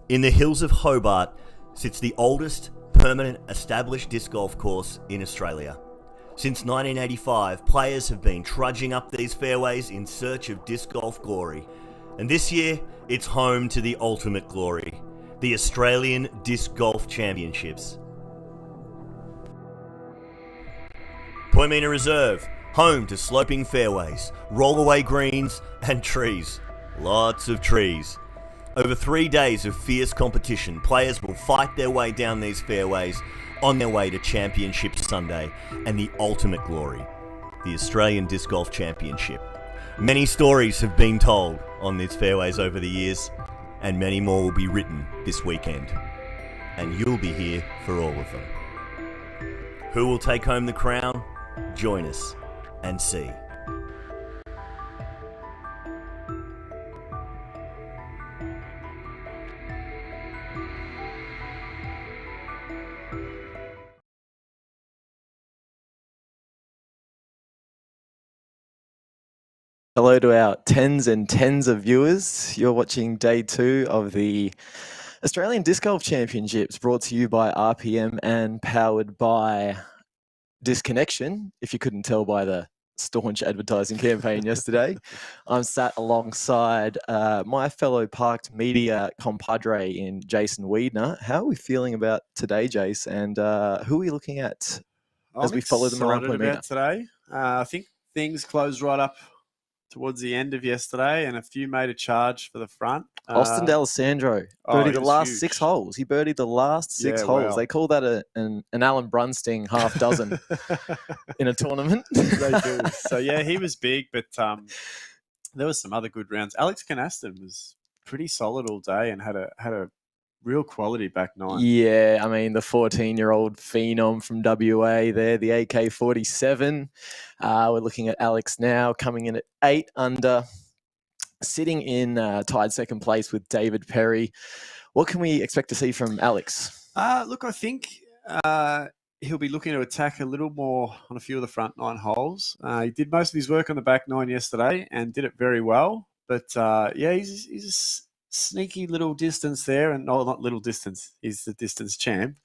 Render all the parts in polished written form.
In the hills of Hobart sits the oldest permanent established disc golf course in Australia. Since 1985, players have been trudging up these fairways in search of disc golf glory. And this year, it's home to the ultimate glory, the Australian Disc Golf Championships. Point Meter Reserve, home to sloping fairways, rollaway greens and trees. Lots of trees. Over 3 days of fierce competition, players will fight their way down these fairways on their way to Championship Sunday and the ultimate glory, the Australian Disc Golf Championship. Many stories have been told on these fairways over the years, and many more will be written this weekend. And you'll be here for all of them. Who will take home the crown? Join us and see. Hello to our tens and tens of viewers. You're watching day 2 of the Australian Disc Golf Championships, brought to you by RPM and powered by Disconnection, if you couldn't tell by the staunch advertising campaign yesterday. I'm sat alongside my fellow Parked Media compadre in Jason Wiedner. How are we feeling about today, Jace? And who are we looking at as we follow them around Point Meter today? I think things closed right up towards the end of yesterday, and a few made a charge for the front. Austin D'Alessandro birdied the last huge. 6 holes. He birdied the last 6 holes. Wow. They call that an Alan Brunsting half dozen in a tournament. They do. So, yeah, he was big, but there was some other good rounds. Alex Canaston was pretty solid all day and had a real quality back nine. Yeah, I mean, the 14-year-old phenom from WA there, the AK-47. We're looking at Alex now, coming in at 8 under, sitting in tied second place with David Perry. What can we expect to see from Alex? Look, I think he'll be looking to attack a little more on a few of the front 9 holes. He did most of his work on the back 9 yesterday and did it very well. But, yeah, he's a sneaky little distance there, and not little distance. He's the distance champ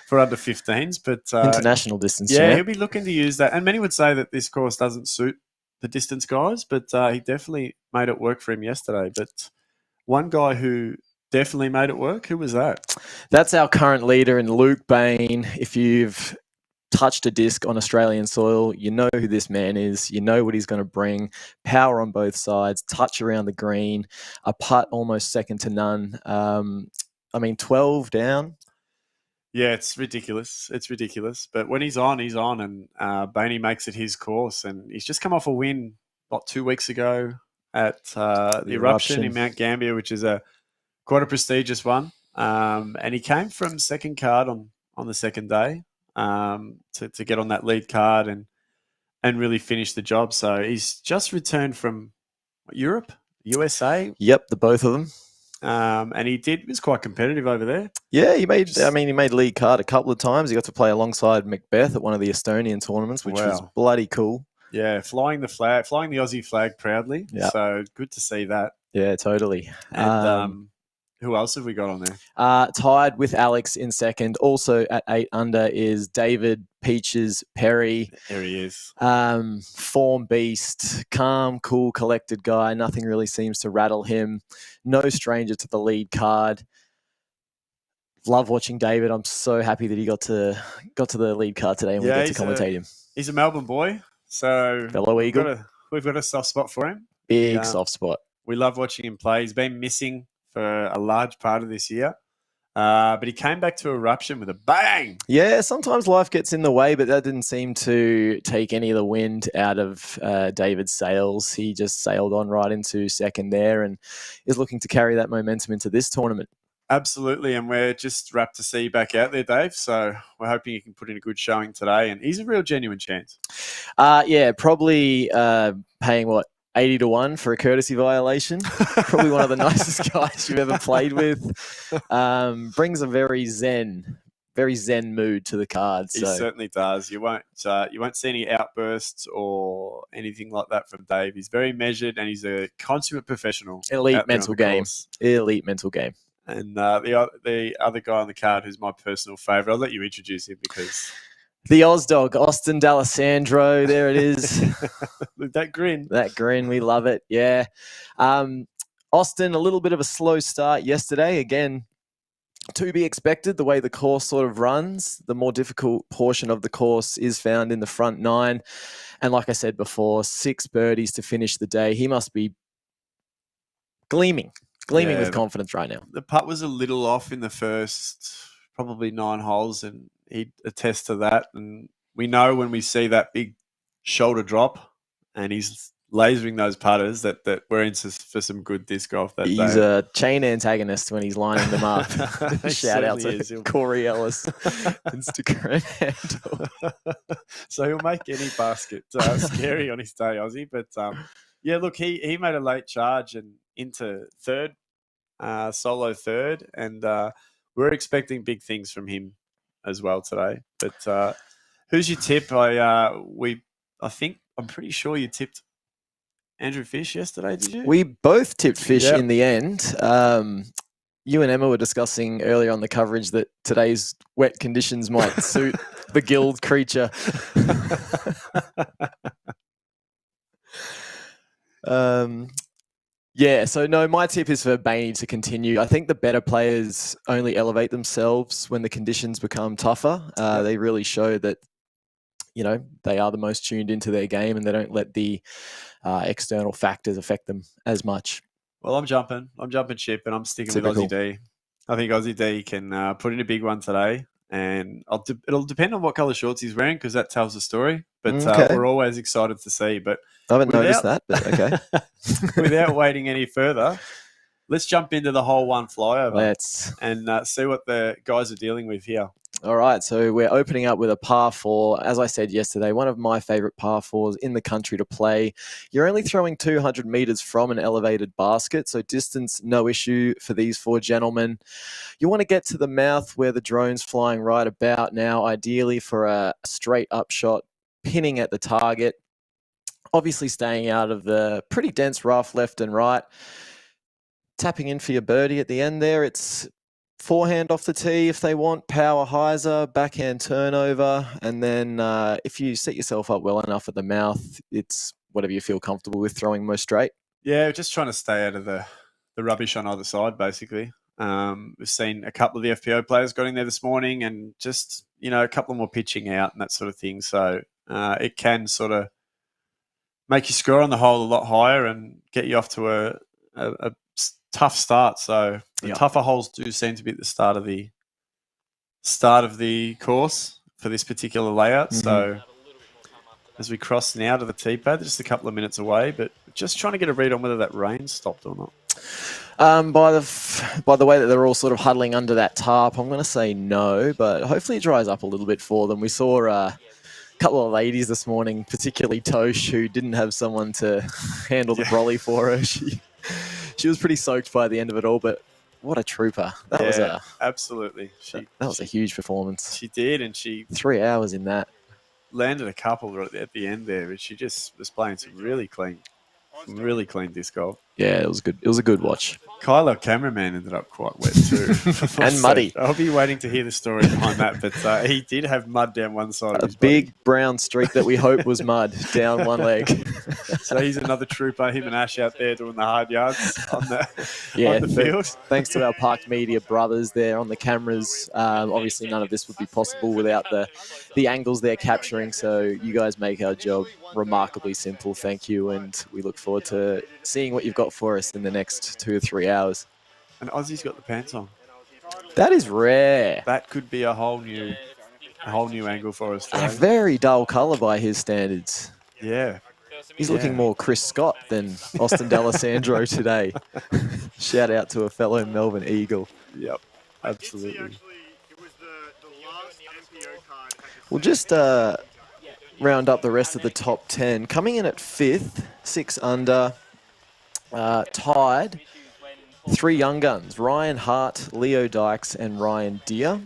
for under 15s, but International distance yeah, champ. he'll be looking to use that. And many would say that this course doesn't suit the distance guys, but he definitely made it work for him yesterday. But one guy who definitely made it work, who was that? That's our current leader in Luke Bain. If you've touched a disc on Australian soil, you know who this man is. You know what he's going to bring. Power on both sides, touch around the green, a putt almost second to none. 12 down. Yeah, it's ridiculous. It's ridiculous. But when he's on, and Bainey makes it his course. And he's just come off a win, 2 weeks ago at the Eruption in Mount Gambier, which is quite a prestigious one. And he came from second card on the second day. To get on that lead card and really finish the job. So he's just returned from Europe, USA. Yep, the both of them. And he was quite competitive over there. Yeah, he made lead card a couple of times. He got to play alongside Macbeth at one of the Estonian tournaments, which was bloody cool. Yeah, flying the Aussie flag proudly. Yep. So good to see that. Yeah, totally. And who else have we got on there? Tied with Alex in second. Also at 8 under is David Peaches Perry. There he is. Form beast, calm, cool, collected guy. Nothing really seems to rattle him. No stranger to the lead card. Love watching David. I'm so happy that he got to the lead card today and we get to commentate him. He's a Melbourne boy, so fellow Eagle. We've got a soft spot for him. Big soft spot. We love watching him play. He's been missing for a large part of this year. But he came back to Eruption with a bang. Yeah, sometimes life gets in the way, but that didn't seem to take any of the wind out of David's sails. He just sailed on right into second there and is looking to carry that momentum into this tournament. Absolutely, and we're just rapt to see you back out there, Dave. So we're hoping you can put in a good showing today, and he's a real genuine chance. Yeah, probably paying 80 to 1 for a courtesy violation. Probably one of the nicest guys you've ever played with. Brings a very zen mood to the card. He certainly does. You won't see any outbursts or anything like that from Dave. He's very measured and he's a consummate professional. Elite mental game. And the other guy on the card who's my personal favourite, I'll let you introduce him because... The Oz Dog, Austin D'Alessandro, there it is. With that grin. That grin, we love it, yeah. Austin, a little bit of a slow start yesterday. Again, to be expected, the way the course sort of runs, the more difficult portion of the course is found in the front 9. And like I said before, 6 birdies to finish the day. He must be gleaming with confidence right now. The putt was a little off in the first probably 9 holes, and he'd attest to that. And we know when we see that big shoulder drop and he's lasering those putters that we're in for some good disc golf that day. He's a chain antagonist when he's lining them up. Shout out to Corey Ellis, Instagram handle. So he'll make any basket scary on his day, Aussie. But yeah, look, he made a late charge and into third, solo third, and we're expecting big things from him as well today. But who's your tip? I'm pretty sure you tipped Andrew Fish yesterday, did you? We both tipped Fish in the end. You and Emma were discussing earlier on the coverage that today's wet conditions might suit the gilled creature. Yeah, so no, my tip is for Bainey to continue. I think the better players only elevate themselves when the conditions become tougher. They really show that, they are the most tuned into their game and they don't let the external factors affect them as much. Well, I'm jumping ship and I'm sticking with Aussie D. I think Aussie D can put in a big one today, and it'll depend on what colour shorts he's wearing because that tells the story. But we're always excited to see. But I haven't noticed that, but okay. Without waiting any further, let's jump into the hole 1 flyover and see what the guys are dealing with here. All right, so we're opening up with a par 4. As I said yesterday, one of my favourite par 4s in the country to play. You're only throwing 200 metres from an elevated basket, so distance, no issue for these 4 gentlemen. You want to get to the mouth where the drone's flying right about now, ideally for a straight up shot, pinning at the target. Obviously staying out of the pretty dense rough left and right. Tapping in for your birdie at the end there. It's forehand off the tee if they want, power hyzer, backhand turnover, and then if you set yourself up well enough at the mouth, it's whatever you feel comfortable with throwing most straight. Yeah, just trying to stay out of the rubbish on either side, basically. We've seen a couple of the FPO players got in there this morning and just, a couple more pitching out and that sort of thing. So it can sort of make you score on the hole a lot higher and get you off to a tough start. So the tougher holes do seem to be at the start of the course for this particular layout. Mm-hmm. So as we cross now to the tee pad, just a couple of minutes away, but just trying to get a read on whether that rain stopped or not. By the way that they're all sort of huddling under that tarp, I'm going to say no, but hopefully it dries up a little bit for them. We saw a couple of ladies this morning, particularly Tosh, who didn't have someone to handle the brolly for her. She was pretty soaked by the end of it all, but what a trooper. That was absolutely. That was a huge performance. She did, and she 3 hours in that. Landed a couple right at the end there, but she just was playing some really clean disc golf. Yeah, it was good. It was a good watch. Kyle, our cameraman, ended up quite wet too. And muddy. I'll be waiting to hear the story behind that, but he did have mud down one side of his big body. Brown streak that we hope was mud down one leg. So he's another trooper, him and Ash out there doing the hard yards on the field. Thanks to our Park Media brothers there on the cameras. Obviously, none of this would be possible without the angles they're capturing. So you guys make our job remarkably simple. Thank you. And we look forward to seeing what you've got for us in the next 2 or 3 hours. And Aussie's got the pants on. That is rare. That could be a whole new angle for us today. A very dull colour by his standards. Yeah. He's looking more Chris Scott than Austin D'Alessandro today. Shout out to a fellow Melbourne Eagle. Yep, absolutely. We'll just round up the rest of the top 10. Coming in at 5th, 6 under, tied. 3 young guns, Ryan Hart, Leo Dykes and Ryan Deere.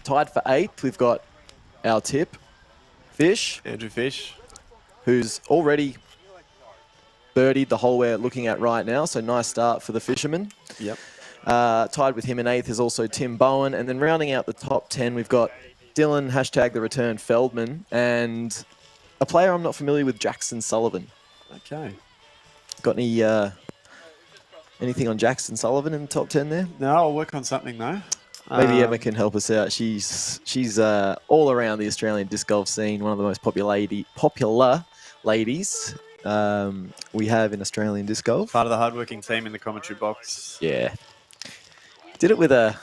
Tied for 8th, we've got our tip, Fish. Andrew Fish. Who's already birdied the hole we're looking at right now, so nice start for the fisherman. Yep. Tied with him in 8th is also Tim Bowen. And then rounding out the top 10, we've got Dylan, #the return Feldman, and a player I'm not familiar with, Jackson Sullivan. Okay. Got any anything on Jackson Sullivan in the top 10 there? No, I'll work on something though. Maybe Emma can help us out. She's all around the Australian disc golf scene, one of the most popular ladies we have in Australian disc golf. Part of the hardworking team in the commentary box. Yeah. Did it with a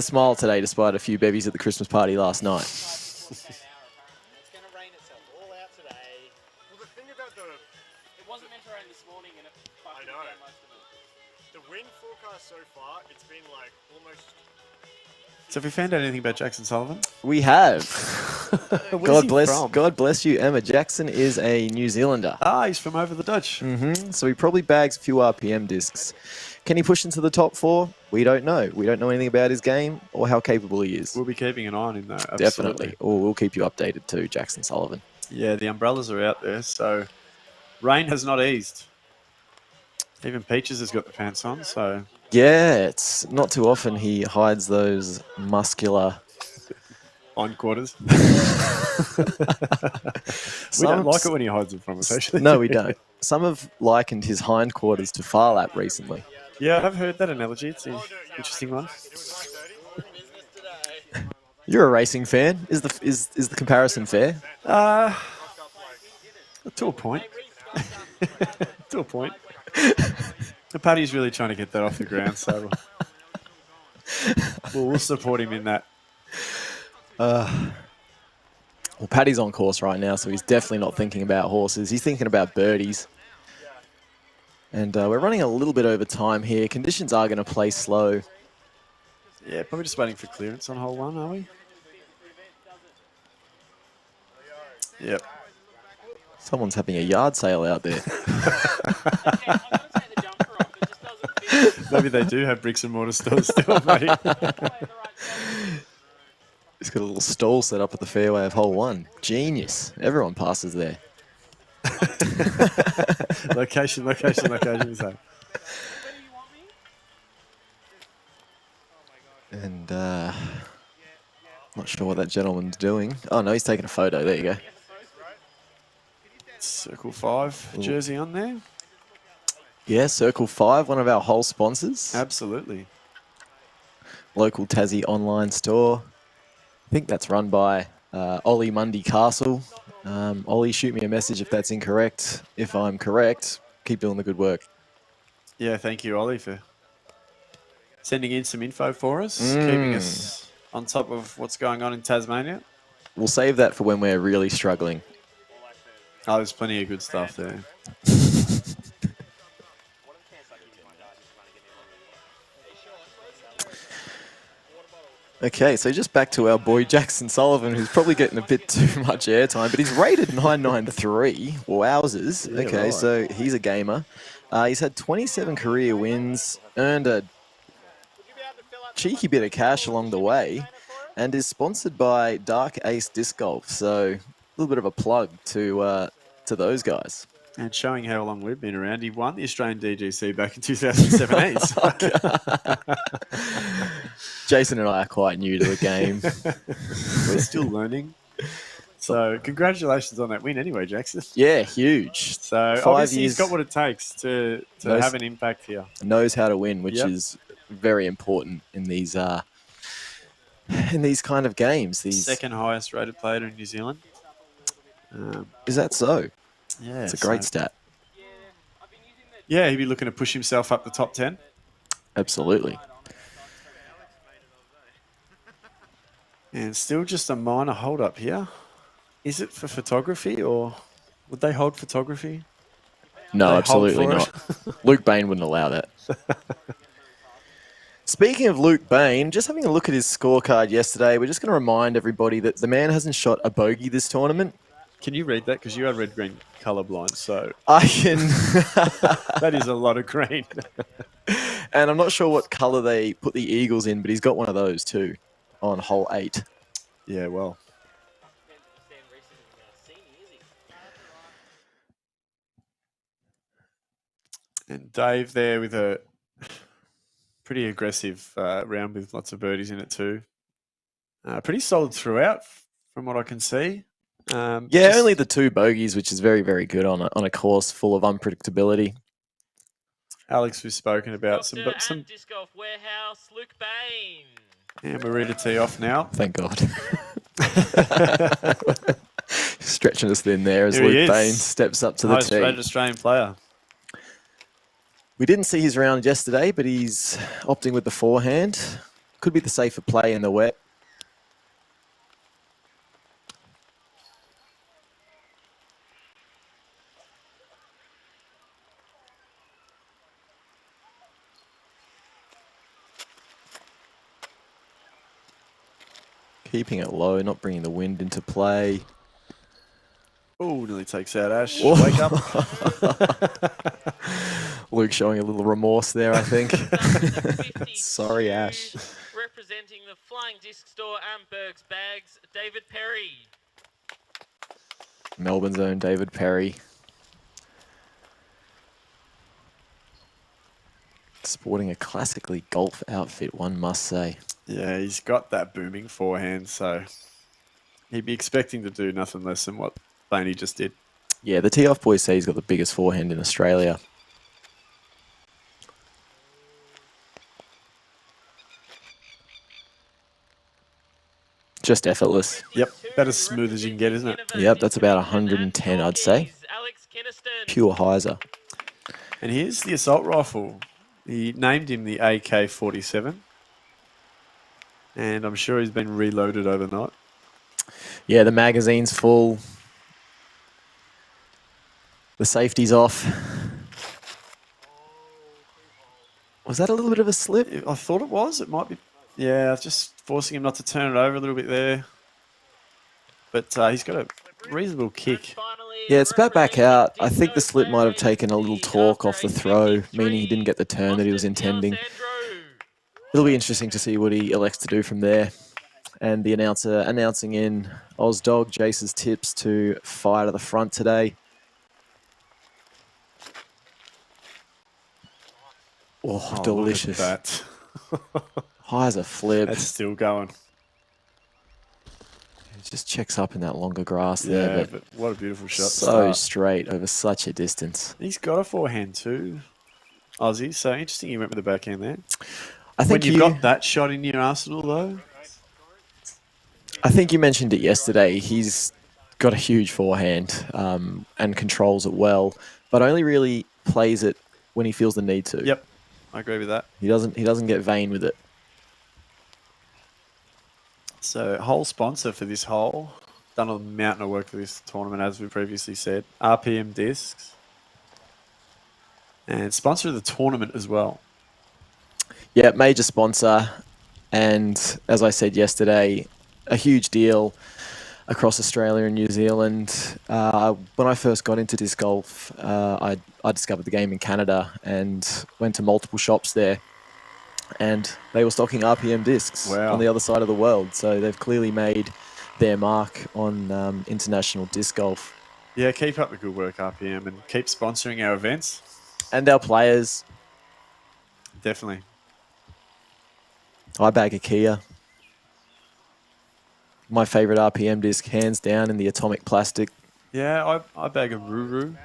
smile today, despite a few bevies at the Christmas party last night. It's going to rain itself all out today. Well, the thing about It wasn't meant to rain this morning, and it fucking I know. down most of it. the wind forecast so far, it's been like almost. So have we found out anything about Jackson Sullivan? We have. Where's he from? God bless you, Emma. Jackson is a New Zealander. Ah, he's from over the Dutch. So he probably bags a few RPM discs. Can he push into the top 4? We don't know. We don't know anything about his game or how capable he is. We'll be keeping an eye on him though. Absolutely. Definitely. We'll keep you updated too, Jackson Sullivan. Yeah, the umbrellas are out there, so rain has not eased. Even Peaches has got the pants on, so Yeah, it's not too often he hides those muscular. hindquarters. We don't like it when he hides them from us, actually. No, we don't. Some have likened his hindquarters to Phar Lap recently. Yeah, I've heard that analogy. It's an interesting one. You're a racing fan. Is the comparison fair? To a point. To a point. The Paddy's really trying to get that off the ground, so we'll support him in that. Well, Paddy's on course right now, so he's definitely not thinking about horses. He's thinking about birdies. And we're running a little bit over time here. Conditions are going to play slow. Yeah, probably just waiting for clearance on hole 1, are we? Yep. Someone's having a yard sale out there. Maybe they do have bricks and mortar stores still, mate. He's got a little stall set up at the fairway of hole 1. Genius. Everyone passes there. Location. So. And not sure what that gentleman's doing. Oh, no, he's taking a photo. There you go. Circle 5 jersey on there. Yeah, Circle 5, one of our whole sponsors. Absolutely. Local Tassie online store. I think that's run by Ollie Mundy Castle. Ollie, shoot me a message if that's incorrect. If I'm correct, keep doing the good work. Yeah, thank you, Ollie, for sending in some info for us, keeping us on top of what's going on in Tasmania. We'll save that for when we're really struggling. Oh, there's plenty of good stuff there. Okay, so just back to our boy Jackson Sullivan, who's probably getting a bit too much airtime, but he's rated 993. Wowzers. Yeah, Okay, right. so he's a gamer. He's had 27 career wins, earned a cheeky bit of cash along the way, and is sponsored by Dark Ace Disc Golf. So a little bit of a plug to those guys. And showing how long we've been around, he won the Australian DGC back in 2017. Jason and I are quite new to the game. We're still learning. So congratulations on that win anyway, Jackson. Yeah, huge. So 5 obviously years. he's got what it takes to Knows- have an impact here. Knows how to win, which Yep. is very important in these kind of games. These Second highest rated player in New Zealand. Is that so? Yeah, It's a great stat. Yeah, he'd be looking to push himself up the top 10. Absolutely. And still just a minor hold up here. Is it for photography or would they hold photography? No, They hold absolutely for not. Luke Bain wouldn't allow that. Speaking of Luke Bain, just having a look at his scorecard yesterday, we're just going to remind everybody that the man hasn't shot a bogey this tournament. Can you read that? Because you are red-green colourblind, so I can, that is a lot of green. and I'm not sure what colour they put the Eagles in, but he's got one of those too on hole 8. Yeah, well. And Dave there with a pretty aggressive round with lots of birdies in it too. Pretty solid throughout from what I can see. Yeah, only the 2 bogeys, which is very, very good on a course full of unpredictability. Alex, we've spoken about some Disc Golf Warehouse, Luke Bain. And we're ready to tee off now. Thank God. Stretching us thin there as Here he Luke is. Bain steps up to the Highest tee. rated Australian player. We didn't see his round yesterday, but he's opting with the forehand. Could be the safer play in the wet. Keeping it low, not bringing the wind into play. Oh, nearly takes out Ash. Whoa. Wake up. Luke showing a little remorse there, I think. Sorry, Ash. Representing the Flying Disc Store and Berg's Bags, David Perry. Melbourne's own David Perry. Sporting a classically golf outfit, one must say. Yeah, he's got that booming forehand, so he'd be expecting to do nothing less than what Bainey just did. Yeah, the tee-off boys say he's got the biggest forehand in Australia. Just effortless. Yep, about as smooth as you can get, isn't it? Yep, that's about 110, I'd say. Pure hyzer. And here's the assault rifle. He named him the AK-47. And I'm sure he's been reloaded overnight. Yeah, the magazine's full. The safety's off. Was that a little bit of a slip? I thought it was. It might be. Yeah, just forcing him not to turn it over a little bit there. But he's got a reasonable kick. Yeah, it's spat back out. I think the slip might have taken a little torque off the throw, meaning he didn't get the turn that he was intending. It'll be interesting to see what he elects to do from there. And the announcer announcing in Oz Dog, Jace's tips to fire to the front today. Oh, delicious. Look at that. High as a flip. That's still going. It just checks up in that longer grass Yeah, there. but what a beautiful shot. to So start. straight over such a distance. He's got a forehand too, Aussie. So interesting he went with the backhand there. I think when you've got that shot in your arsenal, though. I think you mentioned it yesterday. He's got a huge forehand and controls it well, but only really plays it when he feels the need to. Yep, I agree with that. He doesn't get vain with it. So, hole sponsor for this hole. Done a mountain of work for this tournament, as we previously said. RPM Discs. And sponsor of the tournament as well. Yeah, major sponsor. And as I said yesterday, a huge deal across Australia and New Zealand. When I first got into disc golf, I discovered the game in Canada and went to multiple shops there. And they were stocking RPM discs on the other side of the world. So they've clearly made their mark on international disc golf. Yeah, keep up the good work, RPM, and keep sponsoring our events. And our players. Definitely. I bag a Kia. My favourite RPM disc, hands down, in the atomic plastic. Yeah, I bag a Ruru.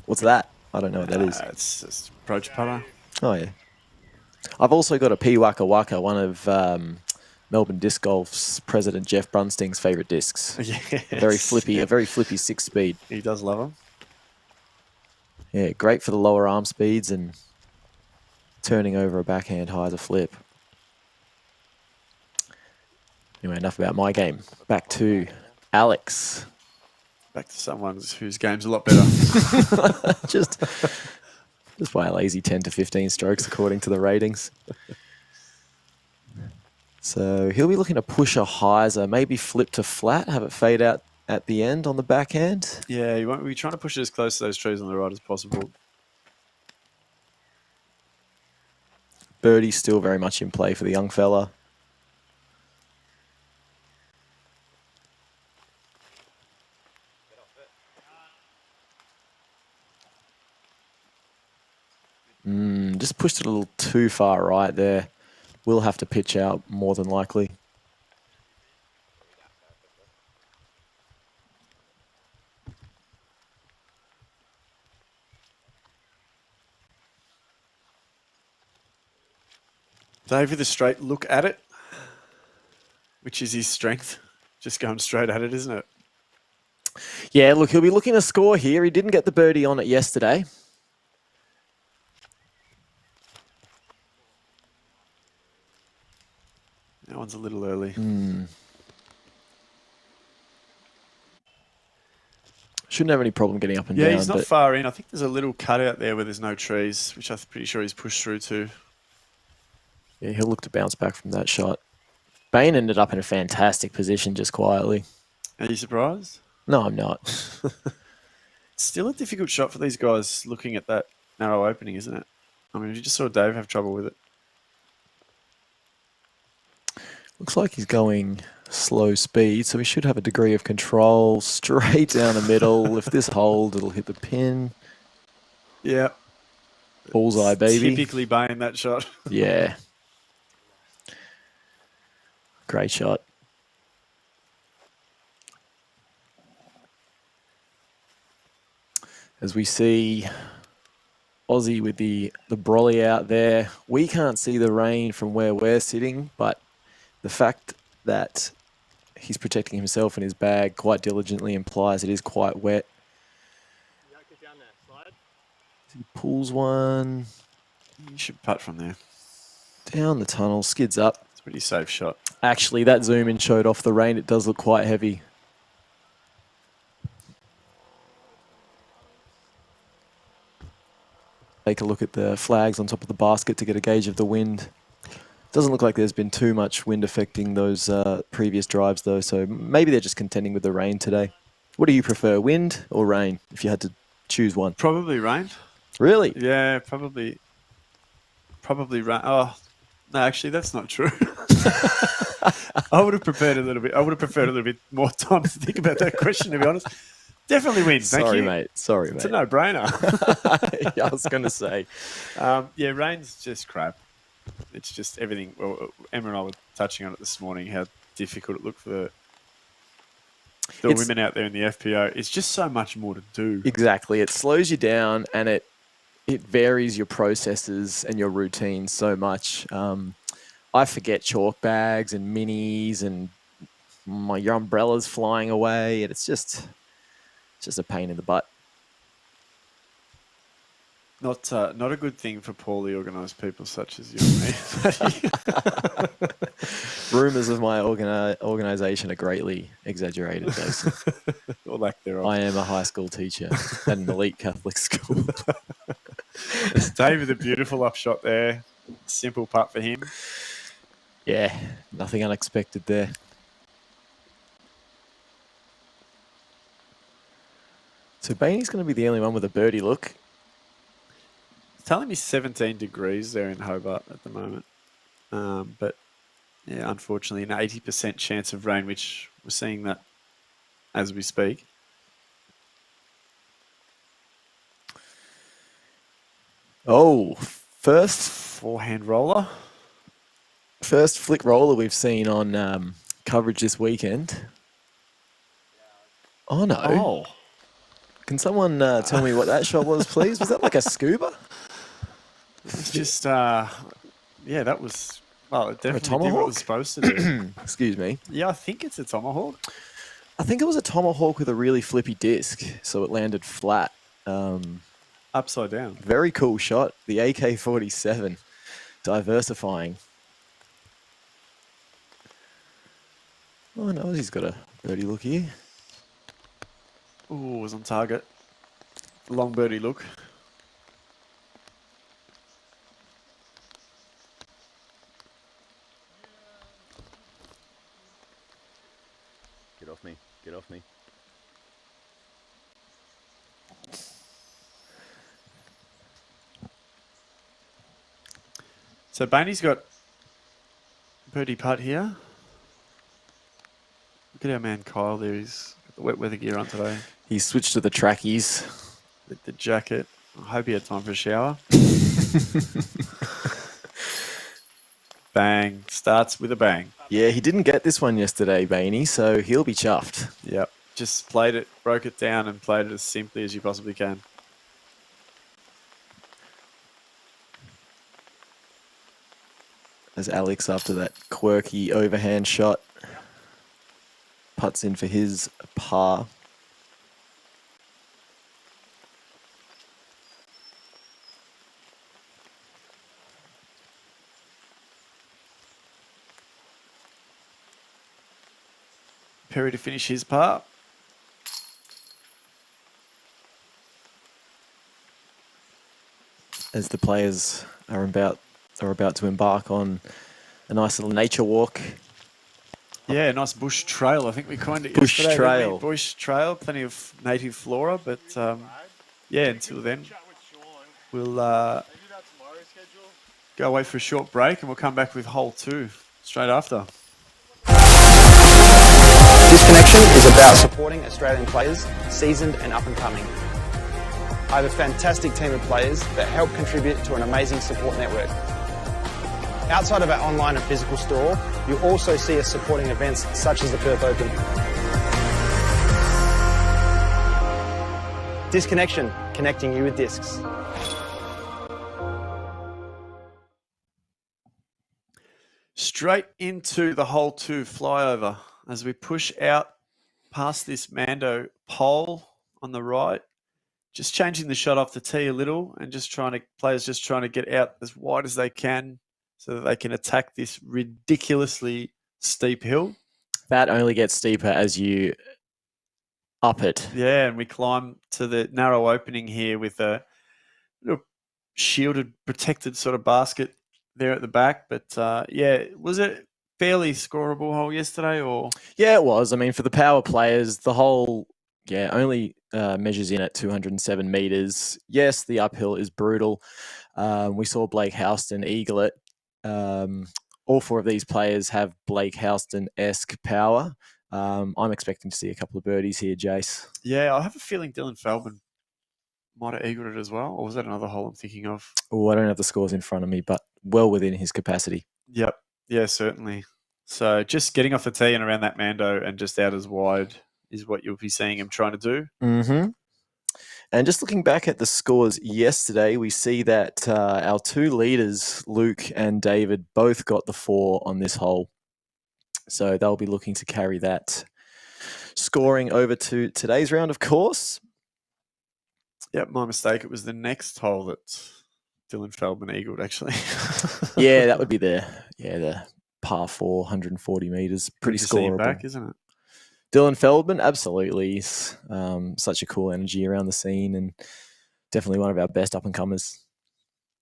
What's that? I don't know what that is. It's just approach putter. Oh, yeah. I've also got a P Waka Waka, one of Melbourne Disc Golf's president Jeff Brunsting's favourite discs. Yes. A very flippy 6-speed. He does love them. Yeah, great for the lower arm speeds and turning over a backhand high as a flip. Anyway, enough about my game. Back to Alex. Back to someone whose game's a lot better. just by a lazy 10 to 15 strokes according to the ratings. So he'll be looking to push a hyzer, maybe flip to flat, have it fade out at the end on the backhand. Yeah, you won't be trying to push it as close to those trees on the right as possible. Birdie's still very much in play for the young fella. Just pushed it a little too far right there. Will have to pitch out more than likely. Dave with a straight look at it, which is his strength. Just going straight at it, isn't it? Yeah, look, he'll be looking to score here. He didn't get the birdie on it yesterday. That one's a little early. Shouldn't have any problem getting up and Yeah, down. he's not but far in. I think there's a little cutout there where there's no trees, which I'm pretty sure he's pushed through to. yeah, he'll look to bounce back from that shot. Bain ended up in a fantastic position just quietly. Are you surprised? No, I'm not. Still a difficult shot for these guys looking at that narrow opening, isn't it? I mean, you just saw Dave have trouble with it. Looks like he's going slow speed, so he should have a degree of control straight down the middle. If this holds, it'll hit the pin. Yeah. Bullseye, baby. Typically Bain, that shot. Yeah. Great shot. As we see Aussie with the brolly out there. We can't see the rain from where we're sitting, but the fact that he's protecting himself and his bag quite diligently implies it is quite wet. Yeah, get down there. Slide. He pulls one You should putt from there. down the tunnel, skids up. It's a pretty safe shot. Actually, that zoom in showed off the rain. It does look quite heavy. Take a look at the flags on top of the basket to get a gauge of the wind. Doesn't look like there's been too much wind affecting those previous drives, though, so maybe they're just contending with the rain today. What do you prefer, wind or rain, if you had to choose one? Probably rain. Really? Yeah, probably rain. Oh, no, actually, that's not true. I would have preferred a little bit more time to think about that question, to be honest. Definitely wind. Thank Sorry, you. mate. Sorry, It's mate. a no-brainer. Yeah, I was going to say. Yeah, rain's just crap. It's just everything. Well, Emma and I were touching on it this morning, how difficult it looked for the women out there in the FPO. It's just so much more to do. Exactly. It slows you down and it varies your processes and your routines so much. I forget chalk bags and minis and your umbrella's flying away, and it's just a pain in the butt. Not a good thing for poorly organised people such as you and me. Rumours of my organisation are greatly exaggerated, Jason. Or lack thereof. I am a high school teacher at an elite Catholic school. It's Dave with a beautiful upshot there. Simple putt for him. Yeah, nothing unexpected there. So Bainey's going to be the only one with a birdie look. It's telling me 17 degrees there in Hobart at the moment. But, yeah, unfortunately, an 80% chance of rain, which we're seeing that as we speak. Oh, first Forehand roller. flick roller we've seen on coverage this weekend. Oh, no. Oh. Can someone tell me what that shot was, please? Was that like a scuba? It's just, yeah, that was, well, it definitely did what it tomahawk? was supposed to do. Excuse me. Yeah, I think it's a tomahawk. I think it was a tomahawk with a really flippy disc, so it landed flat. Upside down. Very cool shot. The AK-47, diversifying. Oh, no, he's got a birdie look here. Ooh, was on target. Long birdie look. Get off me. Get off me. So Bainey's got birdie putt here. Look at our man Kyle there. He's got the wet weather gear on today. He switched to the trackies. With the jacket. I hope he had time for a shower. Bang. Starts with a bang. Yeah, he didn't get this one yesterday, Bainey, so he'll be chuffed. Yep. Just played it, broke it down, and played it as simply as you possibly can. As Alex, after that quirky overhand shot, putts in for his par. Perry to finish his par. As the players are about to embark on a nice little nature walk. Yeah, nice bush trail. I think we coined it Bush yesterday, didn't we? trail. Bush trail, plenty of native flora, but yeah, until then, we'll go away for a short break and we'll come back with hole 2 straight after. This connection is about supporting Australian players, seasoned and up and coming. I have a fantastic team of players that help contribute to an amazing support network. Outside of our online and physical store, you'll also see us supporting events such as the Perth Open. Disconnection, connecting you with discs. Straight into the hole 2 flyover as we push out past this Mando pole on the right. Just changing the shot off the tee a little and players just trying to get out as wide as they can so that they can attack this ridiculously steep hill. That only gets steeper as you up it. Yeah, and we climb to the narrow opening here with a little shielded, protected sort of basket there at the back. But yeah, was it fairly scoreable hole yesterday? Or Yeah, it was. I mean, for the power players, the hole only measures in at 207 meters. Yes, the uphill is brutal. We saw Blake Houston eagle it. All 4 of these players have Blake Houston-esque power. I'm expecting to see a couple of birdies here, Jace. Yeah, I have a feeling Dylan Feldman might have eagled it as well. Or was that another hole I'm thinking of? Oh, I don't have the scores in front of me, but well within his capacity. Yep. Yeah, certainly. So just getting off the tee and around that Mando and just out as wide is what you'll be seeing him trying to do. Mm-hmm. And just looking back at the scores yesterday, we see that our 2 leaders, Luke and David, both got the 4 on this hole. So they'll be looking to carry that scoring over to today's round, of course. Yep, my mistake. It was the next hole that Dylan Feldman eagled, actually. Yeah, that would be the par 4, 140 meters. Pretty Good to see him scoreable. back, isn't it? Dylan Feldman, absolutely. He's such a cool energy around the scene and definitely one of our best up-and-comers.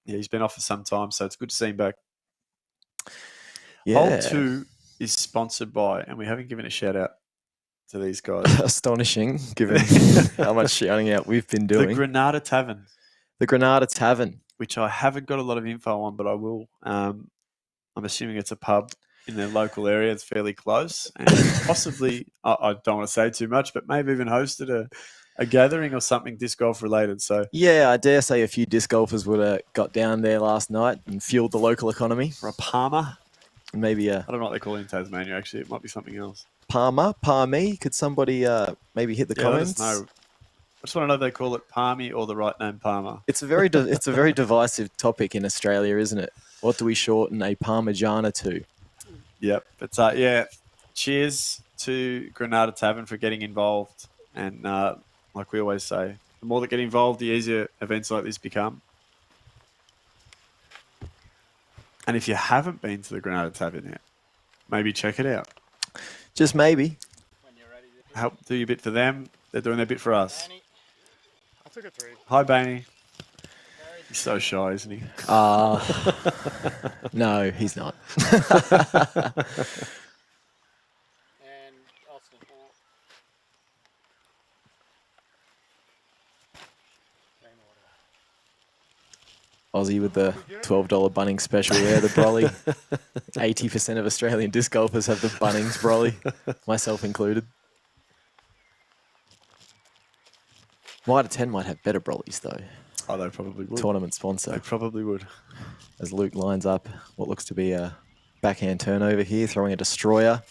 Yeah, he's been off for some time, so it's good to see him back. Yeah. Hole 2 is sponsored by, and we haven't given a shout-out to these guys, Astonishing, given how much shouting out we've been doing. the Granada Tavern. The Granada Tavern. Which I haven't got a lot of info on, but I will. I'm assuming it's a pub in their local area. It's fairly close. And possibly, I don't want to say too much, but maybe even hosted a gathering or something disc golf related. So Yeah, I dare say a few disc golfers would have got down there last night and fueled the local economy. for a Palmer, Maybe I don't know what they call it in Tasmania, actually. It might be something else. Palmy. Could somebody maybe hit the Yeah, let us comments? know. I just want to know if they call it Palmy or the right name Palmer. It's a very divisive topic in Australia, isn't it? What do we shorten a Parmigiana to? Yep. But yeah, cheers to Granada Tavern for getting involved. And like we always say, the more that get involved, the easier events like this become. And if you haven't been to the Granada Tavern yet, maybe check it out. Just maybe. Help do your bit for them. They're doing their bit for us. I took a 3. Hi, Bainey. He's so shy, isn't he? No, he's not. And Austin. Aussie with the $12 Bunnings special there, the brolly. 80% of Australian disc golfers have the Bunnings brolly, myself included. Mitre 10 might have better brollies though. Oh, they probably would. tournament They sponsor. probably would. As Luke lines up what looks to be a backhand turnover here, throwing a destroyer.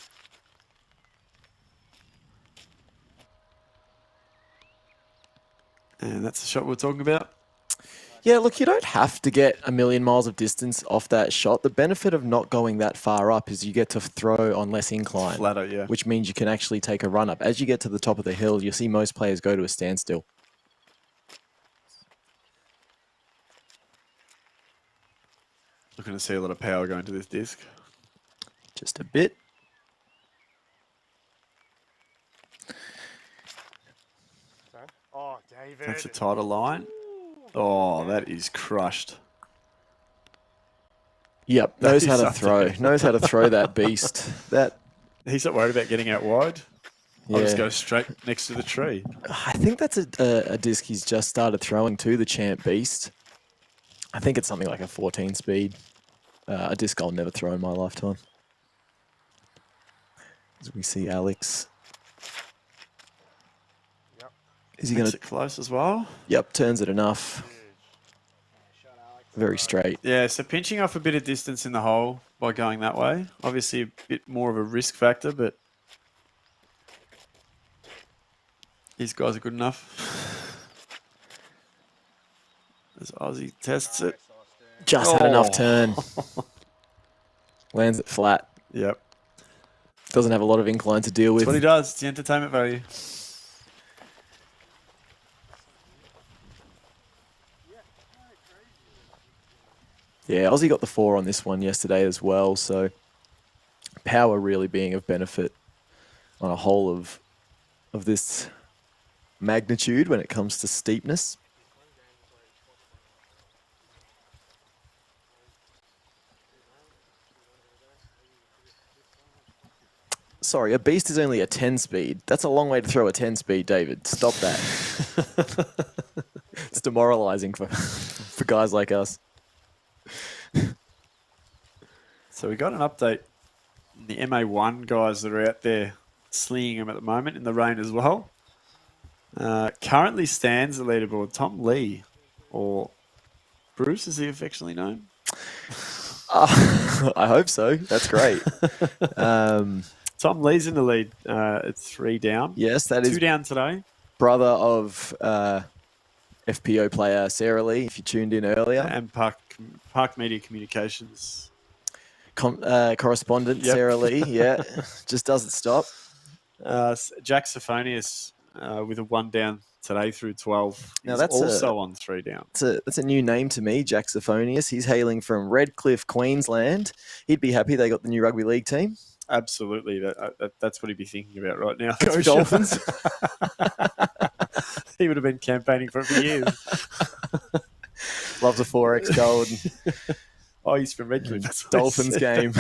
And that's the shot we're talking about. Yeah, look, you don't have to get a million miles of distance off that shot. The benefit of not going that far up is you get to throw on less incline, Flatter, yeah. which means you can actually take a run up. As you get to the top of the hill, you'll see most players go to a standstill. Looking to see a lot of power going to this disc. Just a bit. Oh, David. Takes a tighter line. Oh, that is crushed. Yep, That knows is how to something. throw. Knows how to throw that beast. That He's not worried about getting out wide. I'll just Yeah. go straight next to the tree. I think that's a disc he's just started throwing to the Champ Beast. I think it's something like a 14 speed. A disc I'll never throw in my lifetime. As we see Alex. Yep. Is he going Makes to... it close as well. Yep, turns it enough. Very straight. Yeah, so pinching off a bit of distance in the hole by going that way. Obviously a bit more of a risk factor, but these guys are good enough. As Aussie tests it. Just had enough Oh. turn. Lands it flat. Yep. Doesn't have a lot of incline to deal That's what he with. does. It's the entertainment value. Yeah, Aussie got the 4 on this one yesterday as well, so power really being of benefit on a hole of this magnitude when it comes to steepness. Sorry, a beast is only a 10 speed. That's a long way to throw a 10 speed, David. Stop that. It's demoralizing for guys like us. So we got an update. The MA1 guys that are out there slinging them at the moment in the rain as well. Currently stands the leaderboard. Tom Lee, or Bruce, as he affectionately known. I hope so. That's great. Tom Lee's in the lead. It's 3 down. Yes, that 2 is down today. brother of FPO player Sarah Lee, if you tuned in earlier. And Park Media Communications. Correspondent Yep. Sarah Lee, yeah. Just doesn't stop. Jack Sophonius with a 1 down today through 12. Now He's that's also on 3 down. That's a new name to me, Jack Sophonius. He's hailing from Redcliffe, Queensland. He'd be happy they got the new rugby league team. Absolutely. That's what he'd be thinking about right now. Go That's for sure. Dolphins. He would have been campaigning for it for years. Loves a 4X gold. Oh, he's from Redcliffe. That's what I Dolphins said. game.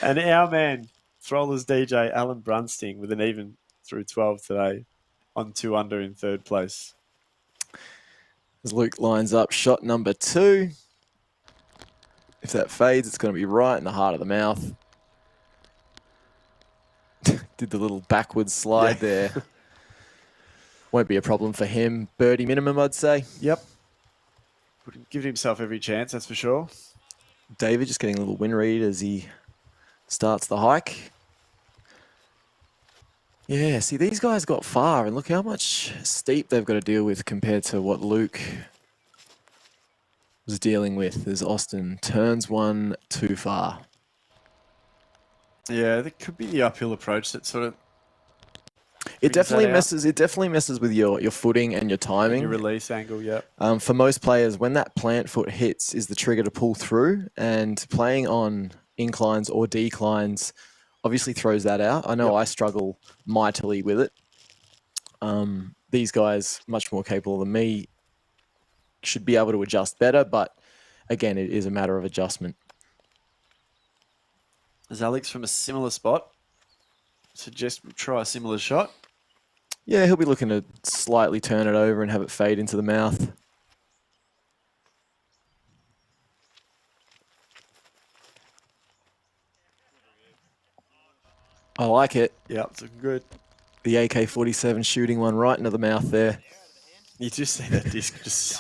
And our man, Throller's DJ, Alan Brunsting, with an even through 12 today on 2 under in 3rd place. As Luke lines up shot number 2. If that fades, it's going to be right in the heart of the mouth. Did the little backwards slide there. Won't be a problem for him. Birdie minimum, I'd say. Yep. Give himself every chance, that's for sure. David just getting a little win read as he starts the hike. Yeah, see, these guys got far, and look how much steep they've got to deal with compared to what Luke was dealing with as Austin turns one too far. Yeah, that could be the uphill approach that sort of It brings that definitely out. messes. It definitely messes with your footing and your timing. your release angle, yep. For most players, when that plant foot hits is the trigger to pull through, and playing on inclines or declines obviously throws that out. I know I struggle mightily with it. These guys, much more capable than me, should be able to adjust better, but again, it is a matter of adjustment. Is Alex from a similar spot? Suggest we try a similar shot. Yeah, he'll be looking to slightly turn it over and have it fade into the mouth. I like it. Yeah, it's looking good. The AK-47 shooting one right into the mouth there. You just see that disc just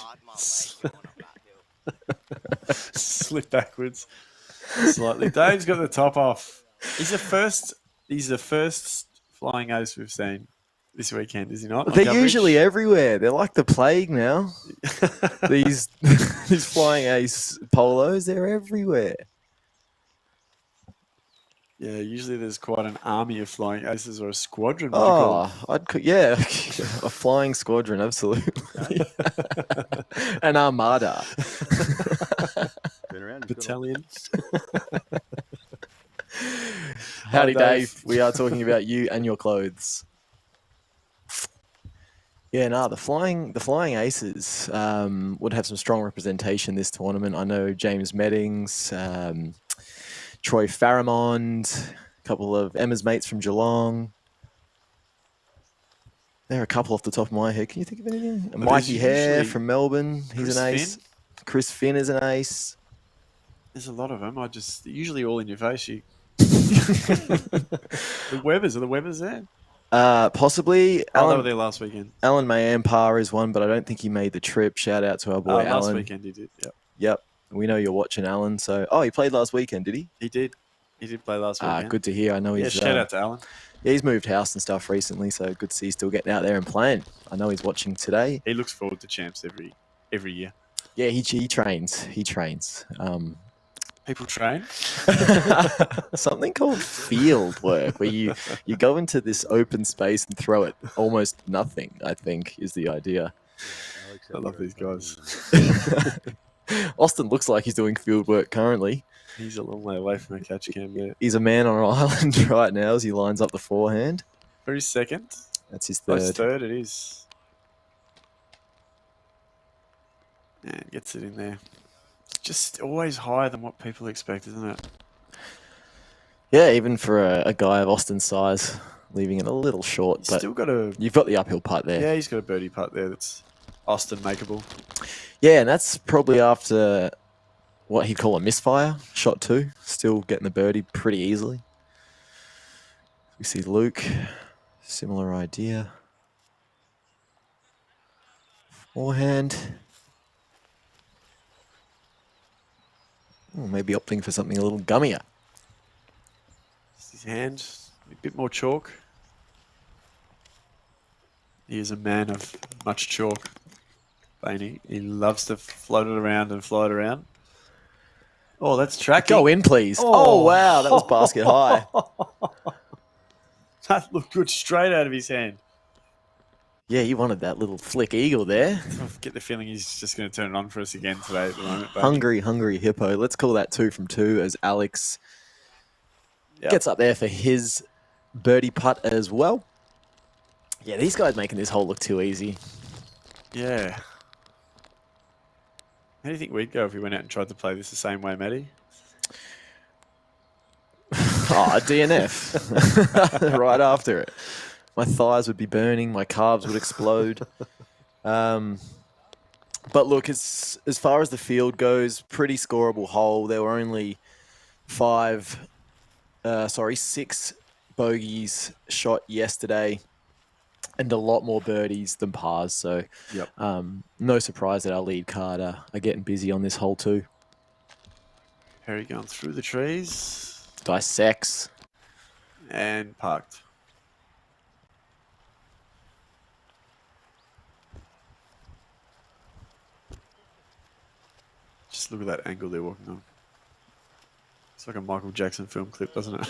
slip backwards slightly. Dave's got the top off. He's the first flying ace we've seen this weekend, is he not? They're usually everywhere. They're like the plague now. These flying ace polos, they're everywhere. Yeah, usually there's quite an army of flying aces or a squadron. Would you call it? Yeah, a flying squadron, absolutely. An armada. Turn around. Battalion. Howdy, Hi, Dave. We are talking about you and your clothes. Yeah, the flying aces would have some strong representation this tournament. I know James Meddings, Troy Faramond, a couple of Emma's mates from Geelong. There are a couple off the top of my head. Can you think of anything? Mikey Hare from Melbourne. He's an ace. Chris Finn is an ace. There's a lot of them. Usually all in your face. The Webbers. Are the Webbers there? Possibly. They were there last weekend. Alan Mayampar is one, but I don't think he made the trip. Shout out to our boy Alan. Last weekend he did, Yep. We know you're watching Alan. So, he played last weekend, did he? He did. He did play last weekend. Good to hear. I know he's... shout out to Alan. Yeah, he's moved house and stuff recently, so good to see he's still getting out there and playing. I know he's watching today. He looks forward to champs every year. Yeah, he trains. He trains. People train? Something called field work, where you go into this open space and throw it almost nothing, I think, is the idea. I love these guys. Austin looks like he's doing field work currently. He's a long way away from a catch cam there. He's a man on an island right now as he lines up the forehand. For his second. That's his third. His third, it is. And gets it in there. It's just always higher than what people expect, isn't it? Yeah, even for a guy of Austin's size, leaving it a little short. He's but still got a... You've got the uphill putt there. Yeah, he's got a birdie putt there that's Austin makeable. Yeah, and that's probably after what he'd call a misfire. Shot 2. Still getting the birdie pretty easily. We see Luke. Similar idea. Forehand. Maybe opting for something a little gummier. His hand, a bit more chalk. He is a man of much chalk, Bainey. He loves to float it around and fly it around. Oh, that's tracking. Go in, please. Oh, wow, that was basket high. That looked good straight out of his hand. Yeah, you wanted that little flick eagle there. I get the feeling he's just going to turn it on for us again today at the moment. Hungry hippo. Let's call that 2 from 2 as Alex gets up there for his birdie putt as well. Yeah, these guys making this hole look too easy. Yeah. How do you think we'd go if we went out and tried to play this the same way, Matty? DNF. Right after it. My thighs would be burning. My calves would explode. But look, as far as the field goes, pretty scoreable hole. There were only 6 bogeys shot yesterday and a lot more birdies than pars. So no surprise that our lead card are getting busy on this hole too. Harry going through the trees. Dissects. And parked. Just look at that angle they're walking on. It's like a Michael Jackson film clip, doesn't it?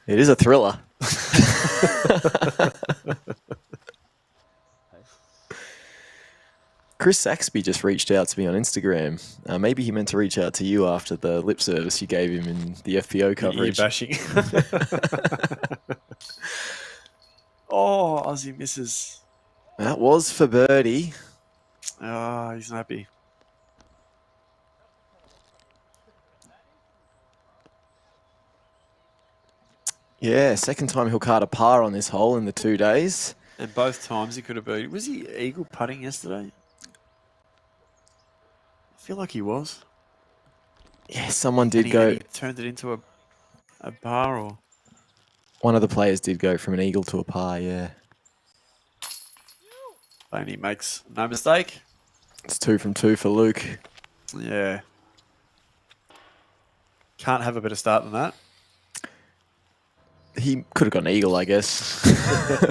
It is a thriller. Chris Saxby just reached out to me on Instagram. Maybe he meant to reach out to you after the lip service you gave him in the FPO coverage. Ear bashing. Oh, Aussie misses. That was for birdie. Oh, he's not happy. Yeah, second time he'll card a par on this hole in the 2 days. And both times he could have birdied. Was he eagle putting yesterday? I feel like he was. Yeah, someone And did he go. turned it into a par, or One of the players did go from an eagle to a par, yeah. Bainey makes no mistake. It's 2 from 2 for Luke. Yeah. Can't have a better start than that. He could have got an eagle, I guess.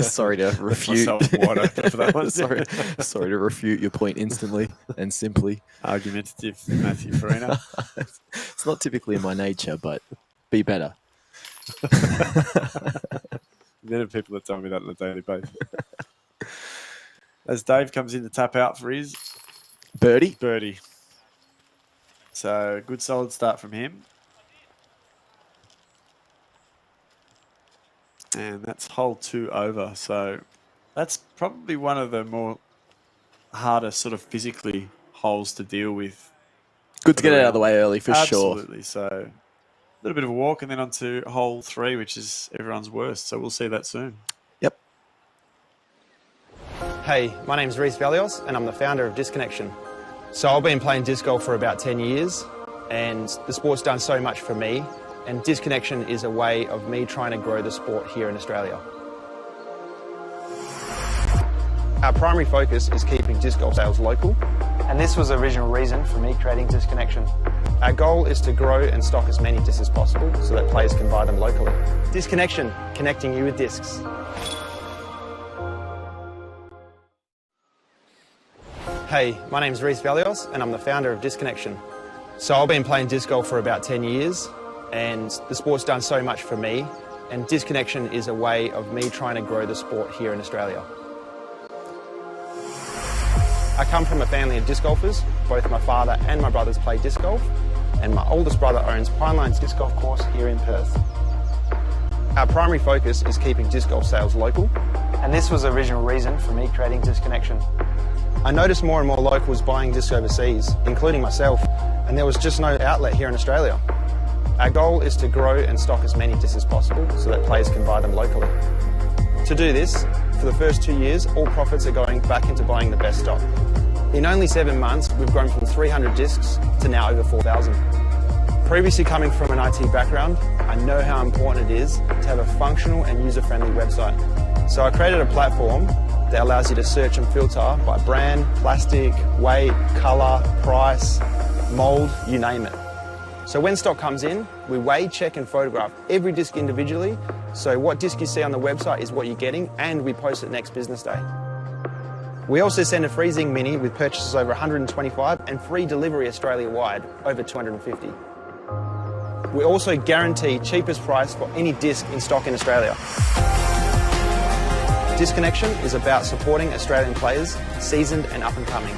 Sorry to refute. Myself wide open for that one. sorry to refute your point instantly and simply. Argumentative Matthew Farina. It's not typically in my nature, but be better. There are people that tell me that on a daily basis. As Dave comes in to tap out for his birdie. So good solid start from him. And that's hole 2 over. So that's probably one of the more harder sort of physically holes to deal with. Good to get it out of the way early for sure. Absolutely. So a little bit of a walk and then on to hole 3, which is everyone's worst. So we'll see that soon. Yep. Hey, my name's Reece Valios and I'm the founder of Disconnection. So I've been playing disc golf for about 10 years and the sport's done so much for me, and Disconnection is a way of me trying to grow the sport here in Australia. Our primary focus is keeping disc golf sales local, and this was the original reason for me creating Disconnection. Our goal is to grow and stock as many discs as possible so that players can buy them locally. Disconnection, connecting you with discs. Hey, my name's Reece Valios and I'm the founder of Disconnection. So I've been playing disc golf for about 10 years and the sport's done so much for me, and Disconnection is a way of me trying to grow the sport here in Australia. I come from a family of disc golfers. Both my father and my brothers play disc golf, and my oldest brother owns Pinelines Disc Golf Course here in Perth. Our primary focus is keeping disc golf sales local, and this was the original reason for me creating Disconnection. I noticed more and more locals buying discs overseas, including myself, and there was just no outlet here in Australia. Our goal is to grow and stock as many discs as possible so that players can buy them locally. To do this, for the first 2 years, all profits are going back into buying the best stock. In only 7 months, we've grown from 300 discs to now over 4,000. Previously coming from an IT background, I know how important it is to have a functional and user-friendly website. So I created a platform that allows you to search and filter by brand, plastic, weight, colour, price, mould, you name it. So when stock comes in, we weigh, check and photograph every disc individually. So what disc you see on the website is what you're getting, and we post it next business day. We also send a free Zing Mini with purchases over 125 and free delivery Australia-wide, over 250. We also guarantee cheapest price for any disc in stock in Australia. Disconnection is about supporting Australian players, seasoned and up and coming.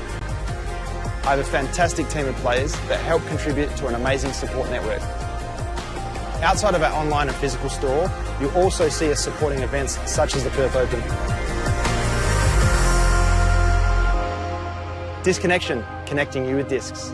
I have a fantastic team of players that help contribute to an amazing support network. Outside of our online and physical store, you'll also see us supporting events such as the Perth Open. Disconnection, connecting you with discs.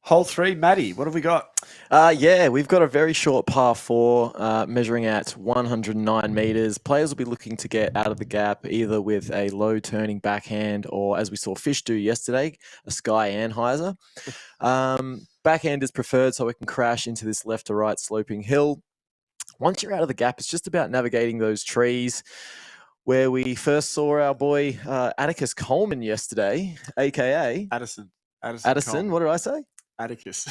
Hole 3, Matty, what have we got? Yeah, we've got a very short par 4 measuring at 109 metres. Players will be looking to get out of the gap either with a low turning backhand or, as we saw Fish do yesterday, a Sky Anheuser. Backhand is preferred so it can crash into this left to right sloping hill. Once you're out of the gap, it's just about navigating those trees. Where we first saw our boy Atticus Coleman yesterday, a.k.a. Addison, what did I say? Atticus.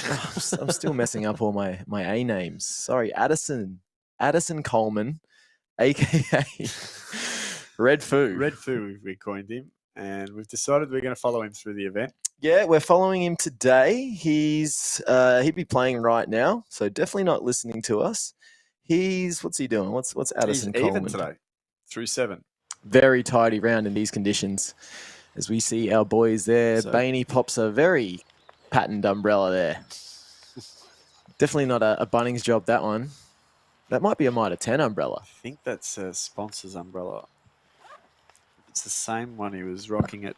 I'm still messing up all my A names. Sorry, Addison Coleman, aka Red Foo. Red Foo, we coined him, and we've decided we're going to follow him through the event. Yeah, we're following him today. He'd be playing right now, so definitely not listening to us. What's he doing? What's Addison He's Coleman even today, through 7. Very tidy round in these conditions, as we see our boys there. So, Bainey pops a very patterned umbrella there. Definitely not a Bunnings job, that one. That might be a Mitre 10 umbrella. I think that's a sponsor's umbrella. It's the same one he was rocking at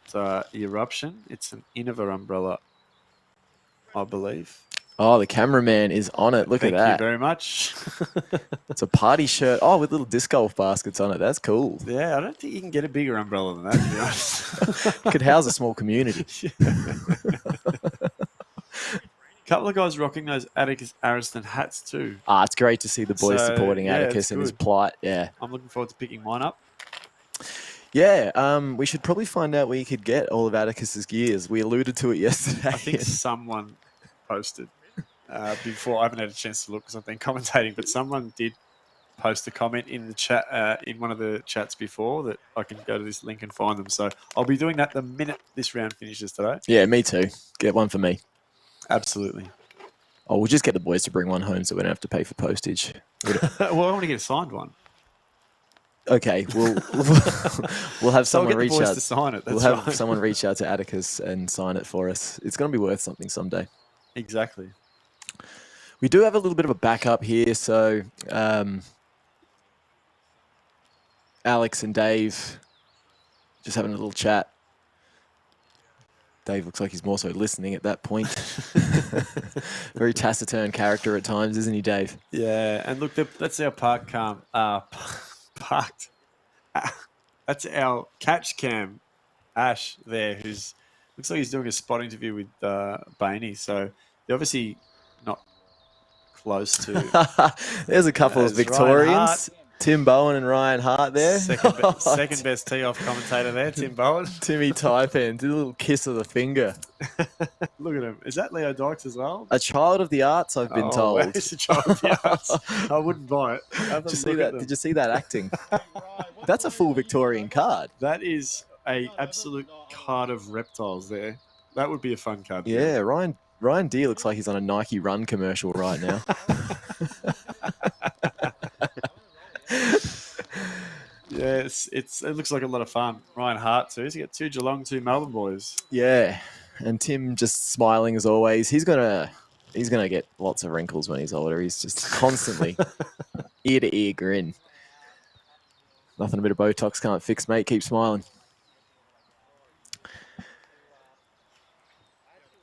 Eruption. It's an Innova umbrella, I believe. Oh, the cameraman is on it. Look at that. Thank you very much. It's a party shirt. Oh, with little disc golf baskets on it. That's cool. Yeah, I don't think you can get a bigger umbrella than that, to be honest. Could house a small community. Can't couple of guys rocking those Atticus Ariston hats too. It's great to see the boys So, supporting yeah, Atticus it's in his good. plight. Yeah. I'm looking forward to picking mine up. Yeah, we should probably find out where you could get all of Atticus's gears. We alluded to it yesterday. I think someone posted before. I haven't had a chance to look because I've been commentating, but someone did post a comment in the chat, in one of the chats before, that I can go to this link and find them. So I'll be doing that the minute this round finishes today. Yeah, me too. Get one for me. Absolutely. Oh, we'll just get the boys to bring one home so we don't have to pay for postage. Well, I want to get a signed one. Okay, we'll have So I'll someone get the reach boys out. to sign it. We'll That's have right. someone reach out to Atticus and sign it for us. It's going to be worth something someday. Exactly. We do have a little bit of a backup here, so Alex and Dave just having a little chat. Dave looks like he's more so listening at that point. Very taciturn character at times, isn't he, Dave? Yeah, and look, that's our parked. That's our catch cam, Ash there, who's looks like he's doing a spot interview with Bainey. So they're obviously not close to. There's a couple of There's Ryan Hart. Victorians. Tim Bowen and Ryan Hart there. Second best tee-off commentator there, Tim Bowen. Timmy Taipan did a little kiss of the finger. Look at him. Is that Leo Dykes as well? A child of the arts, I've been told. Well, it's a child of the arts. I wouldn't buy it. Did you see that? Did you see that acting? That's a full Victorian card. That is a absolute card of reptiles there. That would be a fun card. Yeah, Ryan D looks like he's on a Nike Run commercial right now. Yeah, it looks like a lot of fun. Ryan Hart too. He's got 2 Geelong, 2 Melbourne boys. Yeah, and Tim just smiling as always. He's gonna get lots of wrinkles when he's older. He's just constantly ear to ear grin. Nothing a bit of Botox can't fix, mate. Keep smiling.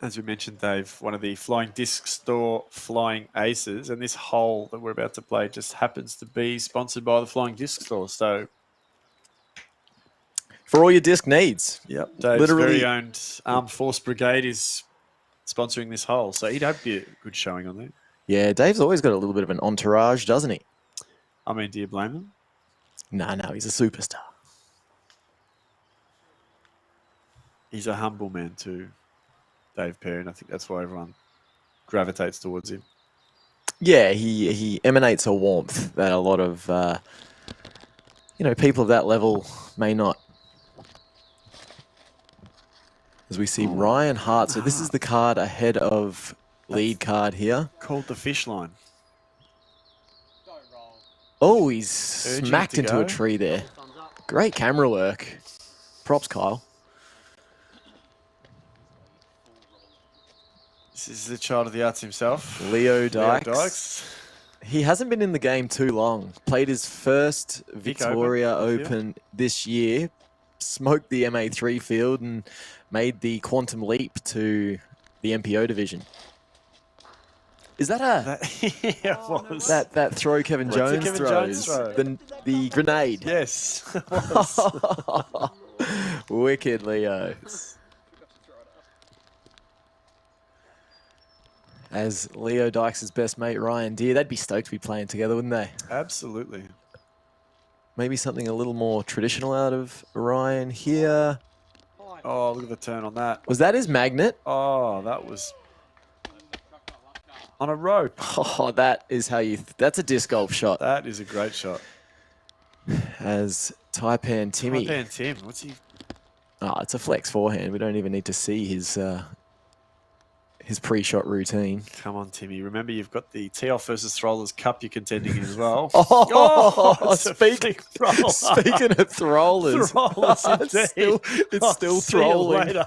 As we mentioned, Dave, one of the Flying Disc Store Flying Aces, and this hole that we're about to play just happens to be sponsored by the Flying Disc Store. So, For all your disc needs. yep, Dave's Literally- very own Armed Force Brigade is sponsoring this hole. So he'd hope be a good showing on there. Yeah, Dave's always got a little bit of an entourage, doesn't he? I mean, do you blame him? No, he's a superstar. He's a humble man too, Dave Perry, and I think that's why everyone gravitates towards him. Yeah, he emanates a warmth that a lot of people of that level may not. As we see Ryan Hart. So this is the card ahead of lead card here. Called the fish line. Oh, he's Urging smacked to into go. a tree there. Great camera work. Props, Kyle. This is the child of the arts himself. Leo Leo Dykes. Dykes. He hasn't been in the game too long. Played his first Victoria Open, Open this year. Smoked the MA3 field and made the quantum leap to the MPO division. Is that Yeah, it was. that throw Kevin What's the Jones Kevin throws? Jones throw? The grenade. Yes. It was. Wicked, Leo. As Leo Dykes' best mate, Ryan Deere, they'd be stoked to be playing together, wouldn't they? Absolutely. Maybe something a little more traditional out of Ryan here. Oh, look at the turn on that. Was that his magnet? Oh, that was on a rope. Oh, that is how you... that's a disc golf shot. That is a great shot. As Taipan Timmy... Taipan Tim, what's he? Oh, it's a flex forehand. We don't even need to see his pre-shot routine. Come on, Timmy. Remember, you've got the tee-off versus Throwlers Cup you're contending in as well. It's a speaking big thrower. of throwlers, Throwlers, it's indeed. still See you throwling. later.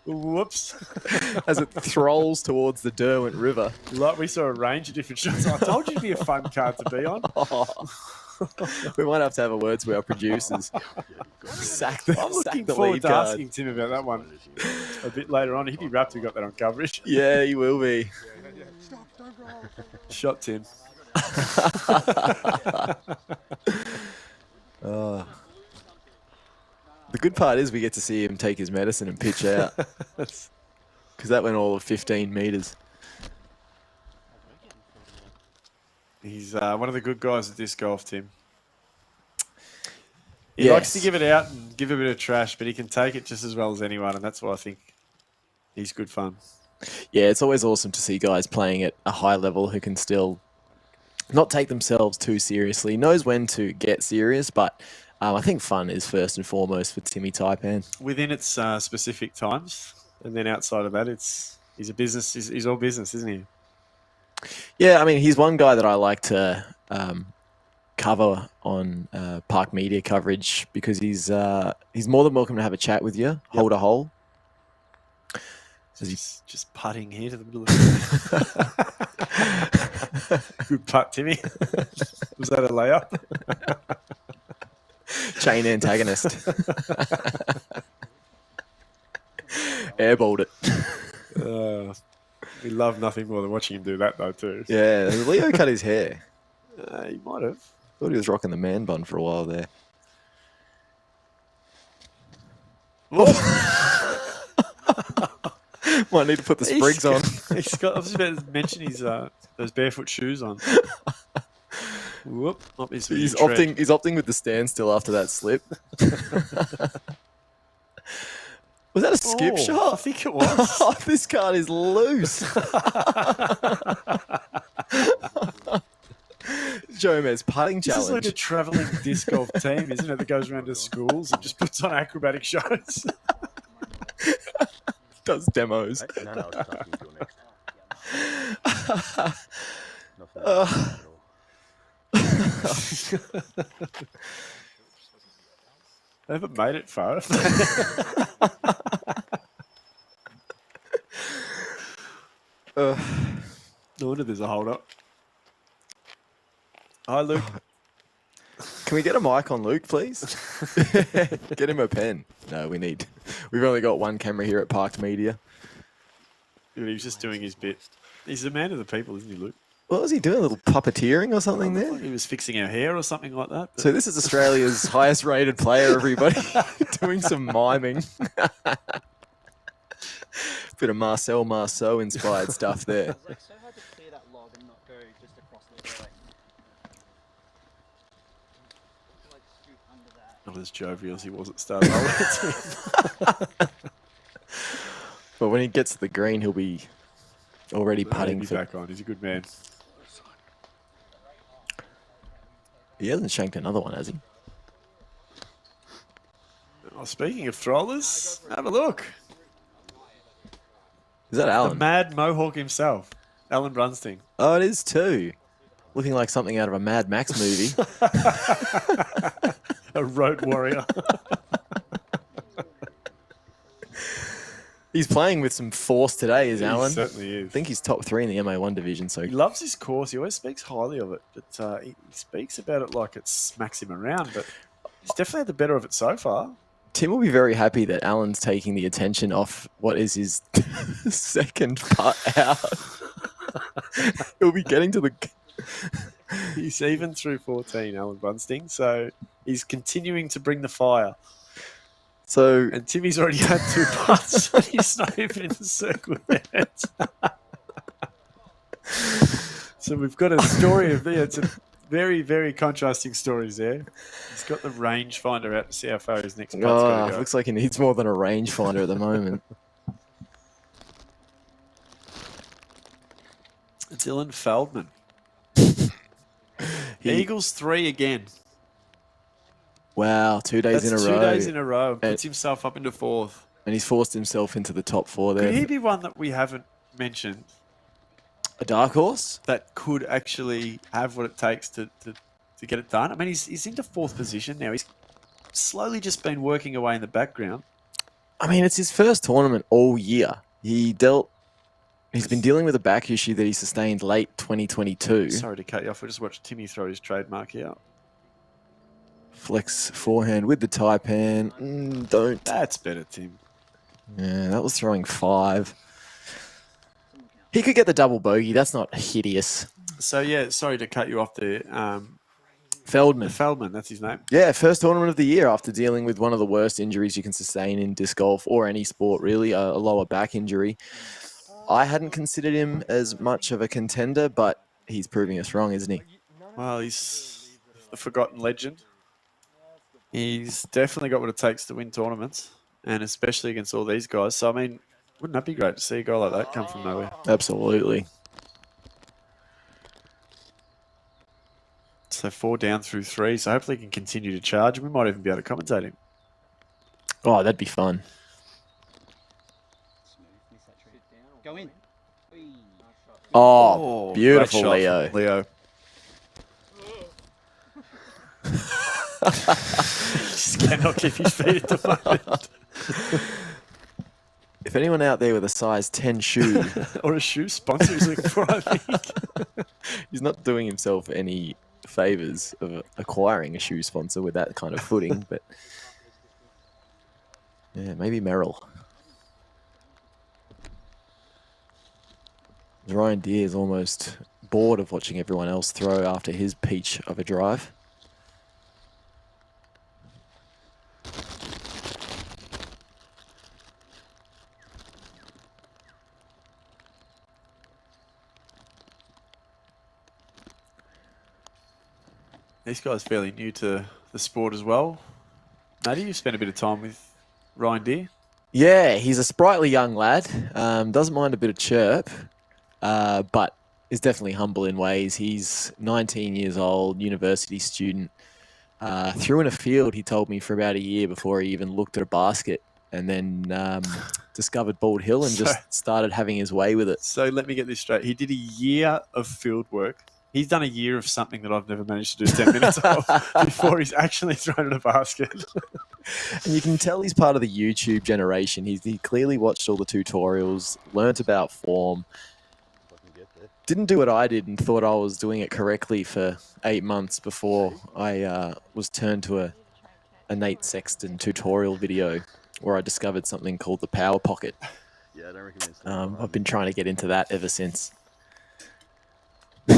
Whoops. As it throlls towards the Derwent River. Like we saw a range of different shots. I told you it'd be a fun card to be on. We might have to have a word to our producers. Sack the, I'm looking sack the forward lead to card. asking Tim about that one a bit later on. He'd be rapt we got that on coverage. Yeah, he will be. Shot, Tim. The good part is we get to see him take his medicine and pitch out. because that went all of 15 metres. He's one of the good guys at disc golf, Tim. He likes to give it out and give a bit of trash, but he can take it just as well as anyone, and that's why I think he's good fun. Yeah, it's always awesome to see guys playing at a high level who can still not take themselves too seriously, knows when to get serious, but I think fun is first and foremost for Timmy Taipan. Within its specific times, and then outside of that, he's a business. He's all business, isn't he? Yeah, I mean, he's one guy that I like to cover on Park Media coverage because he's more than welcome to have a chat with you, hole to hole. He's just putting here to the middle of the good putt, Timmy. Was that a layup? Chain antagonist. Airballed it. We love nothing more than watching him do that, though, too. Yeah, Leo cut his hair. He might have. Thought he was rocking the man bun for a while there. Might need to put the sprigs on. I was about to mention his those barefoot shoes on. Whoop! He's opting with the standstill after that slip. Was that a skip shot? I think it was. Oh, this card is loose. Jomez putting challenge. This is like a travelling disc golf team, isn't it? That goes around to schools and just puts on acrobatic shows. Does demos. No, I was talking to you next. Nothing at They haven't made it far. No wonder there's a hold up. Hi, Luke. Can we get a mic on Luke, please? Get him a pen. No, we've only got one camera here at Parked Media. He was just doing his bit. He's a man of the people, isn't he, Luke? What was he doing? A little puppeteering or something there? He was fixing our hair or something like that. So this is Australia's highest rated player, everybody. Doing some miming. Bit of Marcel Marceau inspired stuff there. It's so hard to clear that log and not go just across the fairway. Like scoot under that. Not as jovial as he was at start. But when he gets to the green, he'll be already putting He'll be back on. He's a good man. He hasn't shanked another one, has he? Oh, speaking of throwers, have a look. Is that The Alan? mad Mohawk himself, Alan Brunsting. Oh, it is too. Looking like something out of a Mad Max movie. A road warrior. He's playing with some force today, is Alan? He certainly is. I think he's top 3 in the MA1 division. So He loves his course. He always speaks highly of it. But he speaks about it like it smacks him around. But he's definitely had the better of it so far. Tim will be very happy that Alan's taking the attention off what is his second putt out. He'll be getting to the... He's even through 14, Alan Brunsting. So he's continuing to bring the fire. So And Timmy's already had 2 putts. And he's not even in the circle yet. So we've got a story of it's a very, very contrasting stories there. He's got the rangefinder out to see how far his next putt's going to go. looks like he needs more than a rangefinder at the moment. Dylan Feldman. Eagles 3 again. Wow, 2 days That's in a row. 2 days in a row. Puts himself up into 4th. And he's forced himself into the top 4 there. Could he be one that we haven't mentioned A dark horse? that could actually have what it takes to get it done? I mean, he's into 4th position now. He's slowly just been working away in the background. I mean, it's his first tournament all year. He's been dealing with a back issue that he sustained late 2022. Sorry to cut you off. We just watched Timmy throw his trademark out. Flex forehand with the Taipan. Don't. That's better, Tim. Yeah, that was throwing 5. He could get the double bogey. That's not hideous. So, yeah, sorry to cut you off there. Feldman, that's his name. Yeah, first tournament of the year after dealing with one of the worst injuries you can sustain in disc golf or any sport, really, a lower back injury. I hadn't considered him as much of a contender, but he's proving us wrong, isn't he? Well, he's the forgotten legend. He's definitely got what it takes to win tournaments, and especially against all these guys. So, I mean, wouldn't that be great to see a guy like that come from nowhere? Absolutely. So 4 down through 3. So hopefully he can continue to charge. We might even be able to commentate him. Oh, that'd be fun. Go in. Oh, beautiful, great shot Leo. from Leo. Just cannot keep his feet at the moment. If anyone out there with a size 10 shoe, Or a shoe sponsor he's looking for, I think. he's not doing himself any favors of acquiring a shoe sponsor with that kind of footing, but yeah, maybe Merrill. Ryan Deere is almost bored of watching everyone else throw after his peach of a drive. This guy's fairly new to the sport as well. Matty, you've spent a bit of time with Ryan Deere. Yeah, he's a sprightly young lad. Doesn't mind a bit of chirp, but is definitely humble in ways. He's 19 years old, university student. Threw in a field, he told me, for about a year before he even looked at a basket, and then discovered Bald Hill and just started having his way with it. So let me get this straight. He did a year of field work. He's done a year of something that I've never managed to do 10 minutes of before he's actually thrown at a basket. And you can tell he's part of the YouTube generation. He clearly watched all the tutorials, learnt about form, didn't do what I did and thought I was doing it correctly for 8 months before I was turned to a Nate Sexton tutorial video where I discovered something called the Power Pocket. Yeah, I don't recommend I've been trying to get into that ever since. How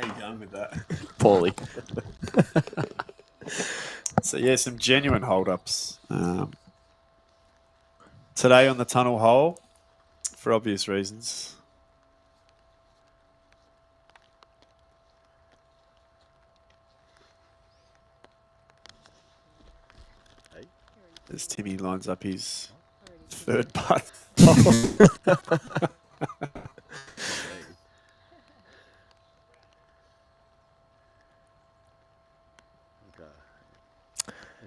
you going with that? Poorly. So, yeah, some genuine hold-ups. Today on the tunnel hole, for obvious reasons. As Timmy lines up his third putt. There's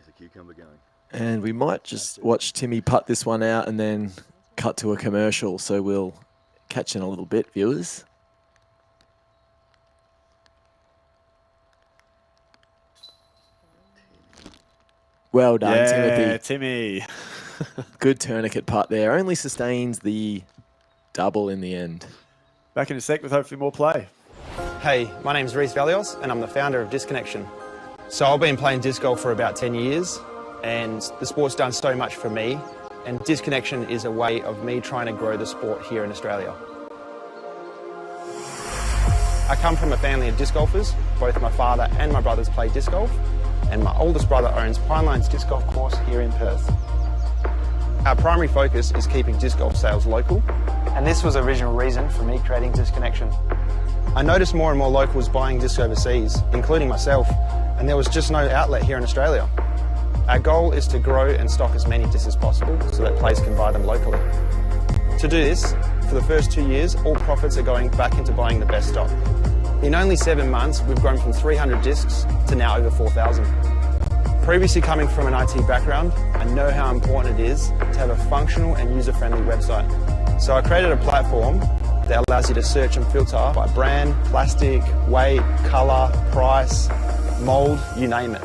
a cucumber going. And we might just watch Timmy putt this one out and then cut to a commercial. So we'll catch in a little bit, viewers. Well done, Timothy. Timmy. Good tourniquet putt there. Only sustains the double in the end. Back in a sec with hopefully more play. Hey, my name's Reece Valios and I'm the founder of Disconnection. So I've been playing disc golf for about 10 years and the sport's done so much for me, and Disconnection is a way of me trying to grow the sport here in Australia. I come from a family of disc golfers. Both my father and my brothers play disc golf, and my oldest brother owns Pinelines Disc Golf Course here in Perth. Our primary focus is keeping disc golf sales local, and this was the original reason for me creating Disconnection. I noticed more and more locals buying discs overseas, including myself, and there was just no outlet here in Australia. Our goal is to grow and stock as many discs as possible so that players can buy them locally. To do this, for the first 2 years, all profits are going back into buying the best stock. In only 7 months, we've grown from 300 discs to now over 4,000. Previously coming from an IT background, I know how important it is to have a functional and user-friendly website. So I created a platform that allows you to search and filter by brand, plastic, weight, colour, price, mould, you name it.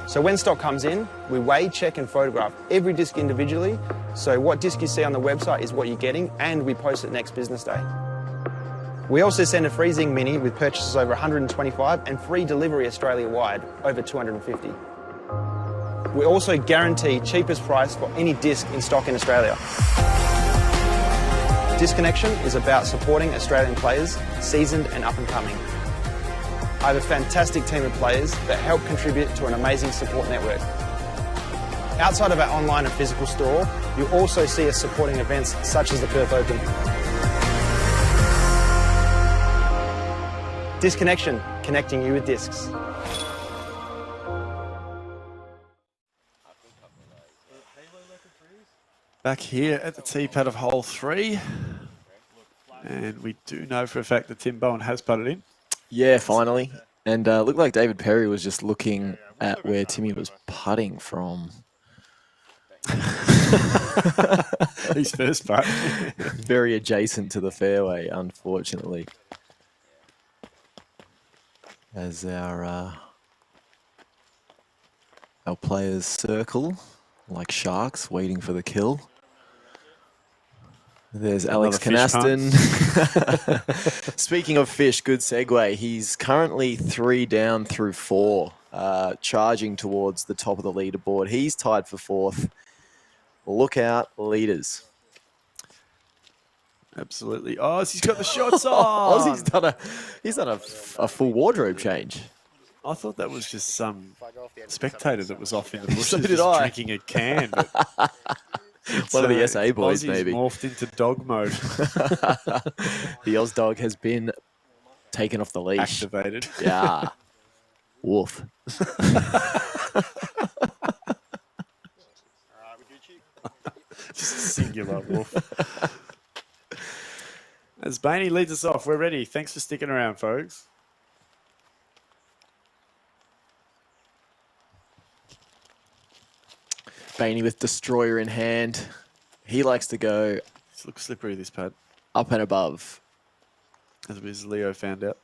So when stock comes in, we weigh, check and photograph every disc individually, so what disc you see on the website is what you're getting, and we post it next business day. We also send a free Zing Mini with purchases over 125 and free delivery Australia-wide, over 250. We also guarantee cheapest price for any disc in stock in Australia. Disconnection is about supporting Australian players, seasoned and up and coming. I have a fantastic team of players that help contribute to an amazing support network. Outside of our online and physical store, you'll also see us supporting events such as the Perth Open. Disconnection, connecting you with discs. Back here at the tee pad of hole 3. And we do know for a fact that Tim Bowen has putted in. Yeah, finally. And looked like David Perry was just looking at where Timmy was putting from. His first putt. Very adjacent to the fairway, unfortunately. As our players circle like sharks waiting for the kill. There's Alex Canaston. Speaking of fish, good segue. He's currently 3 down through 4, charging towards the top of the leaderboard. He's tied for 4th. Look out, leaders. Absolutely. Oh, he's got the shots on. He's done a full wardrobe change. I thought that was just some spectator that was off in the bushes So did just I. drinking a can. But one of the SA boys, Aussie's maybe. morphed into dog mode. The Oz dog has been taken off the leash. Activated. Yeah. Woof. Just a singular wolf. As Bainey leads us off, we're ready. Thanks for sticking around, folks. Bainey with Destroyer in hand. He likes to go This looks slippery, this pad. up and above. As Leo found out.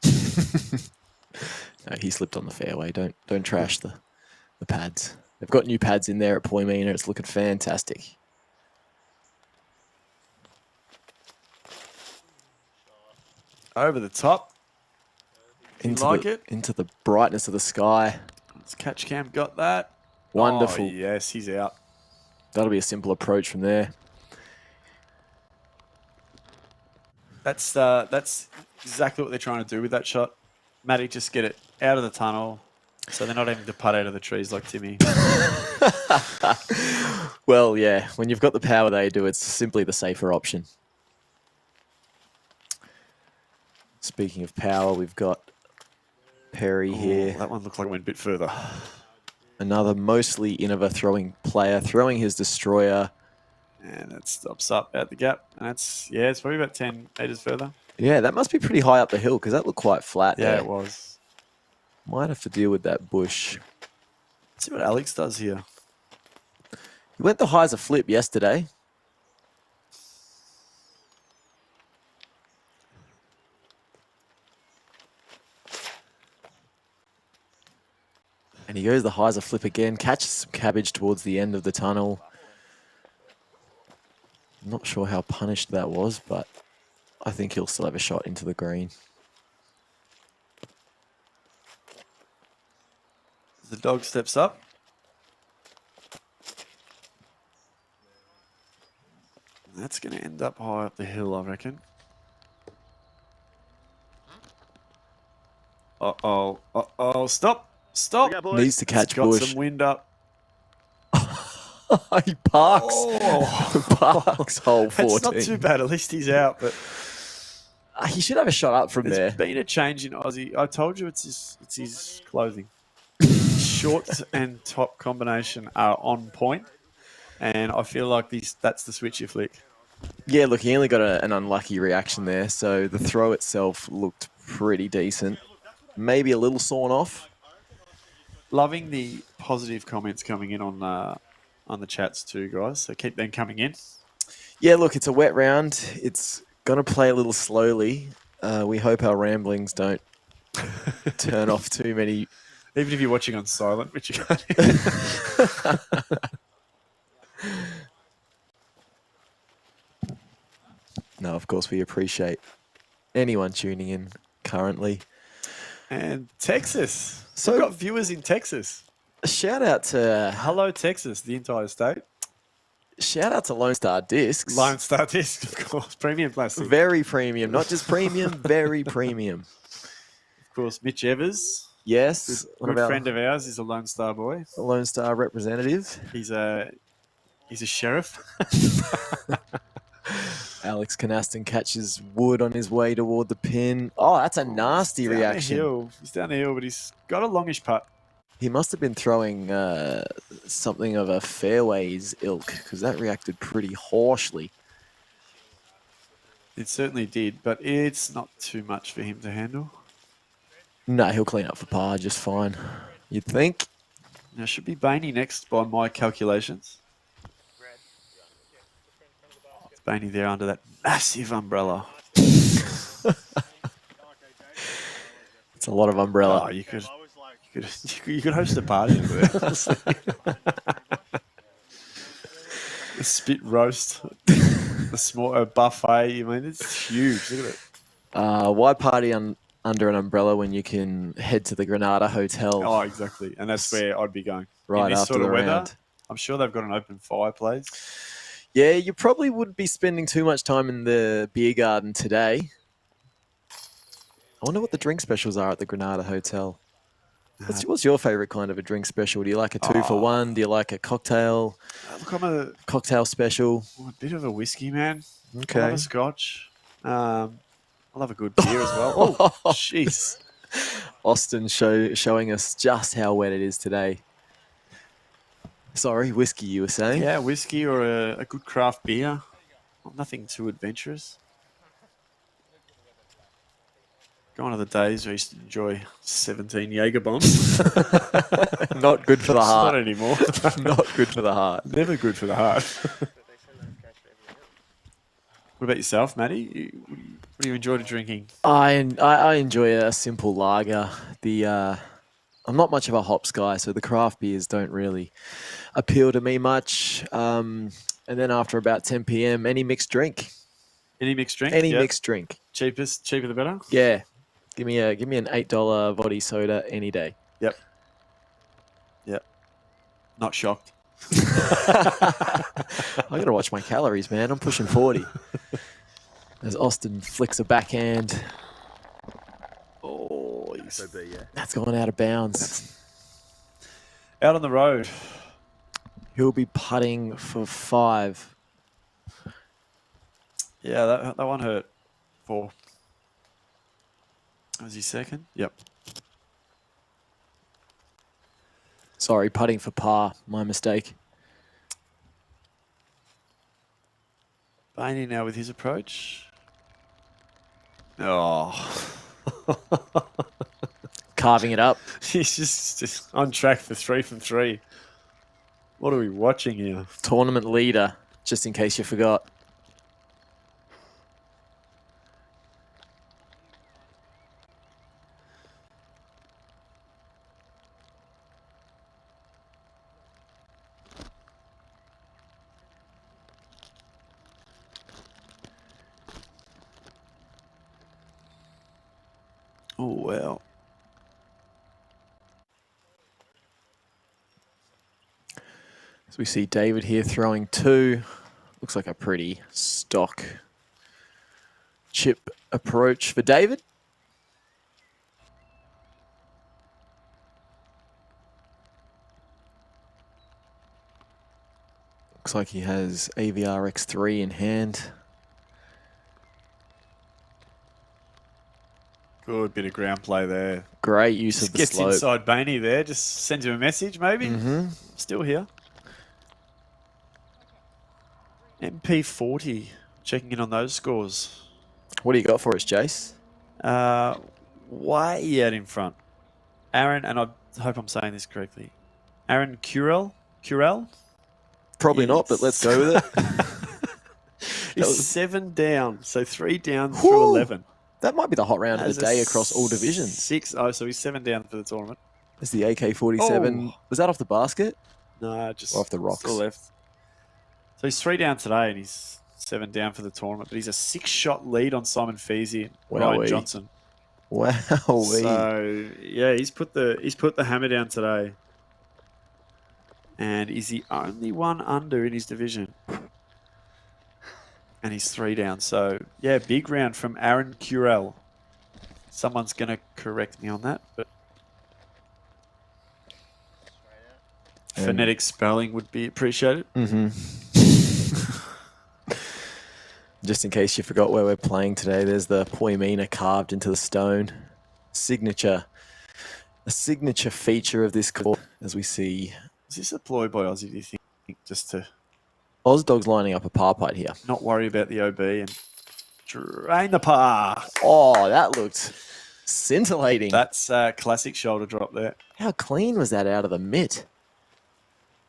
No, he slipped on the fairway. Don't trash the pads. They've got new pads in there at Poimina. It's looking fantastic. Over the top. Into the brightness of the sky. It's catch cam got that. Wonderful. Oh, yes, he's out. That'll be a simple approach from there. That's exactly what they're trying to do with that shot. Maddie, just get it out of the tunnel so they're not having to putt out of the trees like Timmy. Well, yeah, when you've got the power they do, it's simply the safer option. Speaking of power, we've got Perry here. That one looked like it went a bit further. Another mostly Innova throwing player, throwing his Destroyer. And that stops up at the gap. And it's probably about 10 metres further. Yeah, that must be pretty high up the hill because that looked quite flat Yeah, there. it was. Might have to deal with that bush. Let's see what Alex does here. He went the highs a flip yesterday. And he goes the highs a flip again, catches some cabbage towards the end of the tunnel. Not sure how punished that was, but I think he'll still have a shot into the green. The dog steps up. That's going to end up high up the hill, I reckon. Uh-oh. Uh-oh. Stop. Stop. Needs to catch It's got bush. some wind up. He parks. Oh. Parks hole 14. It's not too bad. At least he's out. But He should have a shot up from there. there's been a change in Aussie. I told you it's his clothing. Shorts and top combination are on point. And I feel like that's the switch you flick. Yeah, look, he only got an unlucky reaction there. So the throw itself looked pretty decent. Maybe a little sawn off. Loving the positive comments coming in on the chats too, guys. So keep them coming in. Yeah, look, it's a wet round. It's going to play a little slowly. We hope our ramblings don't turn off too many. Even if you're watching on silent, which you can't. No, of course, we appreciate anyone tuning in currently. And Texas. So- We've got viewers in Texas. A shout out to Hello, Texas, the entire state. Lone Star Discs. Lone Star Disc, of course. Premium plastic. Very premium, not just premium, very premium. Of course, Mitch Evers, Yes. One good of our friend of ours, is a Lone Star boy. Lone Star representative. He's a sheriff. Alex Canaston catches Wood on his way toward the pin. Oh, that's a nasty Down the reaction. hill. He's down the hill, but he's got a longish putt. He must have been throwing something of a fairways ilk because that reacted pretty harshly. It certainly did, but it's not too much for him to handle. No, he'll clean up for par just fine. You'd think. Now, should be Bainey next by my calculations. It's Bainey there under that massive umbrella. It's a lot of umbrella. Oh, you could host a party over there. A spit roast, a small buffet. I mean, it's huge. Look at it. Why party under an umbrella when you can head to the Granada Hotel? Oh, exactly. And that's where I'd be going. Right In this after sort of the weather, round. I'm sure they've got an open fireplace. Yeah, you probably wouldn't be spending too much time in the beer garden today. I wonder what the drink specials are at the Granada Hotel. What's your favourite kind of a drink special? Do you like a 2-for-1? Do you like a cocktail? Look, I'm a Cocktail special. bit of a whiskey man. Okay. I love a scotch. I love a good beer as well. Oh, jeez. Austin showing us just how wet it is today. Sorry, whiskey you were saying? Yeah, whiskey or a good craft beer. Nothing too adventurous. Gone are the days where I used to enjoy 17 Jaeger bombs. Not good for the heart. Not anymore. Not good for the heart. Never good for the heart. What about yourself, Matty? What do you enjoy drinking? I enjoy a simple lager. I'm not much of a hops guy, so the craft beers don't really appeal to me much. And then after about 10 p.m, any mixed drink. Any mixed drink? Any mixed drink. Cheaper the better? Yeah. Give me an $8 body soda any day. Yep. Not shocked. I got to watch my calories, man. I'm pushing 40. As Austin flicks a backhand. Oh, SOB, yeah. that's gone out of bounds. Out on the road. He'll be putting for 5. Yeah, that one hurt. 4. Was he second? Yep. Sorry, putting for par. My mistake. Bainey now with his approach. Oh. Carving it up. He's just on track for 3 from 3. What are we watching here? Tournament leader, just in case you forgot. Oh, well. So we see David here throwing 2. Looks like a pretty stock chip approach for David. Looks like he has AVR X3 in hand. Good bit of ground play there. Great use Just of the gets slope. inside Bainey there. Just sends him a message, maybe. Still here. MP40. Checking in on those scores. What do you got for us, Jace? Way out in front. Aaron, and I hope I'm saying this correctly. Aaron Curell? Probably not, but let's go with it. He's 7 down. So 3 down through 11. That might be the hot round of That's the day across all divisions. 6. Oh, so he's 7 down for the tournament. It's the AK-47. Oh. Was that off the basket? No, just Off the rocks. to the left. So he's 3 down today, and he's 7 down for the tournament. But he's a 6-shot lead on Simon Feasy and Ryan Wowee. Johnson. Wow. So yeah, he's put the hammer down today, and is the only one under in his division. And he's 3 down. So yeah, big round from Aaron Curell. Someone's going to correct me on that, but phonetic spelling would be appreciated. Just in case you forgot where we're playing today, there's the Poimina carved into the stone. A signature feature of this court, as we see. Is this a ploy by Aussie, do you think, just to Ozdog's lining up a par putt here. not worry about the OB and drain the par? Oh, that looked scintillating. That's a classic shoulder drop there. How clean was that out of the mitt?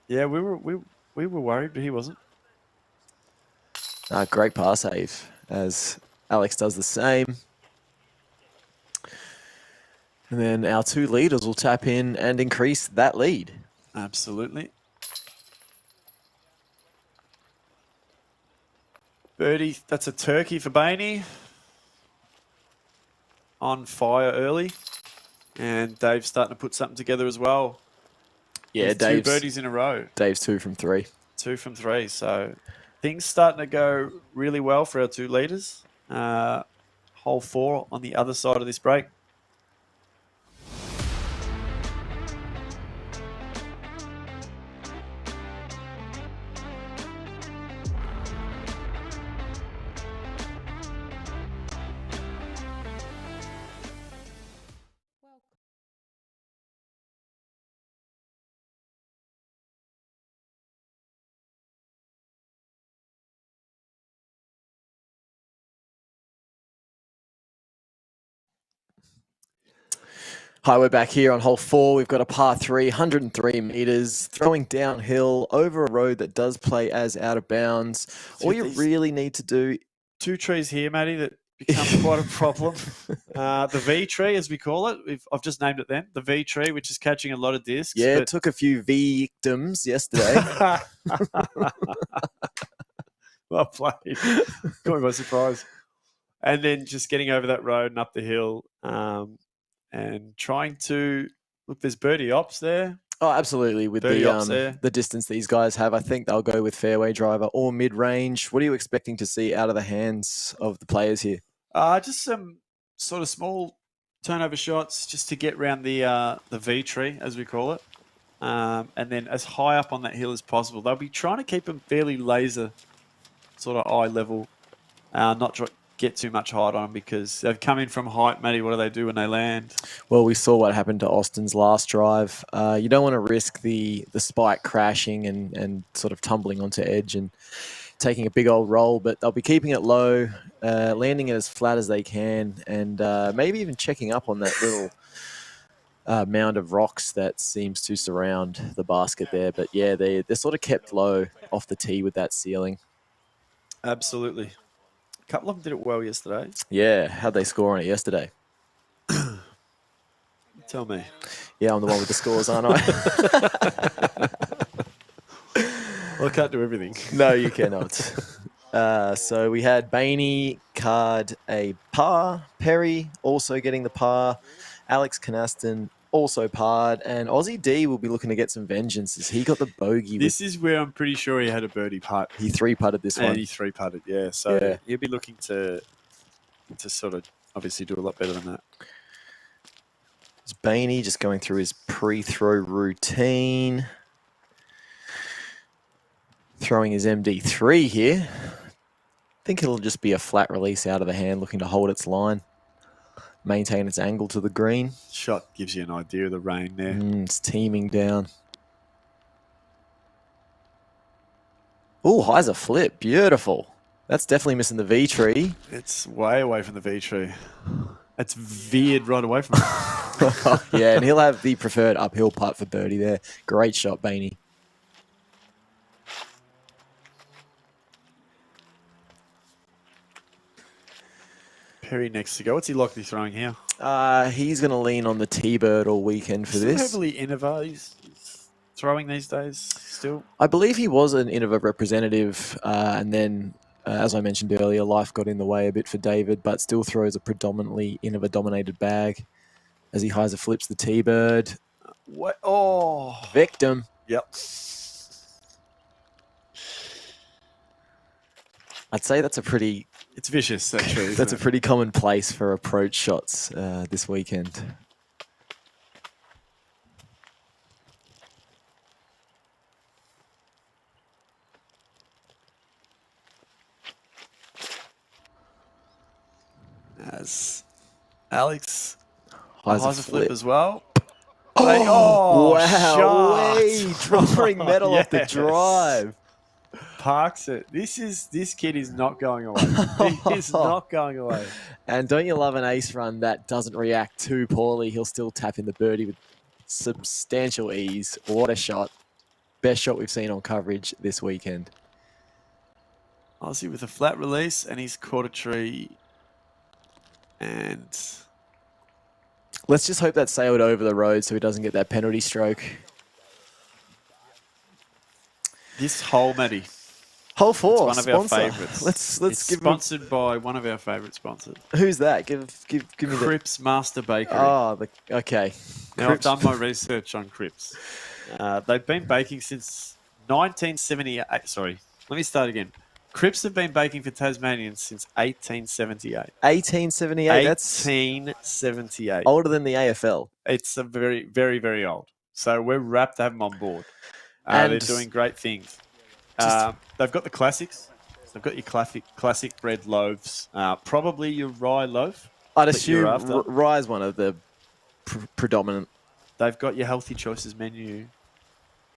Yeah, we were worried, but he wasn't. Great par save as Alex does the same. And then our two leaders will tap in and increase that lead. Absolutely. Birdie, that's a turkey for Bainey. On fire early. And Dave's starting to put something together as well. Yeah, Dave's 2 birdies in a row. Dave's 2 from 3. 2 from 3. So things starting to go really well for our two leaders. Hole 4 on the other side of this break. Hi, we're back here on hole 4. We've got a par 3, 103 meters, throwing downhill over a road that does play as out of bounds. All you really need to do... 2 trees here, Matty, that become quite a problem. The V tree, as we call it. I've just named it then. The V tree, which is catching a lot of discs. Yeah, it took a few victims yesterday. Well played. Caught me by surprise. And then just getting over that road and up the hill. And trying to look, there's birdie ops there. Oh, absolutely. With the distance these guys have, I think they'll go with fairway driver or mid-range. What are you expecting to see out of the hands of the players here? Just some sort of small turnover shots just to get around the V tree, as we call it. And then as high up on that hill as possible. They'll be trying to keep them fairly laser sort of eye level, not get too much height on them because they've come in from height. Matty, what do they do when they land? Well, we saw what happened to Austin's last drive. You don't want to risk the spike crashing and sort of tumbling onto edge and taking a big old roll, but they'll be keeping it low, landing it as flat as they can, and maybe even checking up on that little mound of rocks that seems to surround the basket there. But yeah, they're sort of kept low off the tee with that ceiling. Absolutely. A couple of them did it well yesterday. Yeah, how'd they score on it yesterday? Tell me. Yeah, I'm the one with the scores, aren't I? Well, I can't do everything. No, you cannot. So we had Bainey card a par, Perry also getting the par, Alex Canaston also parred, and Aussie D will be looking to get some vengeance as he got the bogey. This is where I'm pretty sure he had a birdie putt. He 3-putted this one. And he 3-putted, yeah. So he'll be looking to sort of obviously do a lot better than that. It's Bainey just going through his pre-throw routine. Throwing his MD3 here. I think it'll just be a flat release out of the hand, looking to hold its line. Maintain its angle to the green. Shot gives you an idea of the rain there. It's teaming down. Oh, highs a flip. Beautiful. That's definitely missing the V tree. It's way away from the V tree. It's veered right away from it. Yeah, and he'll have the preferred uphill putt for birdie there. Great shot, Bainey. Perry next to go. What's he likely throwing here? He's going to lean on the T-Bird all weekend for this. Heavily Innova. He's throwing these days still. I believe he was an Innova representative, and then, as I mentioned earlier, life got in the way a bit for David, but still throws a predominantly Innova-dominated bag as he hyzer flips the T-Bird. What? Oh, victim. Yep. I'd say that's a pretty It's vicious, that tree. Isn't That's a it? pretty common place for approach shots this weekend. As Alex Highs a highs a flip flip. as well. Oh, wow. shot. Way. Drawing metal off the Yes. drive. Parks it. This kid is not going away. He is not going away. And don't you love an ace run that doesn't react too poorly? He'll still tap in the birdie with substantial ease. What a shot. Best shot we've seen on coverage this weekend. Aussie with a flat release, and he's caught a tree. And Let's just hope that sailed over the road so he doesn't get that penalty stroke. this hole, Matty, Hole 4, it's one of sponsor. our favourites. Let's It's give him. sponsored by one of our favourite sponsors, Who's that? Give me the. Cripps Master Bakery. Oh, okay. Now, I've done my research on Cripps. They've been baking since 1978. Sorry, let me start again. Cripps have been baking for Tasmanians since 1878. 1878. That's 1878. older than the AFL. It's a very, very, very old. So we're rapt to have them on board. And They're doing great things. just- They've got the classics. They've got your classic bread loaves. Probably your rye loaf. I'd that you're assume after. rye is one of the predominant. They've got your healthy choices menu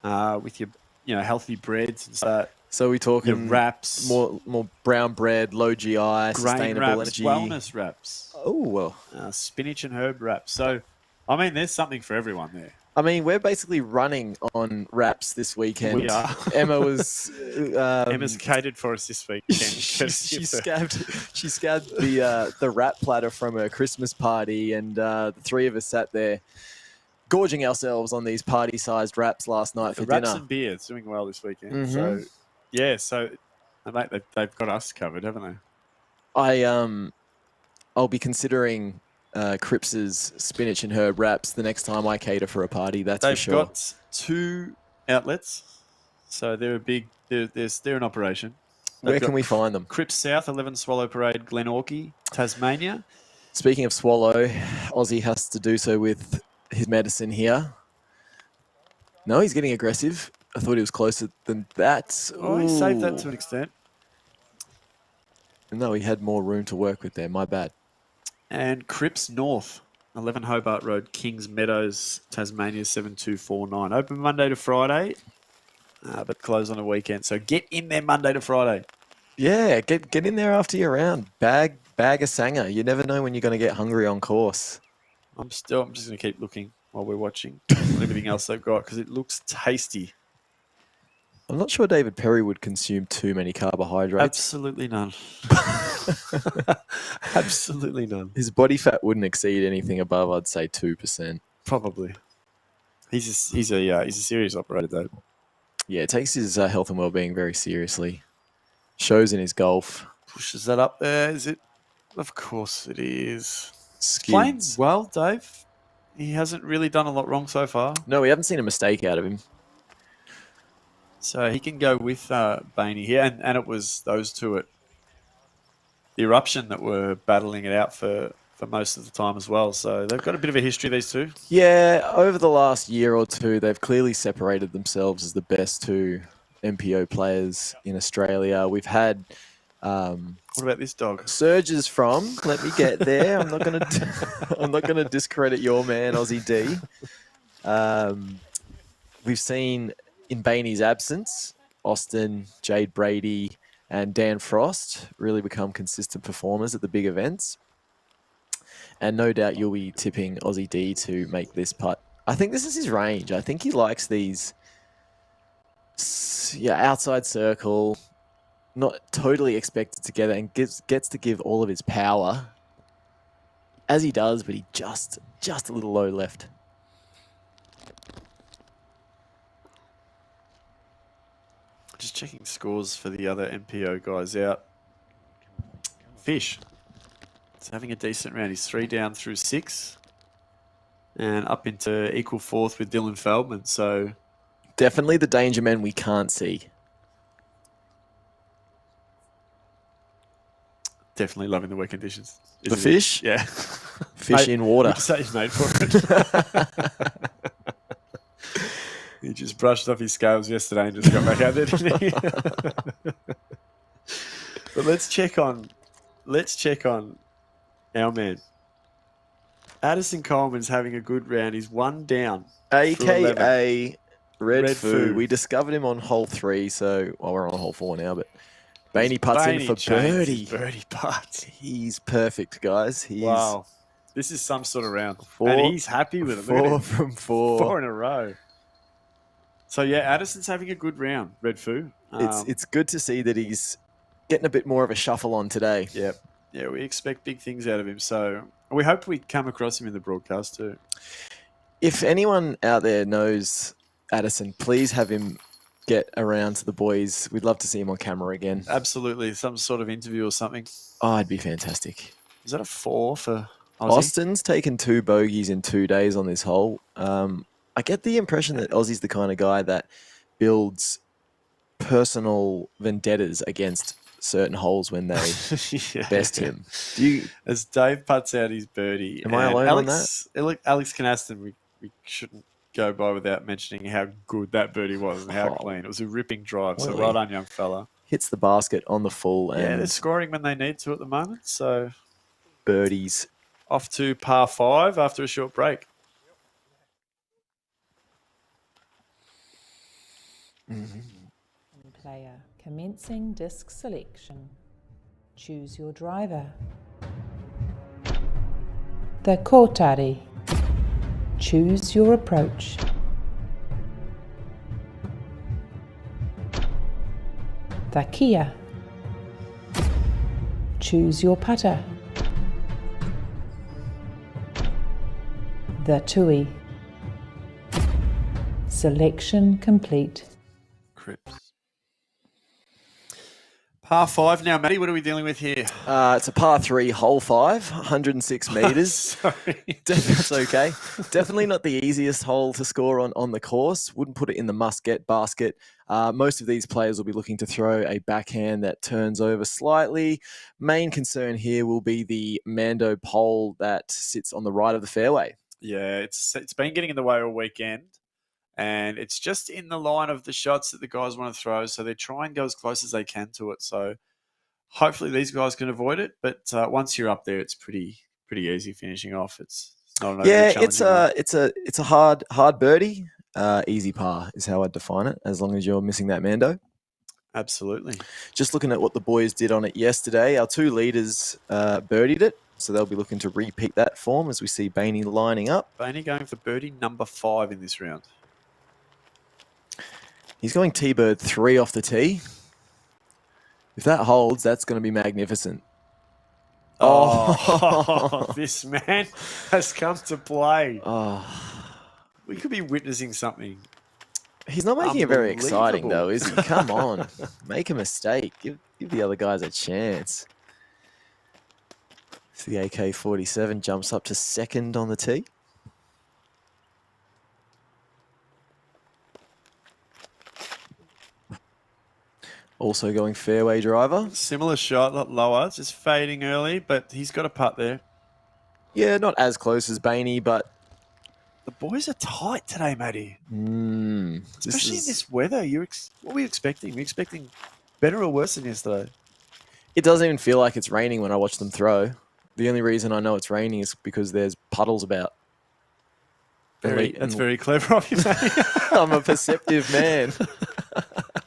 with your healthy breads and stuff. So we're Your talking wraps, more brown bread, low GI, grain sustainable wraps, energy. wellness wraps, Oh well. spinach and herb wraps. So, I mean, there's something for everyone there. I mean, we're basically running on wraps this weekend. We are. Emma was. Emma's catered for us this weekend. she scabbed the wrap platter from her Christmas party, and the three of us sat there gorging ourselves on these party-sized wraps last night for Wraps dinner. and beer. It's doing well this weekend. Mhm. So, yeah. So, mate, they've got us covered, haven't they? I'll be considering Cripps's spinach and herb wraps the next time I cater for a party. That's They've for sure. got 2 outlets, so they're a big. They're an operation. They've Where got can we find them? Cripps South, 11 Swallow Parade, Glenorchy, Tasmania. Speaking of swallow, Aussie has to do so with his medicine here. No, he's getting aggressive. I thought he was closer than that. Oh, he saved that Ooh. to an extent. No, he had more room to work with there. My bad. And Cripps North, 11 Hobart Road, Kings Meadows, Tasmania, 7249. Open Monday to Friday, but close on a weekend. So get in there Monday to Friday. Yeah, get in there after your round. Bag a sanger. You never know when you're going to get hungry on course. I'm just going to keep looking while we're watching on everything else they've got because it looks tasty. I'm not sure David Perry would consume too many carbohydrates. Absolutely none. Absolutely none. His body fat wouldn't exceed anything above, I'd say, 2%. Probably. He's a serious operator though. Yeah, takes his health and well-being very seriously. Shows in his golf. Pushes that up there. Is it? Of course it is. Playing Skids. well, Dave. He hasn't really done a lot wrong so far. No, we haven't seen a mistake out of him. So he can go with Bainey here. And it was those two at the Eruption that were battling it out for most of the time as well. So they've got a bit of a history, these two. Yeah, over the last year or two, they've clearly separated themselves as the best two MPO players in Australia. We've had What about this dog? surges from. Let me get there. I'm not gonna discredit your man, Aussie D. We've seen in Bainey's absence, Austin, Jade Brady, and Dan Frost really become consistent performers at the big events. And no doubt you'll be tipping Aussie D to make this putt. I think this is his range. I think he likes these, outside circle, not totally expected together, and gets to give all of his power, as he does, but he just a little low left. Just checking scores for the other MPO guys out. Fish. He's having a decent round. He's 3 down through 6. And up into equal 4th with Dylan Feldman. So Definitely the danger man we can't see. Definitely loving the wet conditions. The isn't he? fish? Yeah. Fish in water. Would you say he's made for it? He just brushed off his scales yesterday and just got back out there, didn't he? But let's check on our man. Addison Coleman's having a good round. He's one down. AKA Red Foo. Foo. We discovered him on hole 3, so we're on hole 4 now, but Bainey putts in for birdie. Birdie putt. He's perfect, guys. He's Wow. This is some sort of round. Four- And he's happy with it. Look at 4 him. from 4. 4 in a row. So yeah, Addison's having a good round, Red Foo. It's good to see that he's getting a bit more of a shuffle on today. Yeah, we expect big things out of him. So we hope we come across him in the broadcast too. If anyone out there knows Addison, please have him get around to the boys. We'd love to see him on camera again. Absolutely, some sort of interview or something. Oh, it'd be fantastic. Is that a 4 for Aussie? Austin's taken 2 bogeys in 2 days on this hole. I get the impression that Aussie's the kind of guy that builds personal vendettas against certain holes when they Yeah. best him. As Dave putts out his birdie. Am I and alone on Alex, Alex Canaston, we shouldn't go by without mentioning how good that birdie was and how clean. It was a ripping drive. So Really? well done, young fella. Hits the basket on the full Yeah, and they're scoring when they need to at the moment. So birdies. off to par 5 after a short break. Player commencing disc selection. Choose your driver. The Kotari. Choose your approach. The Kia. Choose your putter. The Tui. Selection complete. Crips. Par 5 now, Matty. What are we dealing with here? It's a par 3, hole 5, 106 metres. Sorry. That's okay. Definitely not the easiest hole to score on the course. Wouldn't put it in the must-get basket. Most of these players will be looking to throw a backhand that turns over slightly. Main concern here will be the Mando pole that sits on the right of the fairway. Yeah, it's been getting in the way all weekend. And it's just in the line of the shots that the guys want to throw. So they try and go as close as they can to it. So hopefully these guys can avoid it. But once you're up there, it's pretty easy finishing off. It's not an overly challenging one. It's a hard birdie. Easy par is how I'd define it, as long as you're missing that Mando. Absolutely. Just looking at what the boys did on it yesterday, our 2 leaders birdied it. So they'll be looking to repeat that form as we see Bainey lining up. Bainey going for birdie number 5 in this round. He's going T-bird 3 off the tee. If that holds, that's going to be magnificent. Oh, this man has come to play. Oh. We could be witnessing something. He's not making it very exciting, Unbelievable. though, is he? Come on. Make a mistake. Give the other guys a chance. So the AK-47 jumps up to 2nd on the tee. Also going fairway driver. Similar shot, a lot lower, just fading early, but he's got a putt there. Yeah, not as close as Bainey, but... The boys are tight today, Matty. Especially Especially in this weather. What were you expecting? Were you expecting better or worse than yesterday? It doesn't even feel like it's raining when I watch them throw. The only reason I know it's raining is because there's puddles about. That's very clever of you, Matty. I'm a perceptive man.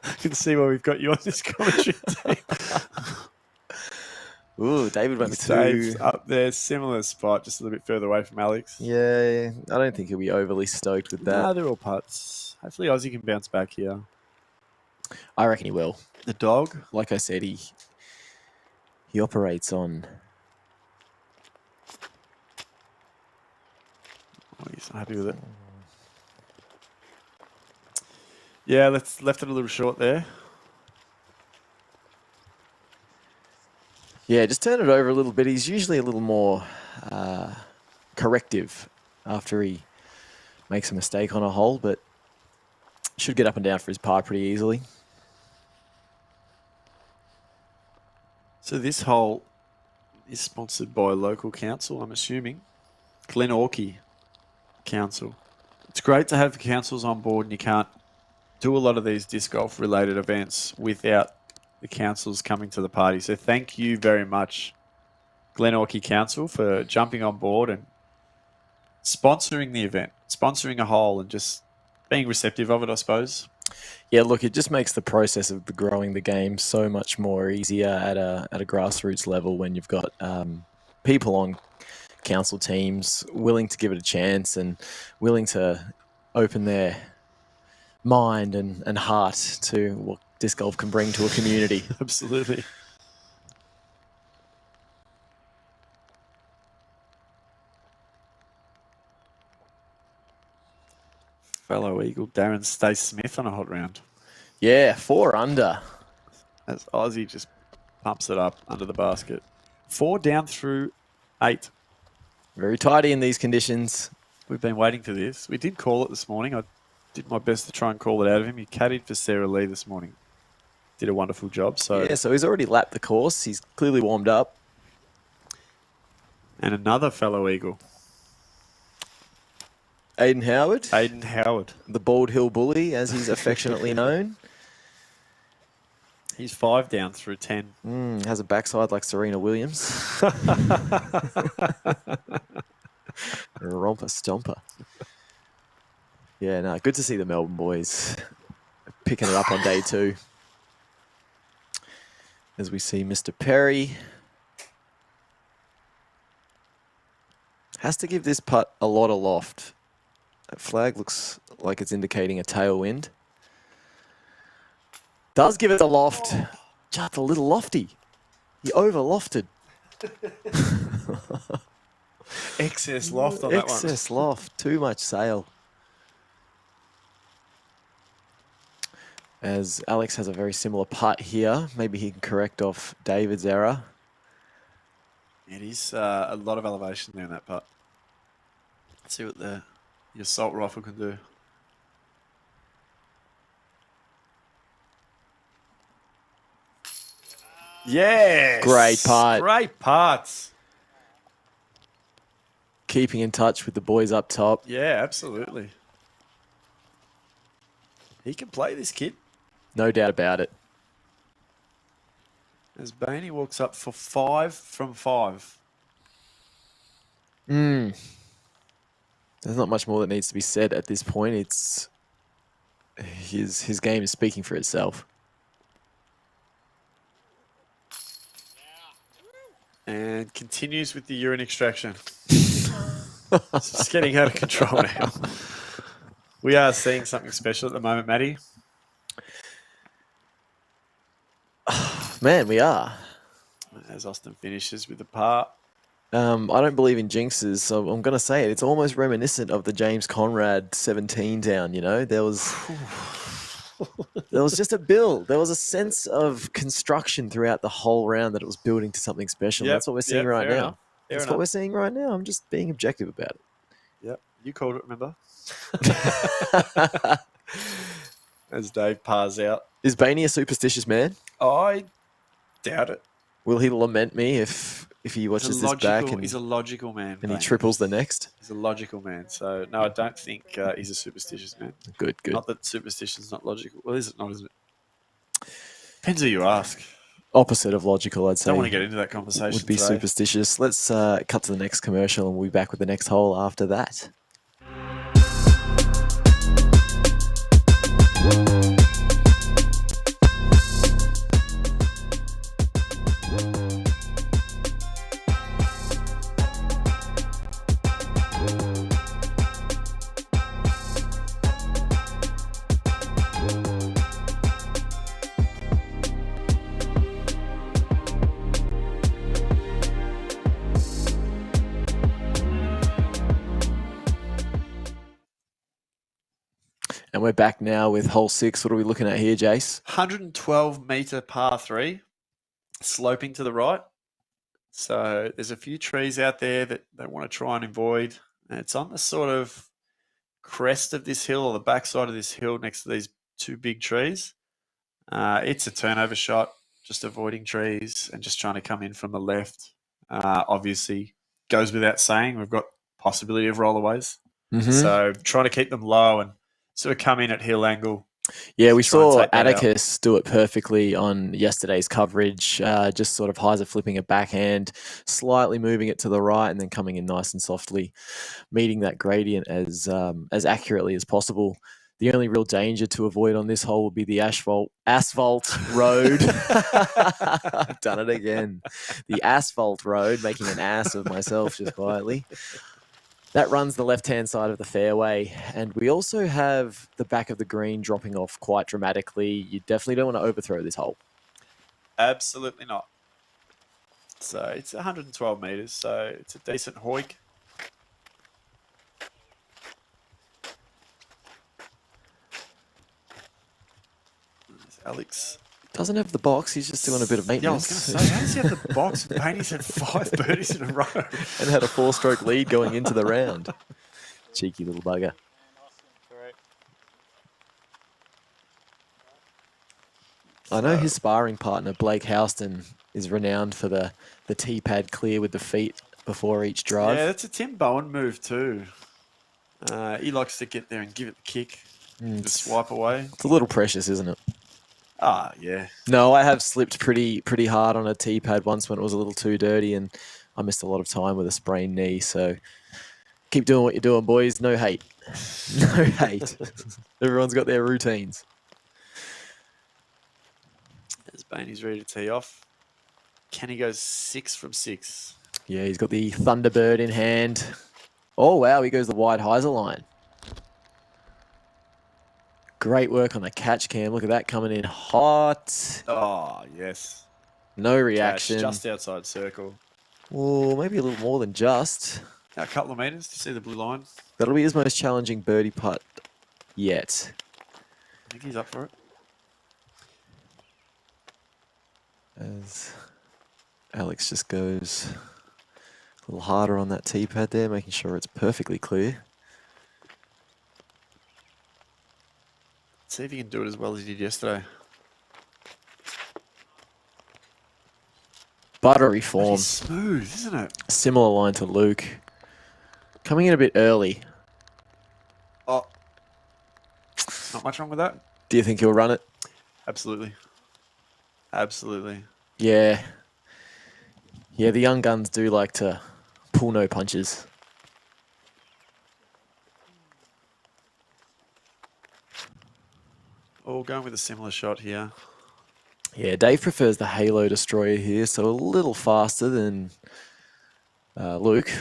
I can see why we've got you on this commentary team. Ooh, David went with 2. Dave's up there, similar spot, just a little bit further away from Alex. Yeah, I don't think he'll be overly stoked with that. No, they're all putts. Hopefully Aussie can bounce back here. I reckon he will. The dog? Like I said, he operates on... Oh, he's not happy with it. Yeah, left it a little short there. Yeah, just turn it over a little bit. He's usually a little more corrective after he makes a mistake on a hole, but should get up and down for his par pretty easily. So this hole is sponsored by local council, I'm assuming. Glenorchy Council. It's great to have councils on board, and you can't do a lot of these disc golf related events without the councils coming to the party. So thank you very much, Glenorchy Council, for jumping on board and sponsoring the event, sponsoring a hole, and just being receptive of it, I suppose. Yeah, look, it just makes the process of growing the game so much more easier at a grassroots level when you've got people on council teams willing to give it a chance and willing to open their mind and heart to what disc golf can bring to a community. Absolutely. Fellow Eagle Darren Stace Smith on a hot round. Yeah, 4 under. As Aussie just pumps it up under the basket. 4 down through 8. Very tidy in these conditions. We've been waiting for this. We did call it this morning. I did my best to try and call it out of him. He caddied for Sarah Lee this morning. Did a wonderful job. So yeah, so he's already lapped the course. He's clearly warmed up. And another fellow Eagle. Aiden Howard. Aiden Howard. The Bald Hill Bully, as he's affectionately known. He's 5 down through 10. Has a backside like Serena Williams. Romper stomper. Yeah, no, good to see the Melbourne boys picking it up on day 2. As we see Mr. Perry. Has to give this putt a lot of loft. That flag looks like it's indicating a tailwind. Does give it the loft. Just a little lofty. He over lofted. Excess loft on that one. Excess loft. Too much sail. As Alex has a very similar putt here. Maybe he can correct off David's error. It is a lot of elevation there in that putt. Let's see what your assault rifle can do. Yes! Great putt. Great putts. Keeping in touch with the boys up top. Yeah, absolutely. He can play, this kid. No doubt about it. As Bainey walks up for 5 from 5. There's not much more that needs to be said at this point. It's his game is speaking for itself. And continues with the urine extraction. It's just getting out of control now. We are seeing something special at the moment, Matty. Man, we are. As Austin finishes with the par. I don't believe in jinxes, so I'm going to say it. It's almost reminiscent of the James Conrad 17 down, you know? There was just a build. There was a sense of construction throughout the whole round that it was building to something special. Yep, That's what we're seeing right now. enough. That's what we're seeing right now. I'm just being objective about it. Yep, you called it, remember? As Dave pars out. Is Bainey a superstitious man? I doubt it. Will he lament me if he watches this back and he's a logical man. he Bainey. triples the next? He's a logical man. So, no, I don't think he's a superstitious man. Good. Not that superstition's not logical. Well, is it not, isn't it? Depends who you ask. Opposite of logical, I'd say. Don't want to get into that conversation Would be today. superstitious. Let's cut to the next commercial and we'll be back with the next hole after that. And we're back now with hole 6. What are we looking at here, Jace? 112 metre par 3, sloping to the right. So there's a few trees out there that they want to try and avoid. And it's on the sort of crest of this hill or the backside of this hill next to these 2 big trees. It's a turnover shot, just avoiding trees and just trying to come in from the left. obviously goes without saying. We've got possibility of rollaways. Mm-hmm. So trying to keep them low and sort of come in at heel angle. Yeah, we Try and saw take that out. Atticus do it perfectly on yesterday's coverage, just sort of hyzer flipping a backhand, slightly moving it to the right and then coming in nice and softly, meeting that gradient as accurately as possible. The only real danger to avoid on this hole would be the asphalt road. I've done it again. The asphalt road, making an ass of myself just quietly. That runs the left-hand side of the fairway, and we also have the back of the green dropping off quite dramatically. You definitely don't want to overthrow this hole. Absolutely not. So it's 112 metres, so it's a decent hoik. There's Alex. Doesn't have the box. He's just doing a bit of Yeah, I was maintenance. going to say, how does he have the box? Bainey's had 5 birdies in a row. And had a 4-stroke lead going into the round. Cheeky little bugger. I know his sparring partner, Blake Houston, is renowned for the tee pad clear with the feet before each drive. Yeah, that's a Tim Bowen move too. He likes to get there and give it the kick. Just swipe away. It's a little precious, isn't it? Ah, yeah. No, I have slipped pretty hard on a tee pad once when it was a little too dirty, and I missed a lot of time with a sprained knee. So keep doing what you're doing, boys. No hate. No hate. Everyone's got their routines. As Bainey's ready to tee off. Can he go 6 from 6? Yeah, he's got the Thunderbird in hand. Oh, wow, he goes the wide hyzer line. Great work on the catch cam. Look at that coming in hot. Oh, yes. No reaction. Catch just outside circle. Oh, maybe a little more than just. A couple of metres. Do you see the blue line? That'll be his most challenging birdie putt yet. I think he's up for it. As Alex just goes a little harder on that tee pad there, making sure it's perfectly clear. See if he can do it as well as he did yesterday. Buttery form. It's smooth, isn't it? Similar line to Luke. Coming in a bit early. Oh. Not much wrong with that. Do you think he'll run it? Absolutely. Absolutely. Yeah. Yeah, the young guns do like to pull no punches. All going with a similar shot here. Yeah, Dave prefers the Halo Destroyer here, so a little faster than Luke,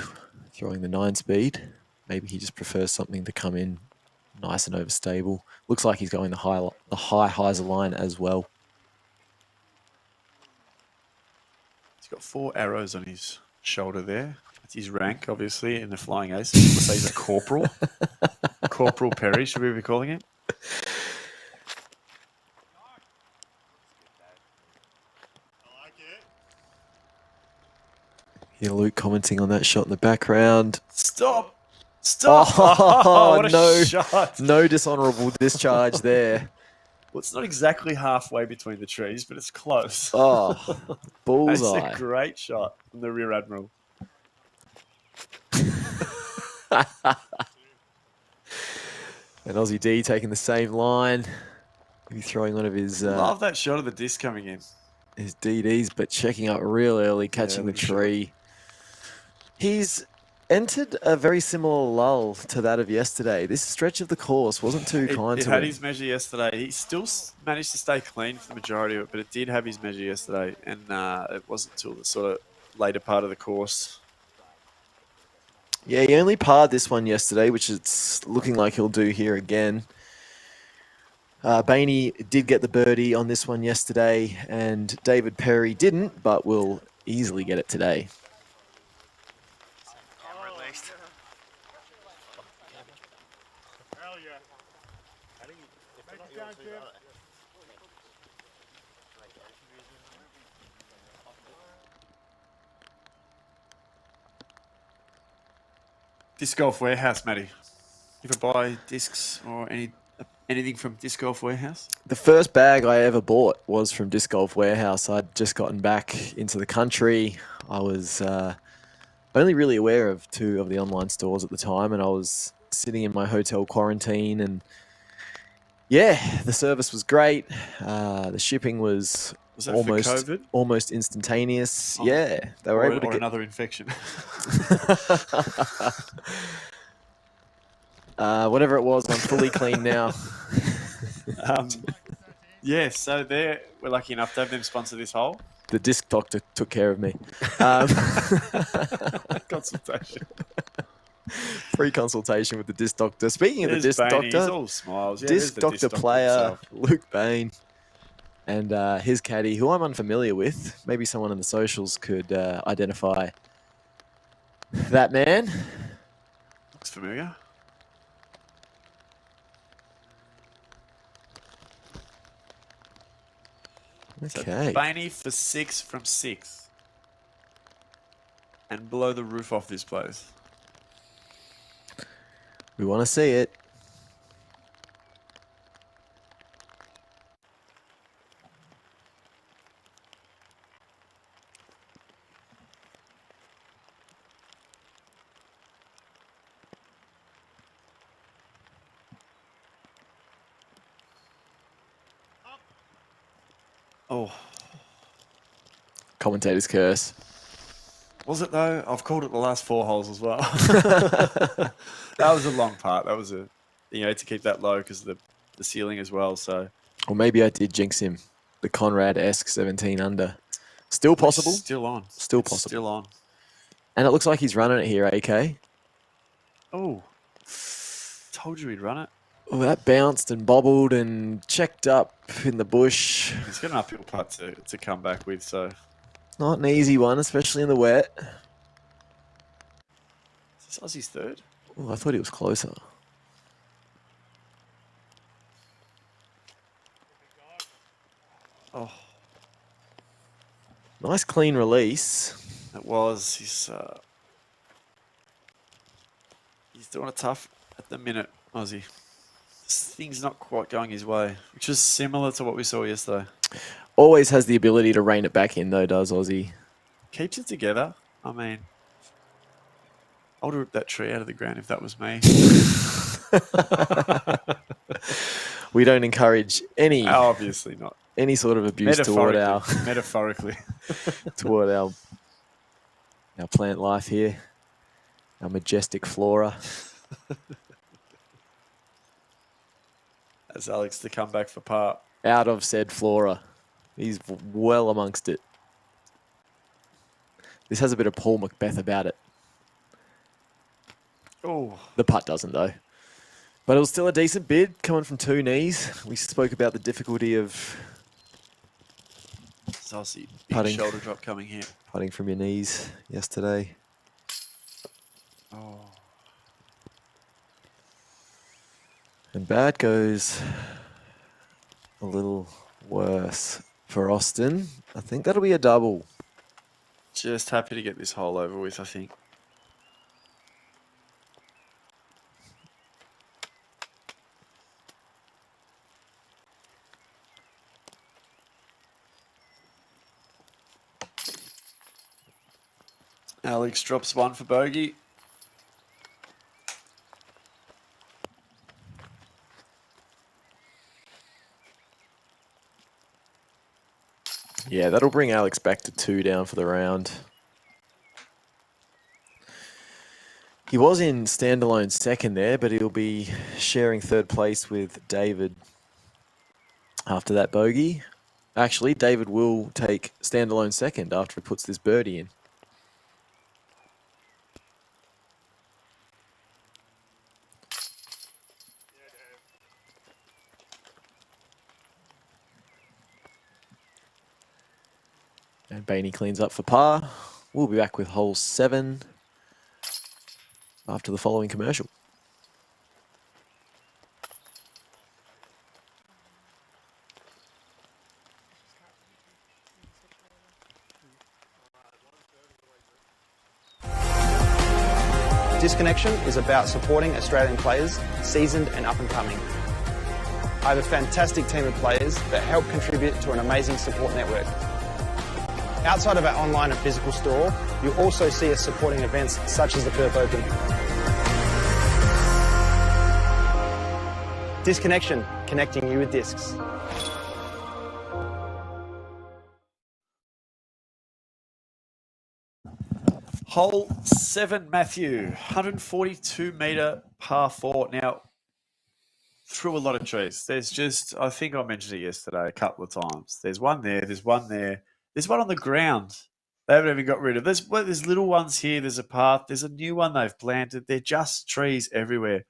throwing the 9-speed. Maybe he just prefers something to come in nice and overstable. Looks like he's going the high hyzer line as well. He's got 4 arrows on his shoulder there. That's his rank, obviously, in the Flying Ace. We'll say he's a corporal. Corporal Perry, should we be calling him? Yeah, Luke commenting on that shot in the background. Stop! Stop! Oh, what a no, shot! no dishonourable discharge there. Well, it's not exactly halfway between the trees, but it's close. Oh, That's bullseye. a great shot from the Rear Admiral. And Aussie D taking the same line. Maybe throwing one of his Love that shot of the disc coming in. his DDs, but checking up real early, catching the look at the tree. He's entered a very similar lull to that of yesterday. This stretch of the course wasn't too kind It to had him. his measure yesterday. He still managed to stay clean for the majority of it, but it did have his measure yesterday, and it wasn't until the sort of later part of the course. Yeah, he only parred this one yesterday, which it's looking like he'll do here again. Bainey did get the birdie on this one yesterday, and David Perry didn't, but will easily get it today. Hell yeah. Make it down, Jim. Disc Golf Warehouse, Matty. You ever buy discs or anything from Disc Golf Warehouse? The first bag I ever bought was from Disc Golf Warehouse. I'd just gotten back into the country. I was only really aware of 2 of the online stores at the time, and I was sitting in my hotel quarantine, and yeah, the service was great. The shipping was that for COVID? almost instantaneous. Oh. Yeah, they were able to get another infection. whatever it was. I'm fully clean now. Yeah, so we're lucky enough to have them sponsor this hole. The disc doctor took care of me. Consultation. Free consultation with the disc doctor. Speaking of the disc Bainey, doctor, he's all smiles. Yeah, disc there's the doctor player himself. Luke Bain and his caddy, who I'm unfamiliar with. Maybe someone in the socials could identify that man. Looks familiar. Okay. So Bainey for 6 from 6. And blow the roof off this place. We want to see it. Oh. Commentator's curse. Was it though? I've called it the last 4 holes as well. That was a long part. That was to keep that low because of the ceiling as well. So, Or maybe I did jinx him. The Conrad-esque 17 under. Still possible. Still on. Still It's possible. Still on. And it looks like he's running it here, AK. Oh. Told you he'd run it. Oh, that bounced and bobbled and checked up in the bush. He's got an uphill putt to come back with, so. Not an easy one, especially in the wet. Is this Aussie's third? Oh, I thought he was closer. Oh. Nice clean release. It was. He's doing it tough at the minute, Aussie. This thing's not quite going his way, which is similar to what we saw yesterday. Always has the ability to rein it back in, though, does Aussie? Keeps it together. I mean, I would have ripped that tree out of the ground if that was me. We don't encourage any Obviously not. any sort of abuse toward our Metaphorically. toward our plant life here, our majestic flora. As Alex to come back for par. Out of said flora. He's well amongst it. This has a bit of Paul Macbeth about it. Oh. The putt doesn't, though. But it was still a decent bid coming from 2 knees. We spoke about the difficulty of Aussie, big Putting. shoulder drop coming here. putting from your knees yesterday. Oh. And bad goes a little worse for Austin. I think that'll be a double. Just happy to get this hole over with, I think. Alex drops 1 for bogey. Yeah, that'll bring Alex back to 2 down for the round. He was in standalone second there, but he'll be sharing 3rd place with David after that bogey. Actually, David will take standalone second after he puts this birdie in. And Bainey cleans up for par. We'll be back with hole 7 after the following commercial. Disconnection is about supporting Australian players, seasoned and up and coming. I have a fantastic team of players that help contribute to an amazing support network. Outside of our online and physical store, you'll also see us supporting events such as the Perth Open. Disconnection, connecting you with discs. Hole 7, Matthew, 142 metre par 4. Now, through a lot of trees. There's just, I think I mentioned it yesterday a couple of times. There's one there, there's one there, there's one on the ground. They haven't even got rid of. There's little ones here, there's a path, there's a new one they've planted. They're just trees everywhere.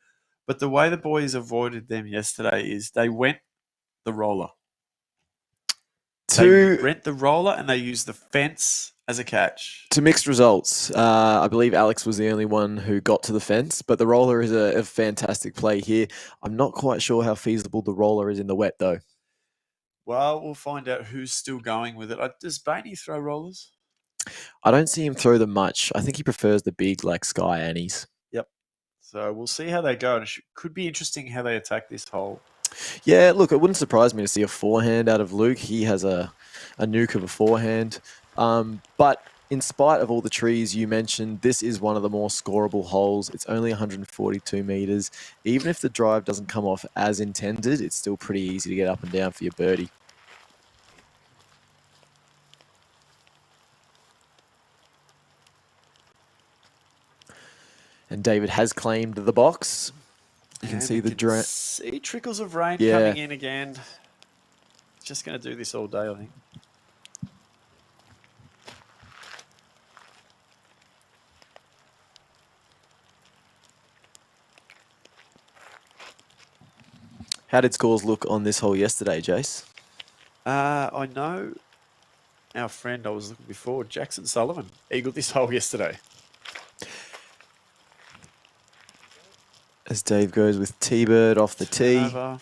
But the way the boys avoided them yesterday is they went the roller. They rent the roller and they use the fence as a catch. To mixed results. I believe Alex was the only one who got to the fence, but the roller is a fantastic play here. I'm not quite sure how feasible the roller is in the wet, though. Well, we'll find out who's still going with it. Does Bainey throw rollers? I don't see him throw them much. I think he prefers the big, like, Sky Annies. Yep. So we'll see how they go. And it could be interesting how they attack this hole. Yeah, look, it wouldn't surprise me to see a forehand out of Luke. He has a nuke of a forehand. But in spite of all the trees you mentioned, this is one of the more scoreable holes. It's only 142 metres. Even if the drive doesn't come off as intended, it's still pretty easy to get up and down for your birdie. And David has claimed the box. You can see the drain. See trickles of rain coming in again. Just going to do this all day, I think. How did scores look on this hole yesterday, Jace? I know our friend I was looking before, Jackson Sullivan, eagled this hole yesterday. As Dave goes with T-Bird off the tee. Over.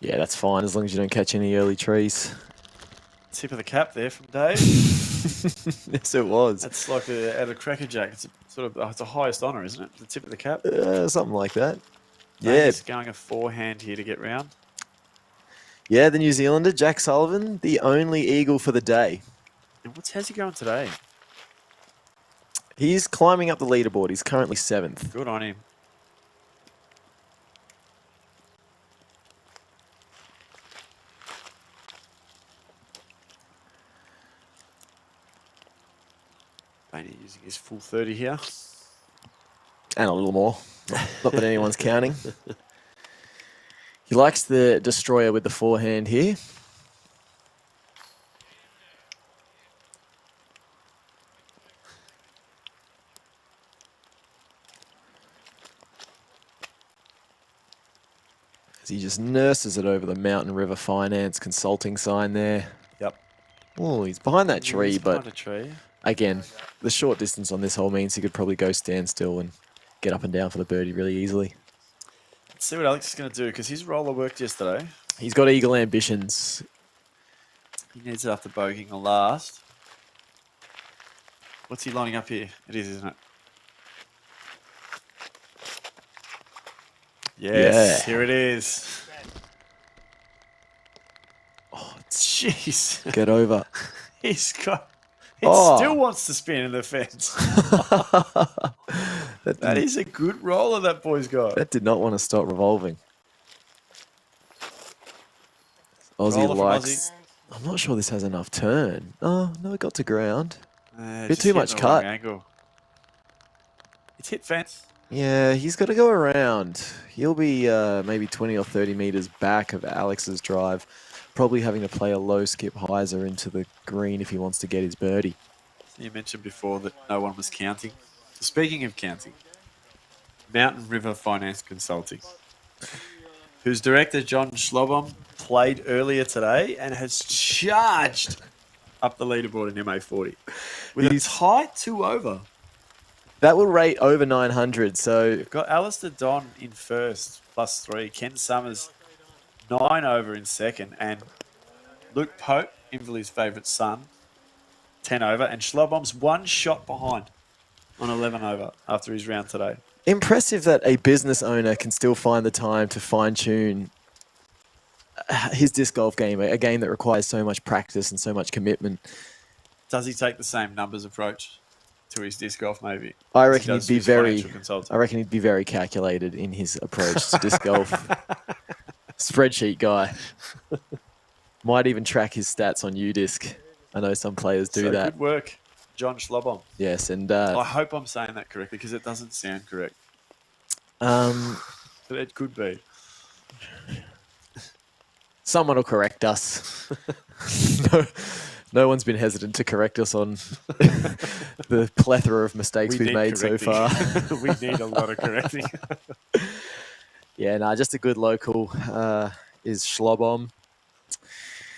Yeah, that's fine as long as you don't catch any early trees. Tip of the cap there from Dave. Yes, it was. That's like at a Cracker Jack. It's it's the highest honour, isn't it? The tip of the cap. Something like that. Yeah, he's going a forehand here to get round. Yeah, the New Zealander, Jack Sullivan, the only eagle for the day. And how's he going today? He's climbing up the leaderboard. He's currently 7th. Good on him. Bainey using his full 30 here. And a little more. Not that anyone's counting. He likes the destroyer with the forehand here. As he just nurses it over the Mountain River Finance consulting sign there. Yep. Oh, he's behind that tree, He's but behind a tree. again, the short distance on this hole means he could probably go stand still and get up and down for the birdie really easily. Let's see what Alex is going to do, because his roller worked yesterday. He's got eagle ambitions. He needs it after bogeying the last. What's he lining up here? It is, isn't it? Yes, here it is. Oh, jeez. Get over. He's got... It still wants to spin in the fence. That is a good roller that boy's got. That did not want to stop revolving. Aussie likes... I'm not sure this has enough turn. Oh, no, it got to ground. Bit too much cut. Angle. It's hit fence. Yeah, he's got to go around. He'll be maybe 20 or 30 metres back of Alex's drive. Probably having to play a low skip hyzer into the green if he wants to get his birdie. You mentioned before that no one was counting. Speaking of counting, Mountain River Finance Consulting, whose director, John Schlobom, played earlier today and has charged up the leaderboard in MA40 with a tight 2 over. That will rate over 900, so... We've got Alistair Don in first, +3. Ken Summers, 9 over in second. And Luke Pope, Inverley's favourite son, 10 over. And Schlobom's 1 shot behind on 11 over after his round today. Impressive that a business owner can still find the time to fine-tune his disc golf game, a game that requires so much practice and so much commitment. Does he take the same numbers approach to his disc golf? Maybe. I As he reckon does he'd be his financial very. consulting? I reckon he'd be very calculated in his approach to disc golf. Spreadsheet guy. Might even track his stats on UDisc. I know some players do So that. good work, John Schlobom. Yes, and I hope I'm saying that correctly because it doesn't sound correct. But it could be. someone will correct us. No one's been hesitant to correct us on the plethora of mistakes we've made so far. We need a lot of correcting. Yeah, just a good local is Schlobom.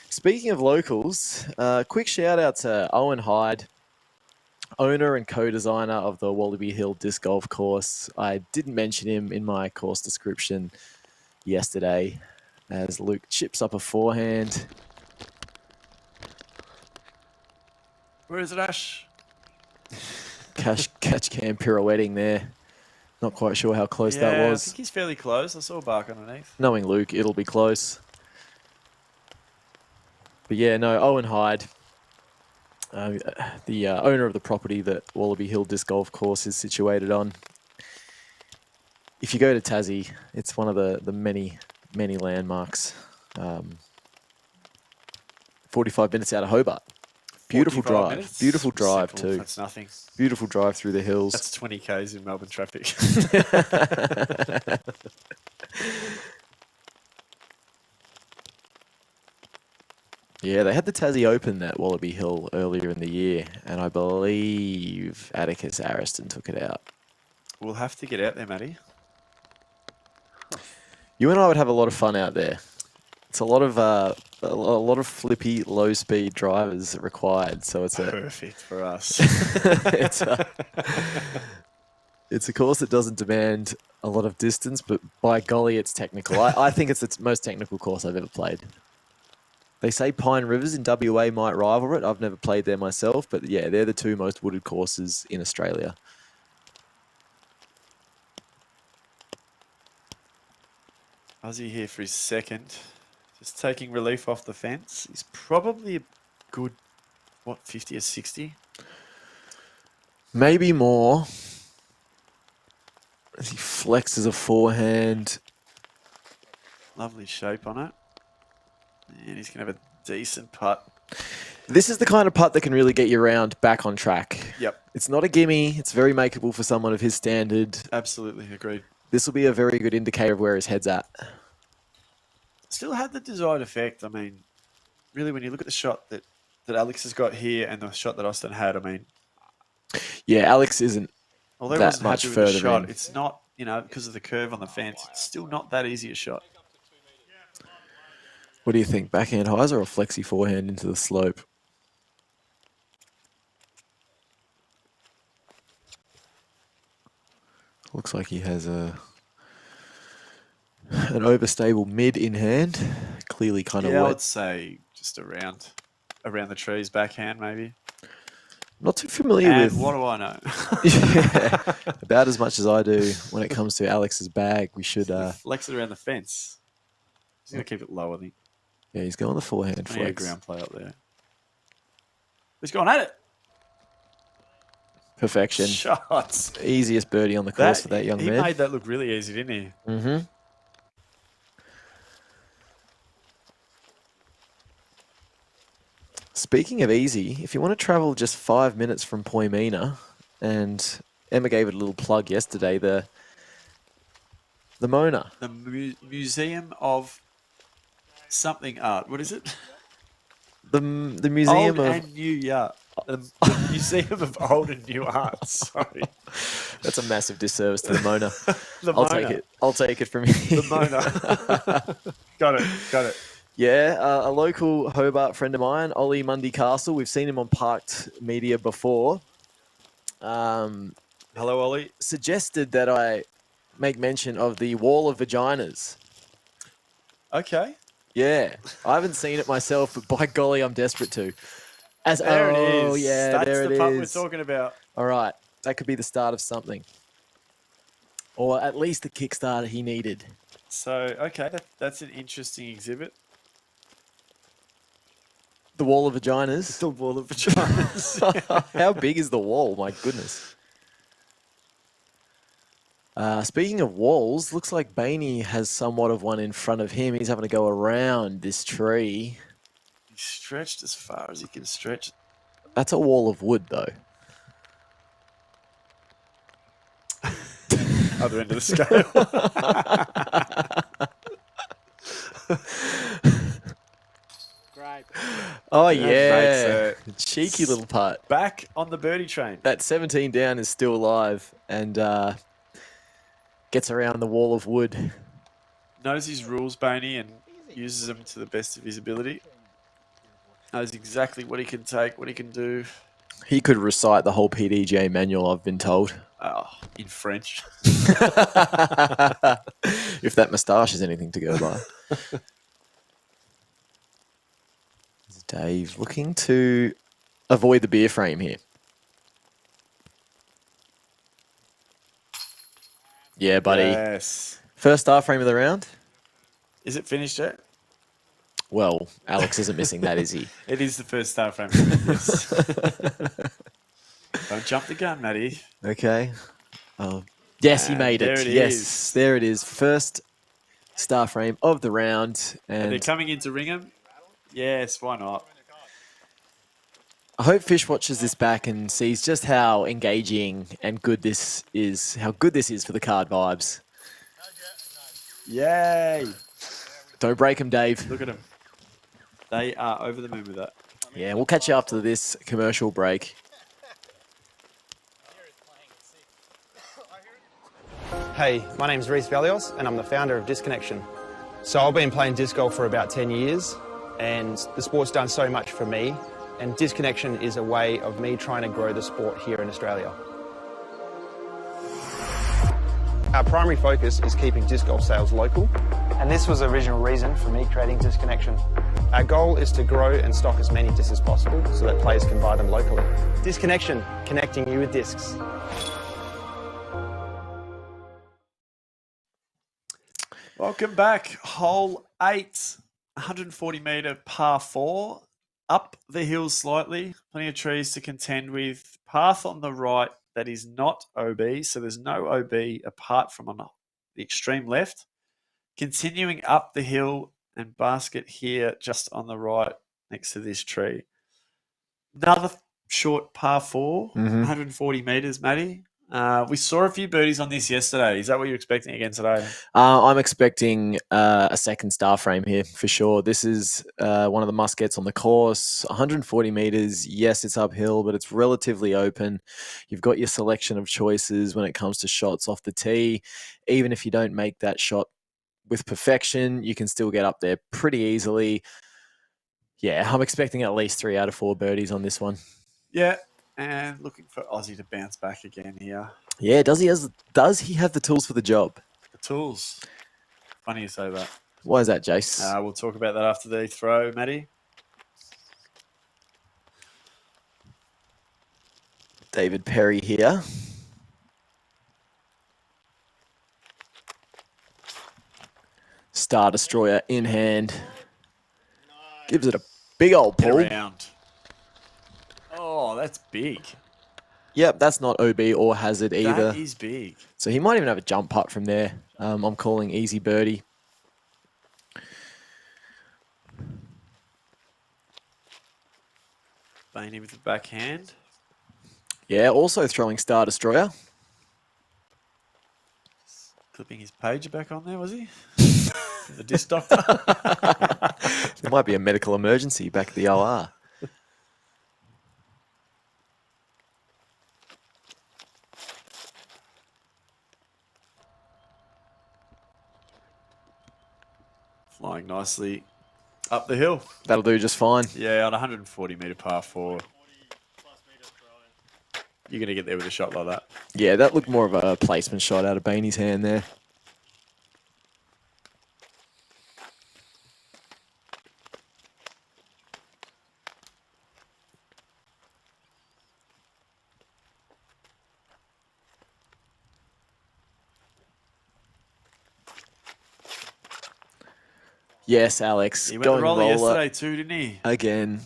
Speaking of locals, quick shout out to Owen Hyde, owner and co-designer of the Wallaby Hill Disc Golf Course. I didn't mention him in my course description yesterday as Luke chips up a forehand. Where is it, Ash? Catch cam pirouetting there. Not quite sure how close that I was. think he's fairly close. I saw a bark underneath. Knowing Luke, it'll be close. But yeah, no, Owen Hyde, the owner of the property that Wallaby Hill Disc Golf Course is situated on. If you go to Tassie, it's one of the many, many landmarks. 45 minutes out of Hobart. Beautiful 45 drive. minutes? Beautiful drive Simple. too. That's nothing. Beautiful drive through the hills. That's 20 Ks in Melbourne traffic. Yeah, they had the Tassie Open at Wallaby Hill earlier in the year, and I believe Atticus Ariston took it out. We'll have to get out there, Matty. You and I would have a lot of fun out there. It's a lot of flippy, low-speed drivers required, so it's Perfect for us. it's a course that doesn't demand a lot of distance, but by golly, it's technical. I think it's the most technical course I've ever played. They say Pine Rivers in WA might rival it. I've never played there myself, but yeah, they're the two most wooded courses in Australia. Aussie here for his second. Just taking relief off the fence. He's probably a good, 50 or 60? Maybe more. As he flexes a forehand. Lovely shape on it. And he's going to have a decent putt. This is the kind of putt that can really get you around back on track. Yep. It's not a gimme. It's very makeable for someone of his standard. Absolutely agreed. This will be a very good indicator of where his head's at. Still had the desired effect. I mean, really, when you look at the shot that Alex has got here and the shot that Austin had, I mean... Yeah, Alex isn't although that wasn't much happy with the further shot, in. it's not, because of the curve on the fence, it's still not that easy a shot. What do you think? Backhand highs or a flexi forehand into the slope? Looks like he has an overstable mid in hand. Clearly kind of Yeah, I wet. would say just around the trees, backhand maybe. Not too familiar And with... what do I know? Yeah, about as much as I do when it comes to Alex's bag. We should... Flex it around the fence. He's going to keep it low, I think. Yeah, he's going the forehand I need a flex. ground play up there. He's going at it. Perfection. Shots. Easiest birdie on the course for that young he man. made that look really easy, didn't he? Mm-hmm. Speaking of easy, if you want to travel just 5 minutes from Poimina, and Emma gave it a little plug yesterday, the Mona. The Museum of something art. What is it? The Museum Old of... and New Art. The Museum of Old and New Art. Sorry. That's a massive disservice to the Mona. The I'll Mona. take it. I'll take it from you. The Mona. Got it. Yeah, a local Hobart friend of mine, Ollie Mundy Castle. We've seen him on Parked Media before. Hello, Ollie. Suggested that I make mention of the Wall of Vaginas. Okay. Yeah, I haven't seen it myself, but by golly, I'm desperate to. There it is. Oh, yeah, That's there the it putt is. we're talking about. All right, that could be the start of something. Or at least the kickstart he needed. So, okay, that's an interesting exhibit. The wall of vaginas. The wall of vaginas. How big is the wall? My goodness. Speaking of walls, looks like Bainey has somewhat of one in front of him. He's having to go around this tree. He's stretched as far as he can stretch. That's a wall of wood, though. Other end of the scale. Great. Oh, That yeah. makes Cheeky little putt. Back on the birdie train. That 17 down is still alive and gets around the wall of wood. Knows his rules, Bainey, and uses them to the best of his ability. Knows exactly what he can take, what he can do. He could recite the whole PDGA manual, I've been told. Oh, in French. If that moustache is anything to go by. Dave looking to avoid the beer frame here. Yeah, buddy. Yes. First star frame of the round. Is it finished yet? Well, Alex isn't missing that, is he? It is the first star frame. Yes. Don't jump the gun, Matty. Okay. Oh, yes, he made it. There it Yes, is. there it is. First star frame of the round. And they're And coming into Ringham. Yes, why not? I hope Fish watches this back and sees just how engaging and good this is, how good this is for the card vibes. Yay! Don't break him, Dave. Look at them. They are over the moon with that. Yeah, we'll catch you after this commercial break. Hey, my name's Reece Valios and I'm the founder of Disconnection. So I've been playing disc golf for about 10 years and the sport's done so much for me, and Disconnection is a way of me trying to grow the sport here in Australia. Our primary focus is keeping disc golf sales local, and this was the original reason for me creating Disconnection. Our goal is to grow and stock as many discs as possible so that players can buy them locally. Disconnection, connecting you with discs. Welcome back. Hole 8, 140 metre par 4. Up the hill slightly. Plenty of trees to contend with. Path on the right that is not OB. So there's no OB apart from on the extreme left. Continuing up the hill and basket here just on the right next to this tree. Another short par 4, 140 metres, Matty. We saw a few birdies on this yesterday. Is that what you're expecting again today? I'm expecting a second star frame here for sure. This is one of the must-gets on the course. 140 meters. Yes, it's uphill, but it's relatively open. You've got your selection of choices when it comes to shots off the tee. Even if you don't make that shot with perfection, you can still get up there pretty easily. Yeah, I'm expecting at least 3 out of 4 birdies on this one. Yeah. And looking for Aussie to bounce back again here. Yeah, does he have the tools for the job? The tools. Funny you say that. Why is that, Jace? We'll talk about that after the throw, Matty. David Perry here. Star Destroyer in hand. Gives it a big old Get pull. around. Oh, that's big. Yep, that's not OB or hazard either. That is big. So he might even have a jump putt from there. I'm calling easy birdie. Bainey with the backhand. Yeah, also throwing Star Destroyer. Clipping his pager back on there, was he? The disc doctor. There might be a medical emergency back at the OR. Flying nicely up the hill. That'll do just fine. Yeah, on 140 metre par 4. You're going to get there with a shot like that. Yeah, that looked more of a placement shot out of Bainey's hand there. Yes, Alex. He went the going roller roller yesterday too, didn't he? again.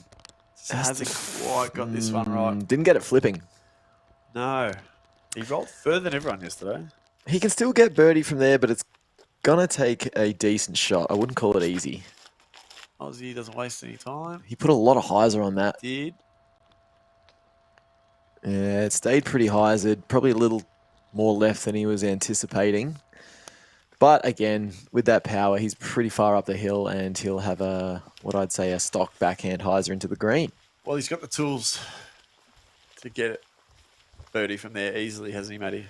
Hasn't quite got this one right. Didn't get it flipping. No. He rolled further than everyone yesterday. He can still get birdie from there, but it's going to take a decent shot. I wouldn't call it easy. Aussie doesn't waste any time. He put a lot of hyzer on that. Did. Yeah, it stayed pretty hyzered. Probably a little more left than he was anticipating. But again, with that power, he's pretty far up the hill, and he'll have what I'd say a stock backhand hyzer into the green. Well, he's got the tools to get it birdie from there easily, hasn't he, Matty?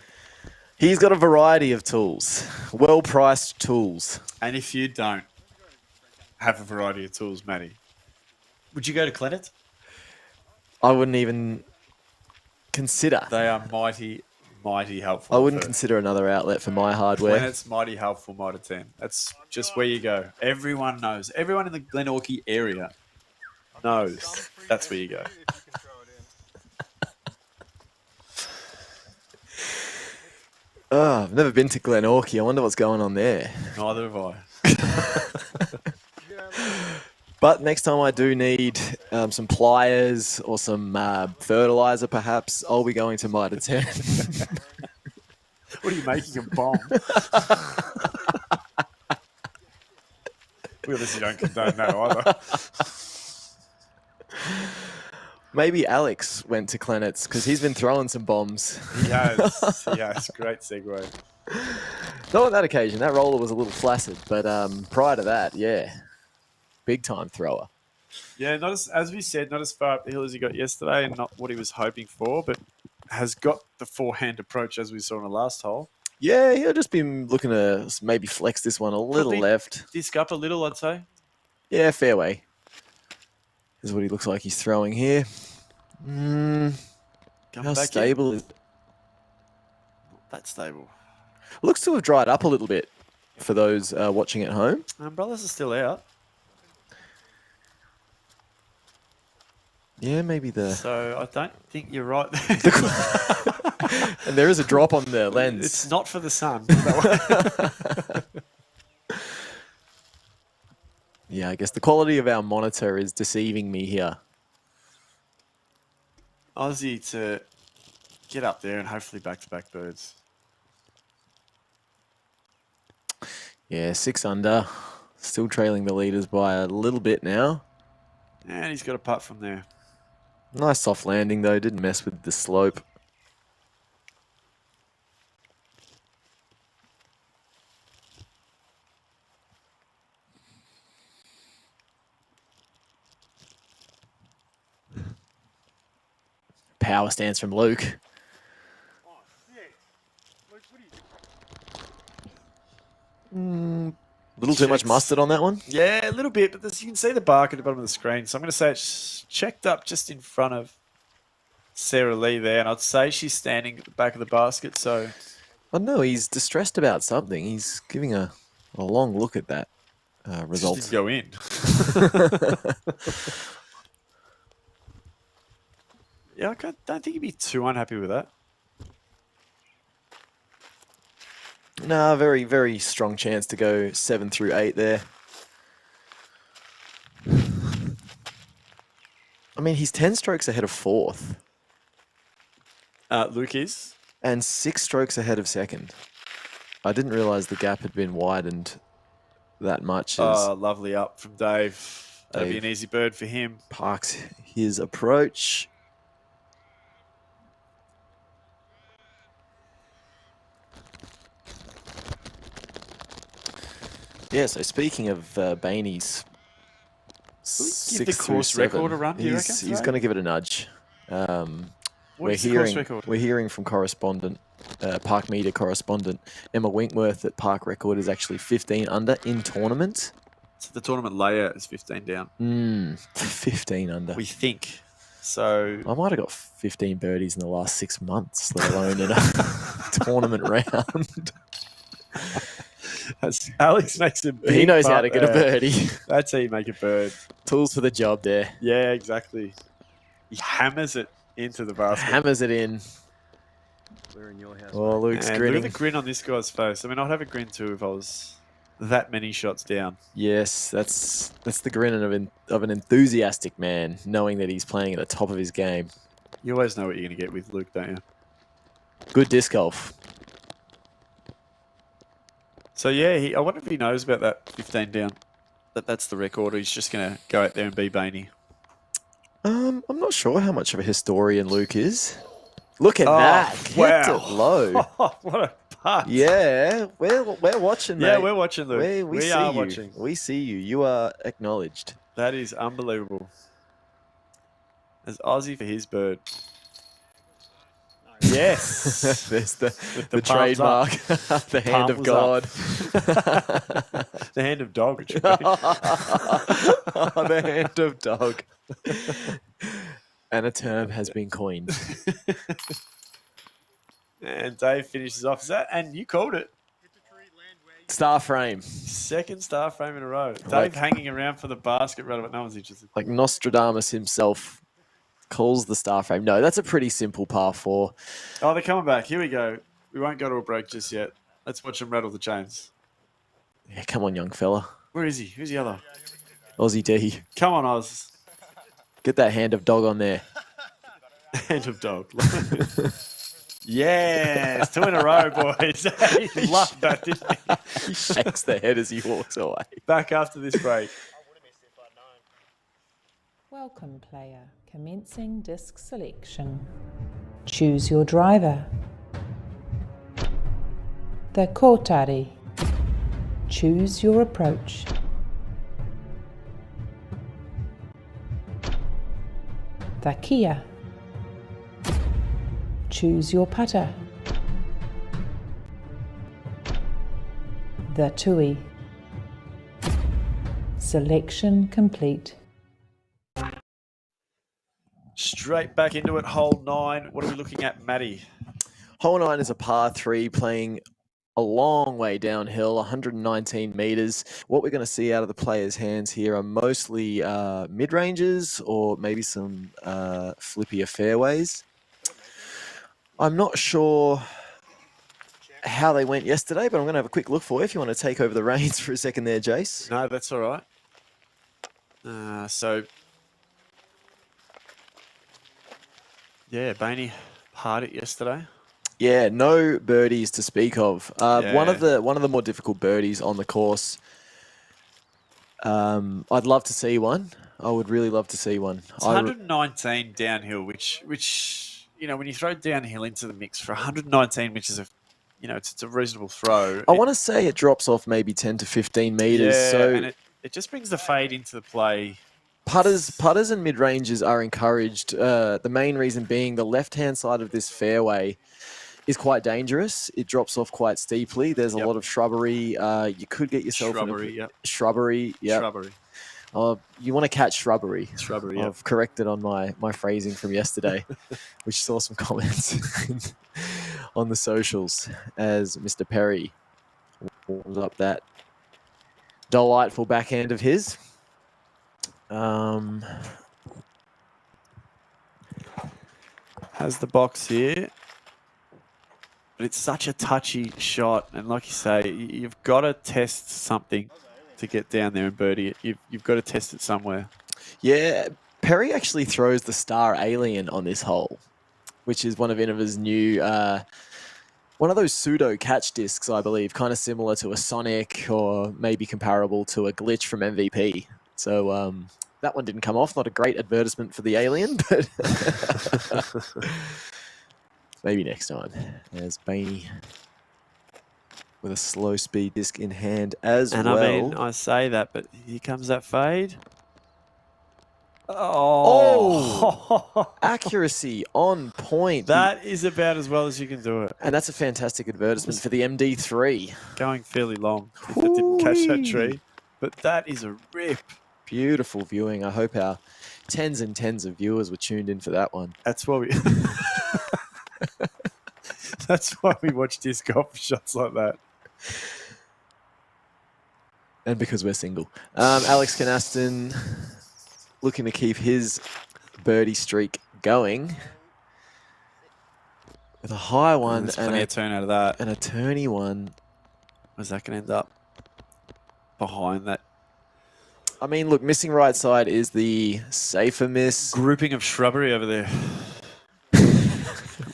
He's got a variety of tools, well-priced tools. And if you don't have a variety of tools, Matty, would you go to Clennet? I wouldn't even consider. They are mighty helpful. I wouldn't consider another outlet for my hardware. Clenet's mighty helpful, mighty 10. That's just where you go. Everyone knows. Everyone in the Glenorchy area knows that's where you go. Oh, I've never been to Glenorchy. I wonder what's going on there. Neither have I. But next time I do need some pliers or some fertilizer, perhaps, I'll be going to Mitre 10. What are you making, a bomb? We obviously don't condone that either. Maybe Alex went to Clenet's because he's been throwing some bombs. He has. Great segue. Not on that occasion. That roller was a little flaccid, but prior to that, yeah, big time thrower. Yeah, not as we said, not as far up the hill as he got yesterday, and not what he was hoping for, but has got the forehand approach as we saw in the last hole. Yeah, he'll just be looking to maybe flex this one a little Probably left. Disc up a little, I'd say. Yeah, fairway. This is what he looks like he's throwing here. How stable is it? Not that stable. Looks to have dried up a little bit for those watching at home. Umbrellas are still out. Yeah, maybe the... So I don't think you're right. And there is a drop on the lens. It's not for the sun. Yeah, I guess the quality of our monitor is deceiving me here. Aussie to get up there and hopefully back-to-back birds. Yeah, 6 under. Still trailing the leaders by a little bit now. And he's got a putt from there. Nice soft landing, though. Didn't mess with the slope. Power stance from Luke. Little too much mustard on that one? Yeah, a little bit, but you can see the bark at the bottom of the screen. So I'm going to say it's checked up just in front of Sarah Lee there, and I'd say she's standing at the back of the basket. So I know he's distressed about something. He's giving a long look at that result. Just didn't go in. Yeah, I don't think he'd be too unhappy with that. No, very, very strong chance to go 7 through 8 there. I mean, he's 10 strokes ahead of 4th. Luke is. And 6 strokes ahead of 2nd. I didn't realise the gap had been widened that much. Oh, lovely up from Dave. That'd be an easy bird for him. Parks his approach. Yeah, so speaking of Bainey's give the course record a run, do you reckon? He's going to give it a nudge. What is the course record? We're hearing from Park Media correspondent Emma Winkworth that Park record is actually 15 under in tournament. So the tournament layout is 15 down. 15 under. We think. So I might have got 15 birdies in the last 6 months, let alone in a tournament round. Alex makes a big He knows how to get a birdie. That's how you make a bird. Tools for the job there. Yeah, exactly. He hammers it into the basket. Hammers it in. We're in your house. Oh, Luke's And grinning. look at the grin on this guy's face. I mean, I'd have a grin too if I was that many shots down. Yes, that's the grin of an enthusiastic man, knowing that he's playing at the top of his game. You always know what you're going to get with Luke, don't you? Good disc golf. So yeah, I wonder if he knows about that 15 down. That's the record. Or he's just going to go out there and be Bainey. I'm not sure how much of a historian Luke is. Look at that. Wow. Kept it low. What a putt. Yeah, we're watching, mate. Yeah, we're watching, Luke. We We see are you. watching. We see you. You are acknowledged. That is unbelievable. As Aussie for his bird. Yes. There's the palms trademark. up. The hand of Palms God. The hand of dog. It should be. The hand of dog. And a term has been coined. And Dave finishes off. Is that? And you called it. Star frame. Second star frame in a row. Dave hanging around for the basket rather, but no one's interested. Like Nostradamus himself calls the star frame. No, that's a pretty simple par 4. Oh, they're coming back. Here we go. We won't go to a break just yet. Let's watch them rattle the chains. Yeah, come on, young fella. Where is he? Who's the other? Aussie D. Come on, Oz. Get that hand of dog on there. Hand of dog. Yes, 2 in a row, boys. He loved that, didn't he? He shakes the head as he walks away. Back after this break. Welcome, player. Commencing disc selection. Choose your driver. The Kotari. Choose your approach. The Kia. Choose your putter. The Tui. Selection complete. Straight back into it, hole 9. What are we looking at, Matty? Hole 9 is a par 3 playing a long way downhill, 119 meters. What we're going to see out of the players' hands here are mostly mid-ranges or maybe some flippier fairways. I'm not sure how they went yesterday, but I'm going to have a quick look for you if you want to take over the reins for a second there, Jace. No, that's all right. Yeah, Bainey parred it yesterday. Yeah, no birdies to speak of. Yeah. One of the more difficult birdies on the course. I'd love to see one. I would really love to see one. It's 119 downhill, which when you throw downhill into the mix for 119, which is it's a reasonable throw. I want to say it drops off maybe 10 to 15 meters. Yeah, so and it just brings the fade into the play. Putters and mid-ranges are encouraged. The main reason being the left-hand side of this fairway is quite dangerous. It drops off quite steeply. There's a lot of shrubbery. You could get yourself shrubbery. Shrubbery. Yeah. Shrubbery. You want to catch shrubbery. Shrubbery. I've corrected on my phrasing from yesterday, which saw some comments on the socials as Mr. Perry warms up that delightful backhand of his. Has the box here. But it's such a touchy shot. And like you say, you've got to test something to get down there and birdie it. You've got to test it somewhere. Yeah, Perry actually throws the Star Alien on this hole, which is one of Innova's new, one of those pseudo catch discs, I believe, kind of similar to a Sonic or maybe comparable to a Glitch from MVP. So that one didn't come off. Not a great advertisement for the Alien, but maybe next time. There's Bainey with a slow speed disc in hand as well. And I mean, I say that, but here comes that fade. Oh! Accuracy on point. That is about as well as you can do it. And that's a fantastic advertisement for the MD3. Going fairly long if it didn't catch that tree. But that is a rip. Beautiful viewing. I hope our tens and tens of viewers were tuned in for that one. That's why we... That's why we watch disc golf shots like that. And because we're single. Alex Canaston looking to keep his birdie streak going with a high one and a turn out of that. And a turny one. Where's that going to end up? behind that I mean, look, missing right side is the safer miss. grouping of shrubbery over there.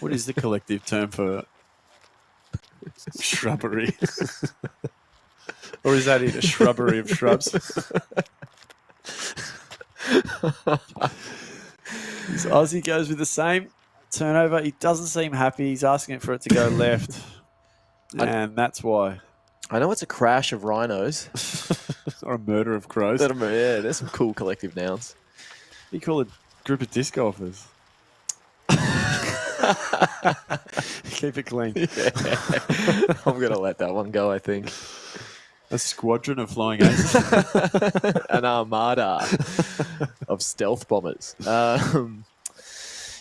What is the collective term for shrubbery? Or is that it, a shrubbery of shrubs? This Aussie goes with the same turnover. He doesn't seem happy. He's asking for it to go left. And that's why. I know it's a crash of rhinos. Or a murder of crows. Yeah, there's some cool collective nouns. You call it a group of disc golfers. Keep it clean. Yeah. I'm going to let that one go, I think. A squadron of flying aces. An armada of stealth bombers. Hole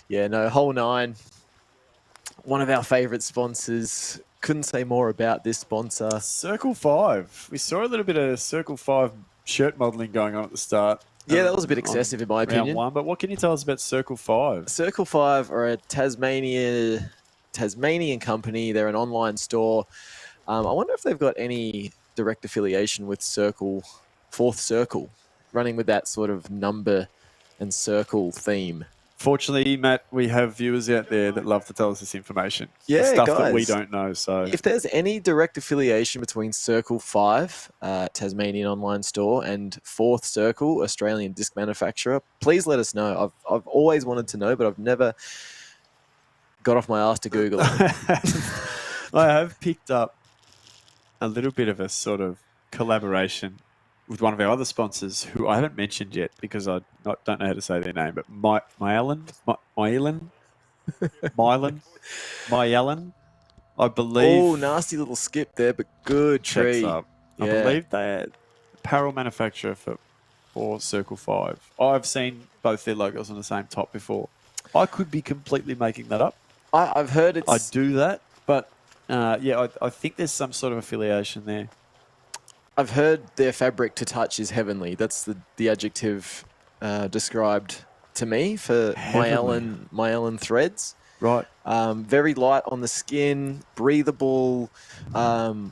9. One of our favourite sponsors. Couldn't say more about this sponsor. Circle 5. We saw a little bit of Circle 5 shirt modelling going on at the start. Yeah, that was a bit excessive in my opinion. Round 1, but what can you tell us about Circle 5? Circle 5 are a Tasmanian company. They're an online store. I wonder if they've got any direct affiliation with Fourth Circle, running with that sort of number and circle theme. Fortunately, Matt, we have viewers out there that love to tell us this information. Yeah, stuff guys, that we don't know. So, if there's any direct affiliation between Circle 5, Tasmanian online store, and Fourth Circle, Australian disc manufacturer, please let us know. I've always wanted to know, but I've never got off my ass to Google it. I have picked up a little bit of a sort of collaboration with one of our other sponsors, who I haven't mentioned yet because I don't know how to say their name, but Mylan, I believe. Oh, nasty little skip there, but good tree. Checks up. I Yeah. believe they're apparel manufacturer for Circle 5. I've seen both their logos on the same top before. I could be completely making that up. I've heard it's... I do that, but I think there's some sort of affiliation there. I've heard their fabric to touch is heavenly. That's the adjective described to me for Mylan threads. Right. Very light on the skin, breathable, UV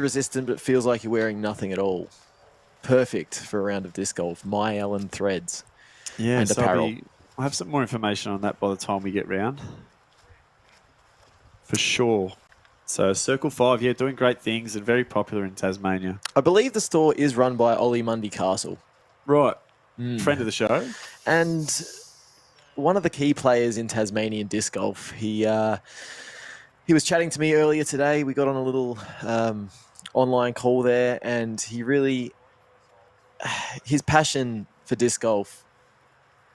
resistant, but feels like you're wearing nothing at all. Perfect for a round of disc golf. Mylan threads. Yeah, and apparel. I'll have some more information on that by the time we get round. For sure. So Circle 5, yeah, doing great things and very popular in Tasmania. I believe the store is run by Ollie Mundy Castle. Right. Friend of the show. And one of the key players in Tasmanian disc golf. He was chatting to me earlier today. We got on a little online call there, and his passion for disc golf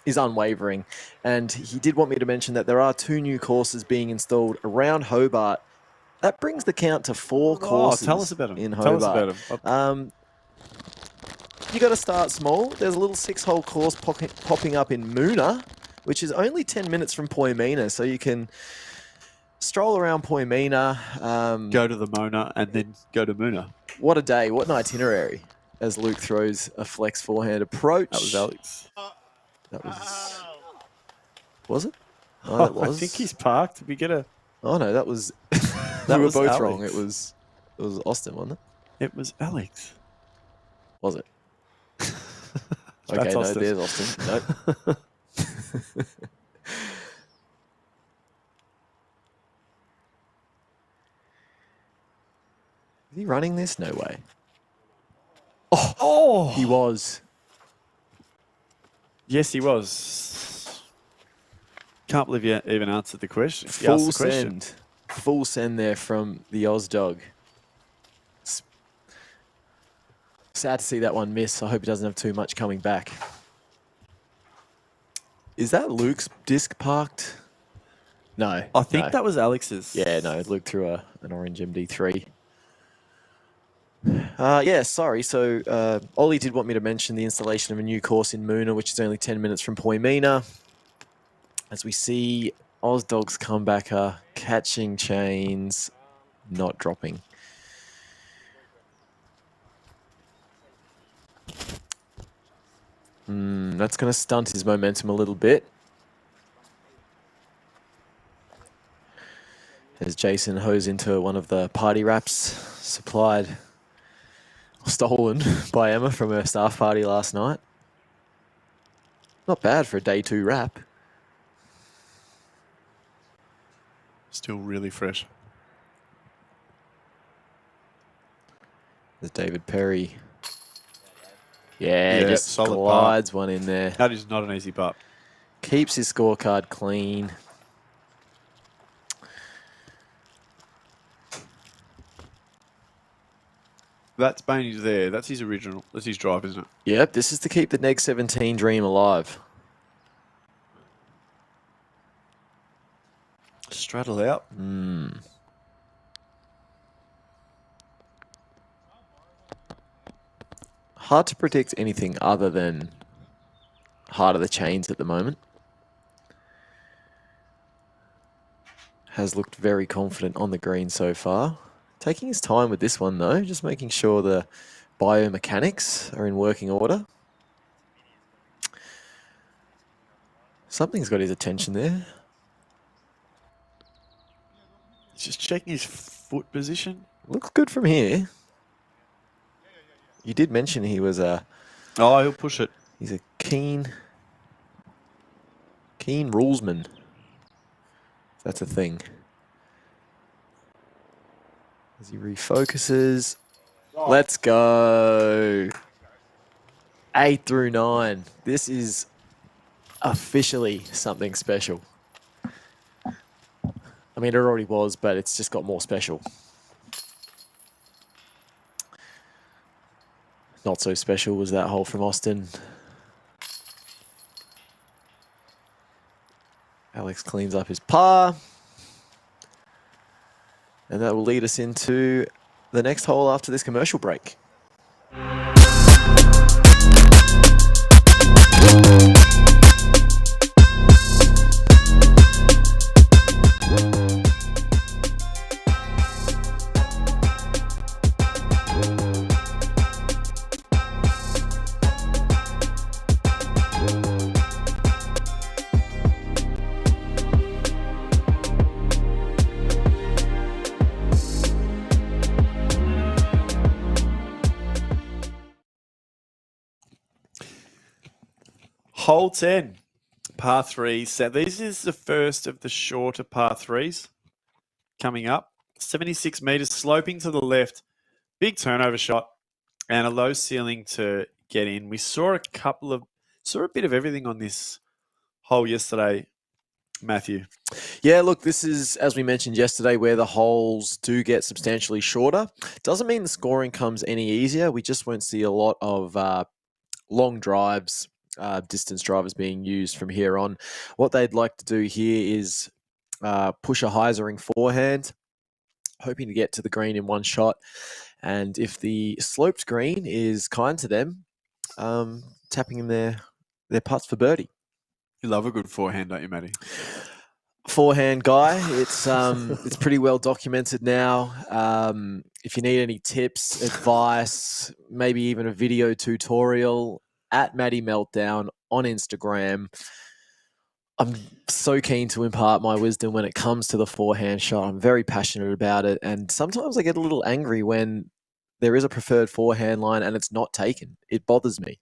is unwavering. And he did want me to mention that there are 2 new courses being installed around Hobart. That brings the count to 4 courses. Tell us about them. In Hobart. Tell us about them. You got to start small. There's a little 6-hole course popping up in Moona, which is only 10 minutes from Poimina. So you can stroll around Poimina. Go to the Mona and then go to Moona. What a day. What an itinerary as Luke throws a flex forehand approach. That was Alex. That was... Was it? Oh, that was. I think he's parked. We get a... Oh, no, that was... That we were was both Alex. wrong. It was Austin, wasn't it? It was Alex. Was it? That's Okay, no, Austin. there's Austin. Nope. Is he running this? No way. Oh! He was. Yes, he was. Can't believe you even answered the question. You asked Full the question. send. Full send there from the Oz dog. Sad to see that one miss. I hope he doesn't have too much coming back. Is that Luke's disc parked? No. I think no. that was Alex's. Yeah, no. Luke threw an orange MD3. Yeah, sorry. So Ollie did want me to mention the installation of a new course in Moona, which is only 10 minutes from Poimina. As we see Oz Dogs comebacker catching chains, not dropping. That's going to stunt his momentum a little bit. As Jason hose into one of the party wraps supplied stolen by Emma from her staff party last night. Not bad for a day 2 wrap. Still really fresh. There's David Perry. Yeah, just solid glides one in there. That is not an easy putt. Keeps his scorecard clean. That's Bainey's there. That's his original. That's his drive, isn't it? Yep, this is to keep the neg 17 dream alive. Straddle out. Hard to predict anything other than heart of the chains at the moment. Has looked very confident on the green so far. Taking his time with this one though, just making sure the biomechanics are in working order. Something's got his attention there. He's just checking his foot position. Looks good from here. You did mention he was a... Oh, he'll push it. He's a keen rulesman. That's a thing. As he refocuses. Let's go. 8 through 9. This is officially something special. I mean, it already was, but it's just got more special. Not so special was that hole from Austin. Alex cleans up his par. And that will lead us into the next hole after this commercial break. Hole 10, par 3 set. This is the first of the shorter par 3s coming up. 76 metres, sloping to the left. Big turnover shot and a low ceiling to get in. We saw a bit of everything on this hole yesterday, Matthew. Yeah, look, this is, as we mentioned yesterday, where the holes do get substantially shorter. Doesn't mean the scoring comes any easier. We just won't see a lot of long drives, distance drivers being used from here on. What they'd like to do here is push a hyzering forehand, hoping to get to the green in one shot. And if the sloped green is kind to them, tapping in their putts for birdie. You love a good forehand, don't you, Matty? Forehand guy. It's pretty well documented now. If you need any tips, advice, maybe even a video tutorial, at Matty Meltdown on Instagram. I'm so keen to impart my wisdom when it comes to the forehand shot. I'm very passionate about it. And sometimes I get a little angry when there is a preferred forehand line and it's not taken. It bothers me.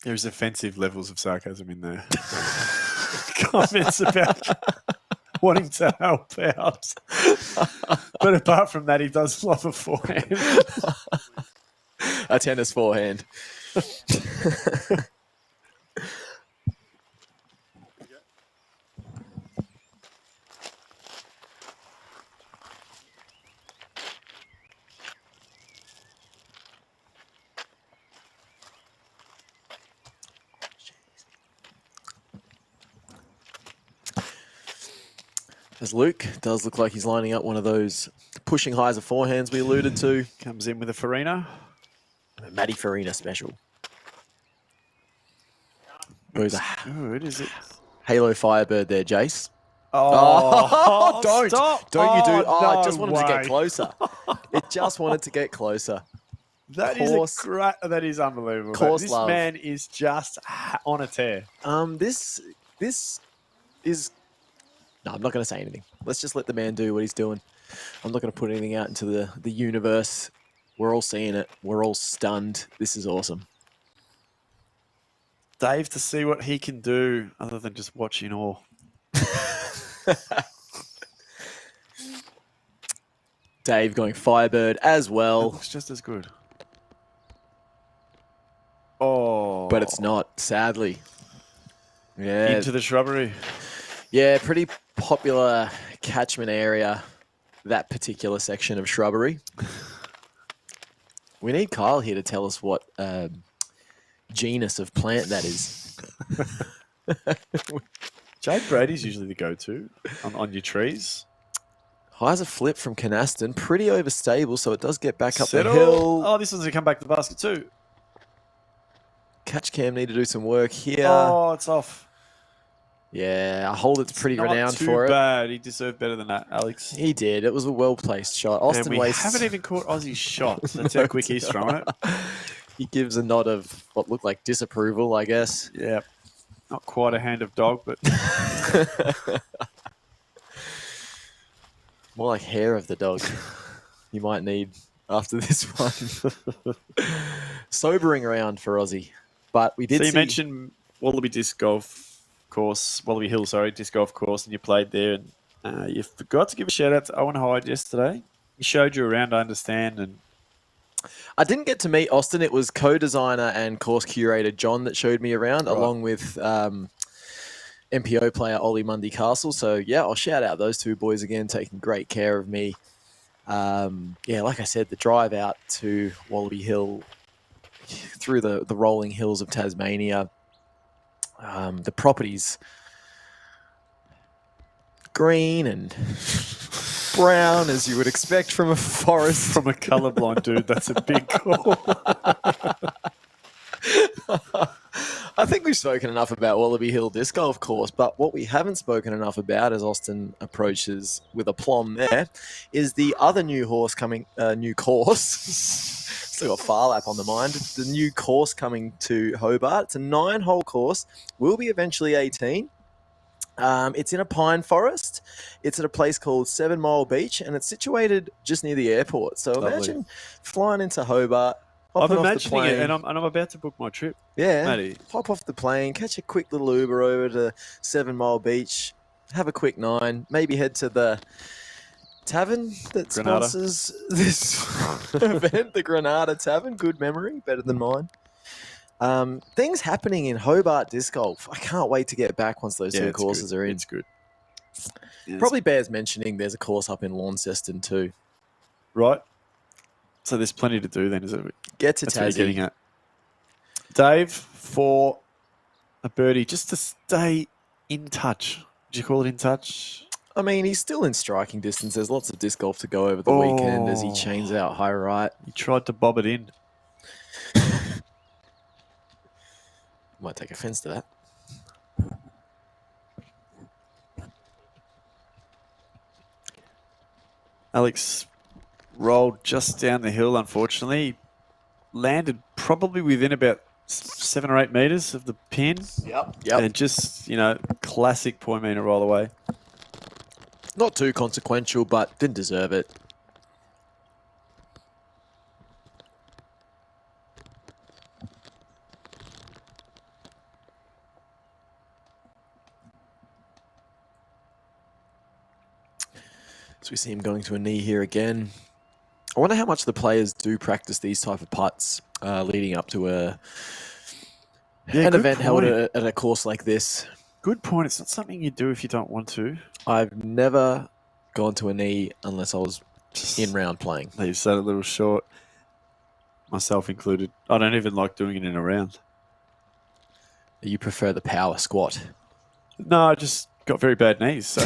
There's offensive levels of sarcasm in there. Comments about wanting to help out. But apart from that, he does love a forehand. A tennis forehand. As Luke does look like he's lining up one of those pushing highs of forehands we alluded to. Comes in with a Farina. A Matty Farina special. Goes Good, is it? Halo Firebird there, Jace. Oh, don't. Stop. Don't you do. Oh, no I just wanted to get way. closer. It just wanted to get closer. That is unbelievable. Course This love. man is just on a tear. This is... No, I'm not going to say anything. Let's just let the man do what he's doing. I'm not going to put anything out into the universe We're all seeing it. We're all stunned. This is awesome. Dave, to see what he can do other than just watch in awe. Dave going Firebird as It well. looks just as good. Oh. But it's not, sadly. Yeah. Into the shrubbery. Yeah, pretty popular catchment area, that particular section of shrubbery. We need Kyle here to tell us what genus of plant that is. Jade Brady's usually the go-to on your trees. Highs a flip from Canaston, pretty overstable, so it does get back up Settle. the hill. Oh, this one's going to come back to the basket too. Catch cam need to do some work here. Oh, it's off. Yeah, I hold it's pretty Not renowned too for bad. He deserved better than that, Alex. it. He did. It was a well-placed shot. And Austin we wastes. haven't even caught Aussie's shots. That's how quick he's throwing it. He gives a nod of what looked like disapproval, I guess. Yeah. Not quite a hand of dog, but More like hair of the dog. You might need after this one. Sobering round for Aussie. But we did so you see... mentioned Wallaby disc golf course, Wallaby Hill, sorry, disc golf course, and you played there. And you forgot to give a shout out to Owen Hyde yesterday. He showed you around, I understand, and I didn't get to meet Austin. It was co-designer and course curator John that showed me around, along with MPO player Ollie Mundy Castle. So, yeah, I'll shout out those two boys again, taking great care of me. Yeah, like I said, the drive out to Wallaby Hill through the rolling hills of Tasmania, the properties green and brown, as you would expect from a forest. from a colourblind dude, that's a big call. I think we've spoken enough about Wallaby Hill Disc Golf Course, but what we haven't spoken enough about, as Austin approaches with aplomb there, is the other new course. Still got Far Lap on the mind. The new course coming to Hobart. It's a 9-hole course. Will be eventually 18. It's in a pine forest. It's at a place called 7 Mile Beach, and it's situated just near the airport. So Lovely. imagine flying into Hobart. I'm hopping off the imagining it, plane. and I'm about to book my trip. Yeah, Matty. hop off the plane, catch a quick little Uber over to 7 Mile Beach, have a quick 9, maybe head to the tavern that Granada. sponsors this event, the Granada Tavern. Good memory, better than mine. Things happening in Hobart Disc Golf. I can't wait to get back once those two it's courses good. are in. It's good. Yeah, Probably bears mentioning there's a course up in Launceston too. right. So there's plenty to do then, is it? Get to That's what you're getting Tassie. at. Dave, for a birdie, just to stay in touch. Would you call it in touch? I mean, he's still in striking distance. There's lots of disc golf to go over the weekend as he chains out high right. He tried to bob it in. Might take offense to that. Alex rolled just down the hill, unfortunately. Landed probably within about 7 or 8 meters of the pin. Yep. And just, classic point meter roll away. Not too consequential, but didn't deserve it. So we see him going to a knee here again. I wonder how much the players do practice these type of putts leading up to an good event held point. at a course like this. Good point. It's not something you do if you don't want to. I've never gone to a knee unless I was in round playing. Leaves that a little short, myself included. I don't even like doing it in a round. You prefer the power squat. No, I just got very bad knees. So.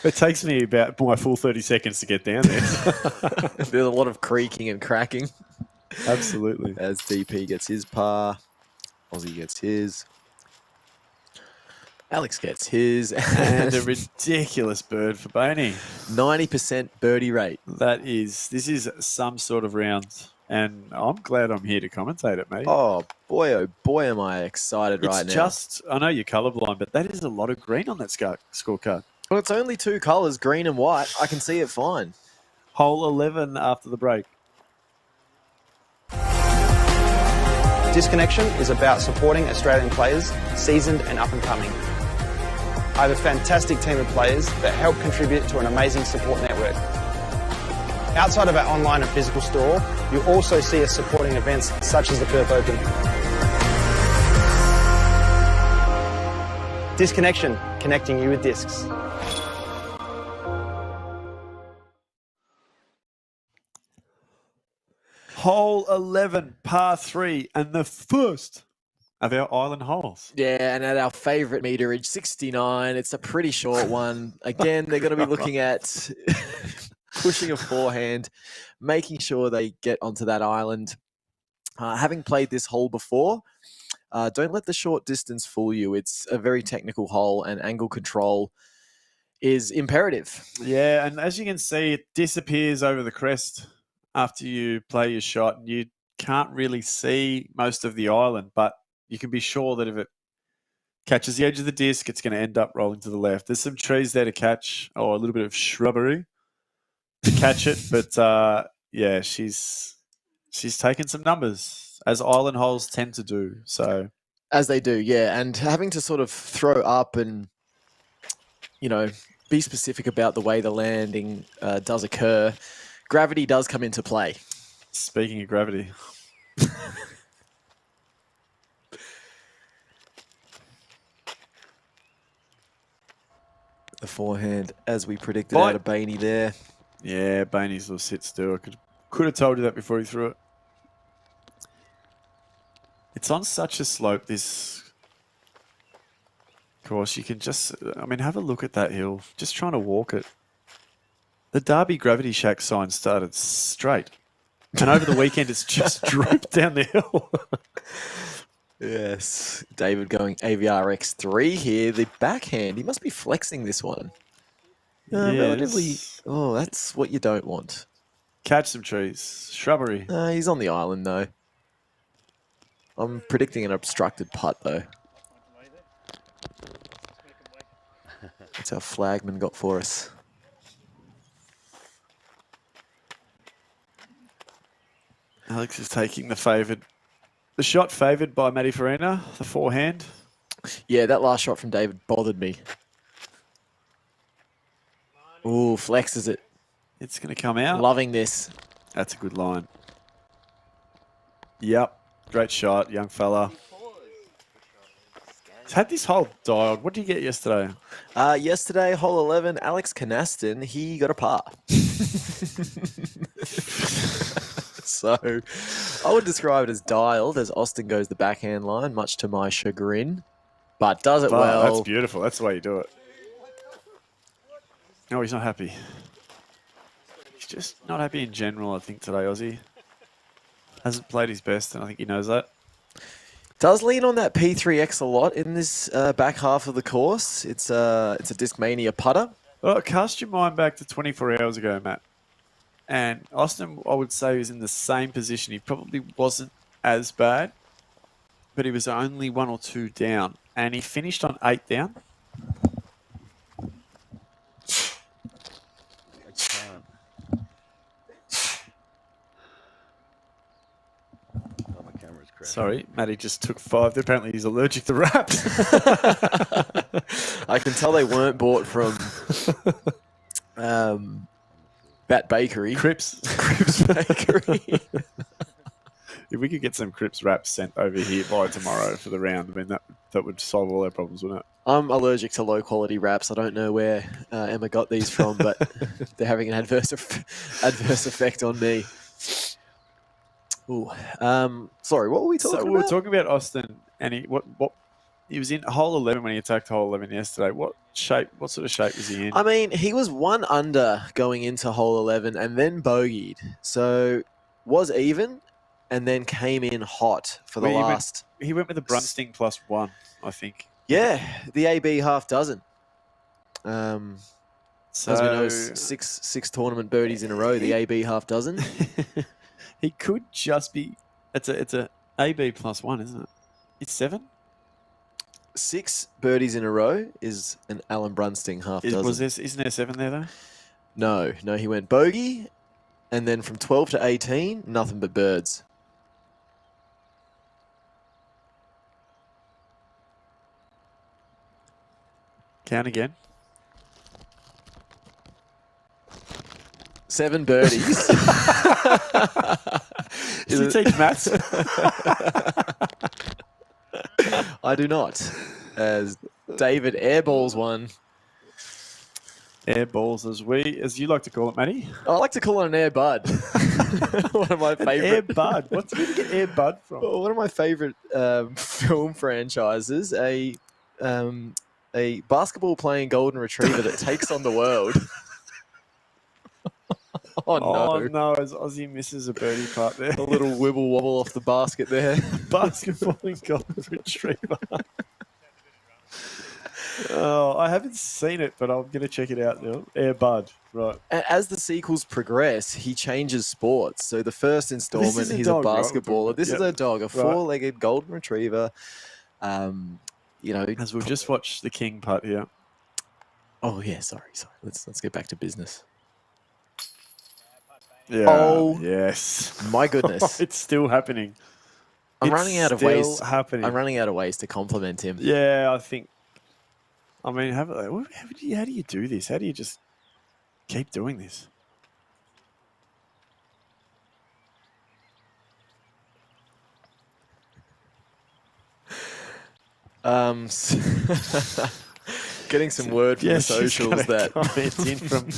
It takes me about my full 30 seconds to get down there. There's a lot of creaking and cracking. Absolutely. As DP gets his par, Aussie gets his, Alex gets his, And a ridiculous bird for Boney. 90% birdie rate. This is some sort of round. And I'm glad I'm here to commentate it, mate. Oh boy, am I excited right now. I know you're colourblind, but that is a lot of green on that scorecard. Well, it's only 2 colours, green and white. I can see it fine. Hole 11 after the break. Disconnection is about supporting Australian players, seasoned and up and coming. I have a fantastic team of players that help contribute to an amazing support network. Outside of our online and physical store, you'll also see us supporting events such as the Perth Open. Disconnection, connecting you with discs. Hole 11, par 3, and the first of our island holes. Yeah, and at our favourite meterage, 69. It's a pretty short one. Again, they're going to be looking at pushing a forehand, making sure they get onto that island. Having played this hole before, don't let the short distance fool you. It's a very technical hole, and angle control is imperative. Yeah, and as you can see, it disappears over the crest after you play your shot, and you can't really see most of the island, but you can be sure that if it catches the edge of the disc, it's going to end up rolling to the left. There's some trees there to catch, or a little bit of shrubbery to catch it, but yeah, she's taken some numbers, as island holes tend to do. So as they do, yeah, and having to sort of throw up and, you know, be specific about the way the landing does occur. Gravity does come into play. Speaking of gravity. The forehand, as we predicted, out of Bainey there. Yeah, Bainey's will sit still. I could have told you that before he threw it. It's on such a slope, this course. You can just, I mean, have a look at that hill. Just trying to walk it. The Derby Gravity Shack sign started straight. And over the weekend, it's just drooped down the hill. Yes. David going AVR X3 here. The backhand, he must be flexing this one. Yes. Relatively. Oh, that's what you don't want. Catch some trees. Shrubbery. He's on the island, though. I'm predicting an obstructed putt, though. That's our flagman got for us. Alex is taking the shot favoured by Matty Farina, the forehand. Yeah, that last shot from David bothered me. Ooh, flexes it. It's going to come out. Loving this. That's a good line. Yep. Great shot, young fella. He's had this hole dialed. What did you get yesterday? Yesterday, hole 11, Alex Canaston, he got a par. So I would describe it as dialed, as Austin goes the backhand line, much to my chagrin, but does it well. That's beautiful. That's the way you do it. No, he's not happy. He's just not happy in general, I think, today, Aussie. Hasn't played his best, and I think he knows that. Does lean on that P3X a lot in this back half of the course. It's a Discmania putter. Well, cast your mind back to 24 hours ago, Matt. And Austin, I would say, was in the same position. He probably wasn't as bad, but he was only 1 or 2 down. And he finished on 8 down. Sorry, Matty just took 5. Apparently he's allergic to wraps. I can tell they weren't bought from Bat Bakery. Cripps. Cripps Bakery. If we could get some Cripps wraps sent over here by tomorrow for the round, I mean, that would solve all our problems, wouldn't it? I'm allergic to low-quality wraps. I don't know where Emma got these from, but they're having an adverse effect on me. Ooh. Sorry, what were we talking about? So we were talking about Austin, and he was in hole 11 when he attacked hole 11 yesterday. What sort of shape was he in? I mean, he was 1 under going into hole 11 and then bogeyed. So was even and then came in hot for the last. He went with a Brunsting +1, I think. Yeah, the AB half dozen. As we know, six tournament birdies in a row, the AB half dozen. He could just be. It's a AB +1, isn't it? It's 7. 6 birdies in a row is an Alan Brunsting half dozen. Isn't there 7 there though? No, he went bogey, And then from 12 to 18, nothing but birds. Count again. 7 birdies. Does he teach maths? I do not. As David airballs one. Air balls, as you like to call it, Matty. I like to call it an air bud. One of my favorite. Air bud. Where did you get air bud from? One of my favorite film franchises. A basketball playing golden retriever that takes on the world. Oh no! As Aussie misses a birdie putt there. A little wibble wobble off the basket there. Basketballing golden retriever. Oh, I haven't seen it, but I'm going to check it out now. Air Bud, right. As the sequels progress, he changes sports. So the first installment, he's a basketballer. Right? This is a dog, a four-legged golden retriever. As we've just watched the King putt here. Oh yeah, sorry. Let's get back to business. Yeah. Oh yes. My goodness, it's still happening. I'm running out of ways. Happening. I'm running out of ways to compliment him. Yeah, I think. I mean, how do you do this? How do you just keep doing this? Getting some word from the socials that comment in from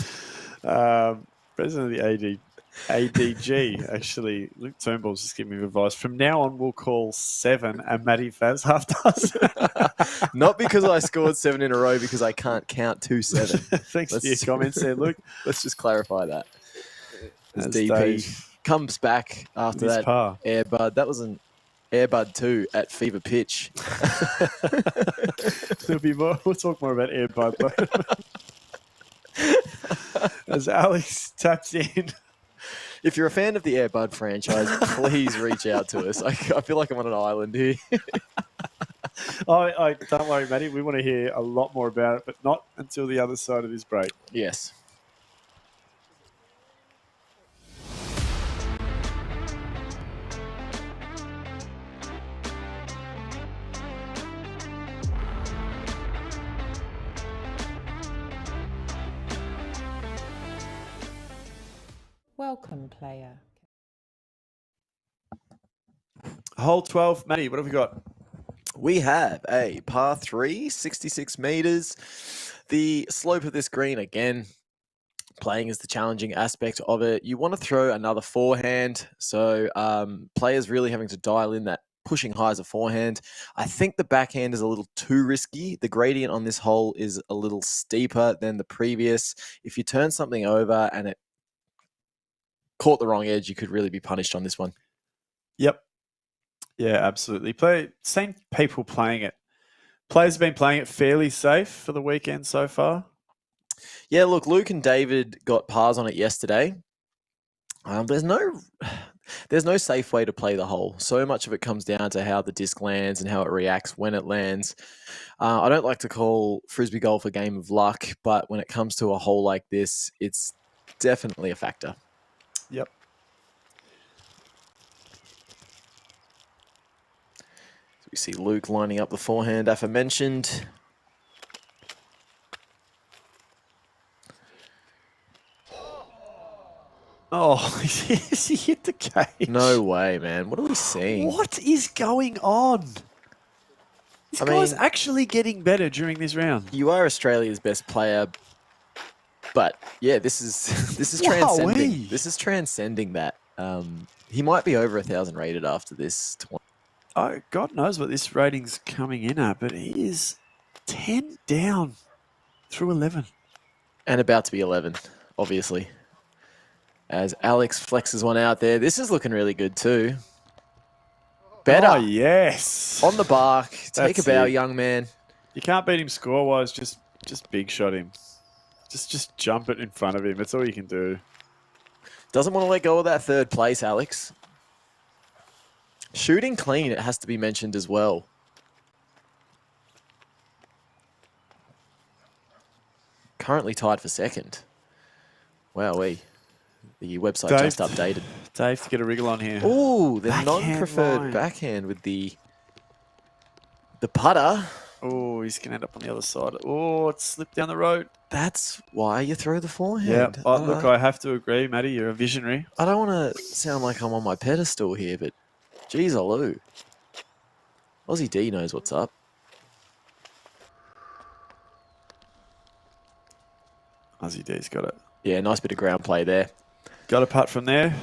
president of the ADG. Actually, Luke Turnbull's just giving me advice. From now on, we'll call 7 and Matty Faz half dozen. Not because I scored 7 in a row, because I can't count 2 7. Thanks for your comments there, Luke. Let's just clarify that. As As DP Dave comes back after that par. Airbud. That was an Airbud 2 at fever pitch. There'll be more. We'll talk more about Airbud later. As Alex taps in. If you're a fan of the Airbud franchise, please reach out to us. I feel like I'm on an island here. Don't worry, Matty. We want to hear a lot more about it, but not until the other side of this break. Yes. Welcome, player. Hole 12, Matty, what have we got? We have a par 3, 66 meters. The slope of this green, again, playing is the challenging aspect of it. You want to throw another forehand, so players really having to dial in that pushing high as a forehand. I think the backhand is a little too risky. The gradient on this hole is a little steeper than the previous. If you turn something over and it caught the wrong edge, you could really be punished on this one. Yep. Yeah, absolutely. Same people playing it. Players have been playing it fairly safe for the weekend so far. Yeah, look, Luke and David got pars on it yesterday. There's no safe way to play the hole. So much of it comes down to how the disc lands and how it reacts when it lands. I don't like to call Frisbee golf a game of luck, but when it comes to a hole like this, it's definitely a factor. Yep. So we see Luke lining up the forehand aforementioned. Oh, he hit the cage. No way, man. What are we seeing? What is going on? This guy's actually getting better during this round. You are Australia's best player, but yeah, this is transcending. Wowee. This is transcending that. He might be over 1,000 rated after this. Oh, God knows what this rating's coming in at, but he is 10 down through 11. And about to be 11, obviously. As Alex flexes one out there. This is looking really good too. Better. Oh, yes. On the bark. Take That's a bow, it. young man. You can't beat him score-wise. Just big shot him. Just jump it in front of him. That's all you can do. Doesn't want to let go of that third place, Alex. Shooting clean, it has to be mentioned as well. Currently tied for second. Wowee. The website Dave, just updated. Dave, to get a wriggle on here. Oh, the Backhand non-preferred line. backhand with the putter. Oh, he's going to end up on the other side. Oh, it slipped down the road. That's why you throw the Yeah. forehand. Look, I have to agree, Matty. You're a visionary. I don't want to sound like I'm on my pedestal here, but geez, Aloo. Aussie D knows what's up. Aussie D's got it. Yeah, nice bit of ground play there. Got a putt from there.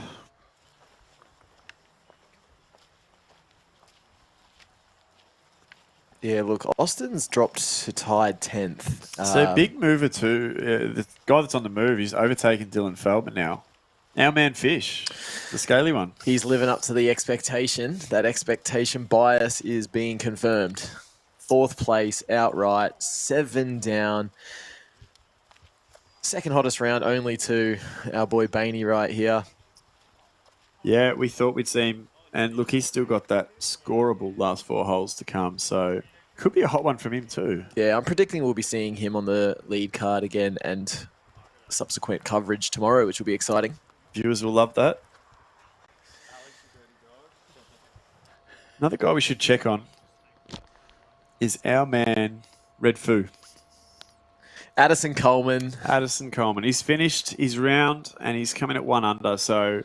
Yeah, look, Austin's dropped to tied 10th. So big mover too. The guy that's on the move, he's overtaken Dylan Feldman now. Our man Fish, the scaly one. He's living up to the expectation. That expectation bias is being confirmed. 4th place outright, 7 down. Second hottest round only to our boy Bainey right here. Yeah, we thought we'd see him. And look, he's still got that scoreable last 4 holes to come. So could be a hot one from him too. Yeah, I'm predicting we'll be seeing him on the lead card again and subsequent coverage tomorrow, which will be exciting. Viewers will love that. Another guy we should check on is our man, Red Foo. Addison Coleman. Addison Coleman. He's finished his round and he's coming at 1 under. So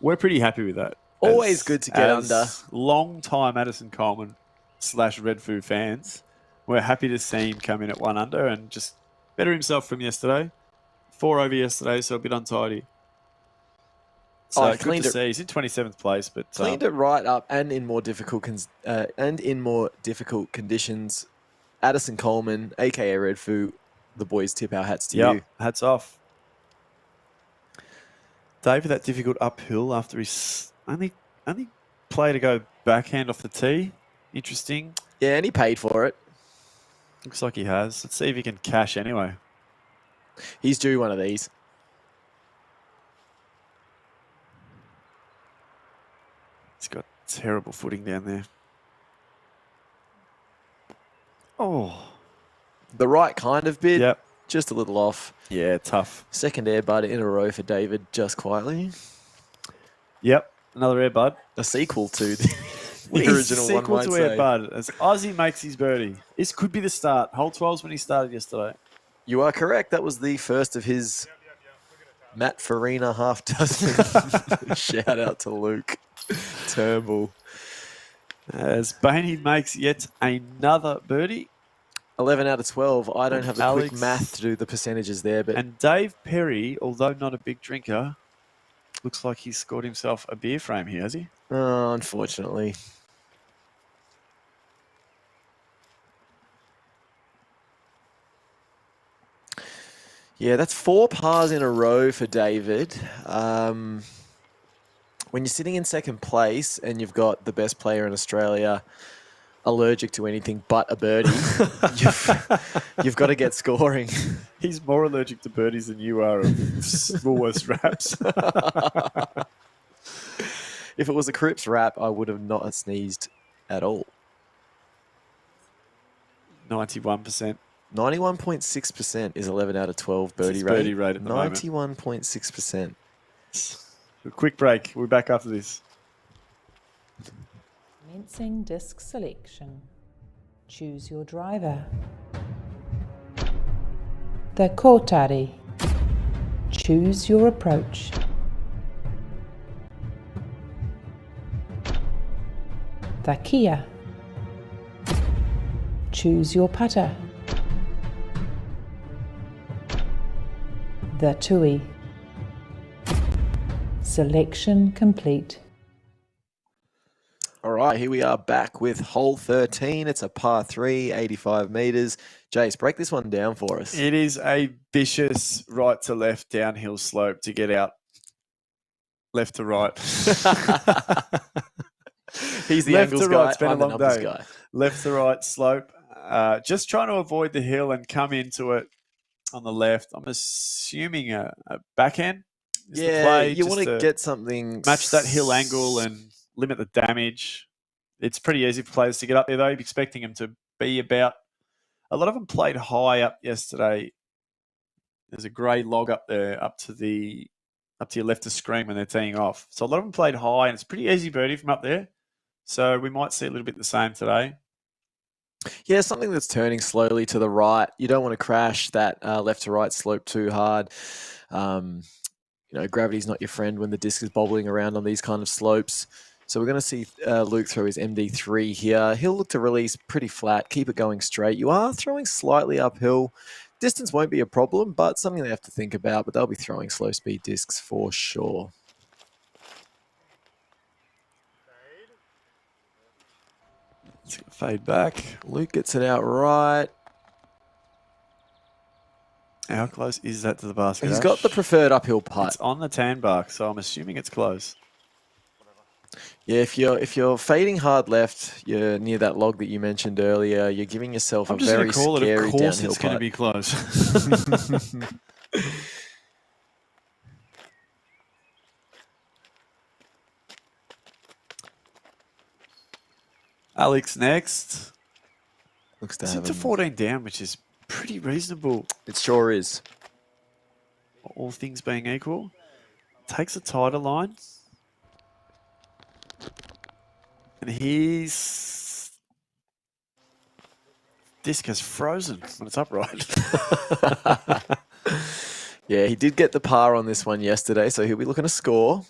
we're pretty happy with that. Always good to get under. Long-time Addison Coleman / Red Foo fans, we're happy to see him come in at 1 under and just better himself from yesterday. 4 over yesterday, so a bit untidy. So good to see. He's in 27th place, but cleaned it right up and in more difficult conditions. Addison Coleman, aka Red Foo, the boys tip our hats to you. Hats off. Dave, that difficult uphill after he's only play to go backhand off the tee. Interesting. Yeah, and he paid for it. Looks like he has. Let's see if he can cash anyway. He's due one of these. He's got terrible footing down there. Oh. The right kind of bid. Yep. Just a little off. Yeah, tough. Second air bud in a row for David, just quietly. Yep. Another air bud. A sequel to the original one, sequel might to say. air bud. As Ozzy makes his birdie. This could be the start. Hole 12's when he started yesterday. You are correct. That was the first of his Matt Farina half dozen. Shout out to Luke Turnbull. As Bainey makes yet another birdie. 11 out of 12. I don't have the Alex, quick math to do the percentages there, but and Dave Perry, although not a big drinker, looks like he's scored himself a beer frame here, has he? oh, unfortunately. Yeah, that's 4 pars in a row for David. When you're sitting in second place and you've got the best player in Australia allergic to anything but a birdie, you've got to get scoring. He's more allergic to birdies than you are of Woolworths wraps. If it was a Crips wrap, I would have not sneezed at all. 91%. 91.6% is 11 out of 12 birdie rate. Birdie rate at the moment. 91.6%. A quick break. We'll be back after this. Commencing disc selection. Choose your driver. The Kotari. Choose your approach. The Kia. Choose your putter. The Tui. Selection complete. All right, here we are back with hole 13. It's a par 3, 85 metres. Jace, break this one down for us. It is a vicious right to left downhill slope to get out left to right. He's the left angles to right, guy. it's been a I'm the long numbers day. guy. Left to right slope. Just trying to avoid the hill and come into it on the left. I'm assuming a backhand is the Yeah, play. you just want to get something... match that hill angle and limit the damage. It's pretty easy for players to get up there, though. You're expecting them to be about... A lot of them played high up yesterday. There's a grey log up there up to the up to your left of screen when they're teeing off. So a lot of them played high, and it's pretty easy birdie from up there. So we might see a little bit the same today. Yeah, something that's turning slowly to the right. You don't want to crash that left to right slope too hard. Gravity's not your friend when the disc is bobbling around on these kind of slopes. So we're going to see Luke throw his MD3 here. He'll look to release pretty flat, keep it going straight. You are throwing slightly uphill. Distance won't be a problem, but something they have to think about. But they'll be throwing slow speed discs for sure. Fade back. Luke gets it out right. How close is that to the basket? He's got the preferred uphill putt. It's on the tan bark, so I'm assuming it's close. Yeah, if you're fading hard left, you're near that log that you mentioned earlier. You're giving yourself a very scary downhill putt. Of course, it's going to be close. Alex next. Looks to It's have into 14 down, which is pretty reasonable. It sure is. All things being equal. Takes a tighter line. And his disc has frozen when it's upright. Yeah, he did get the par on this one yesterday, so he'll be looking to score.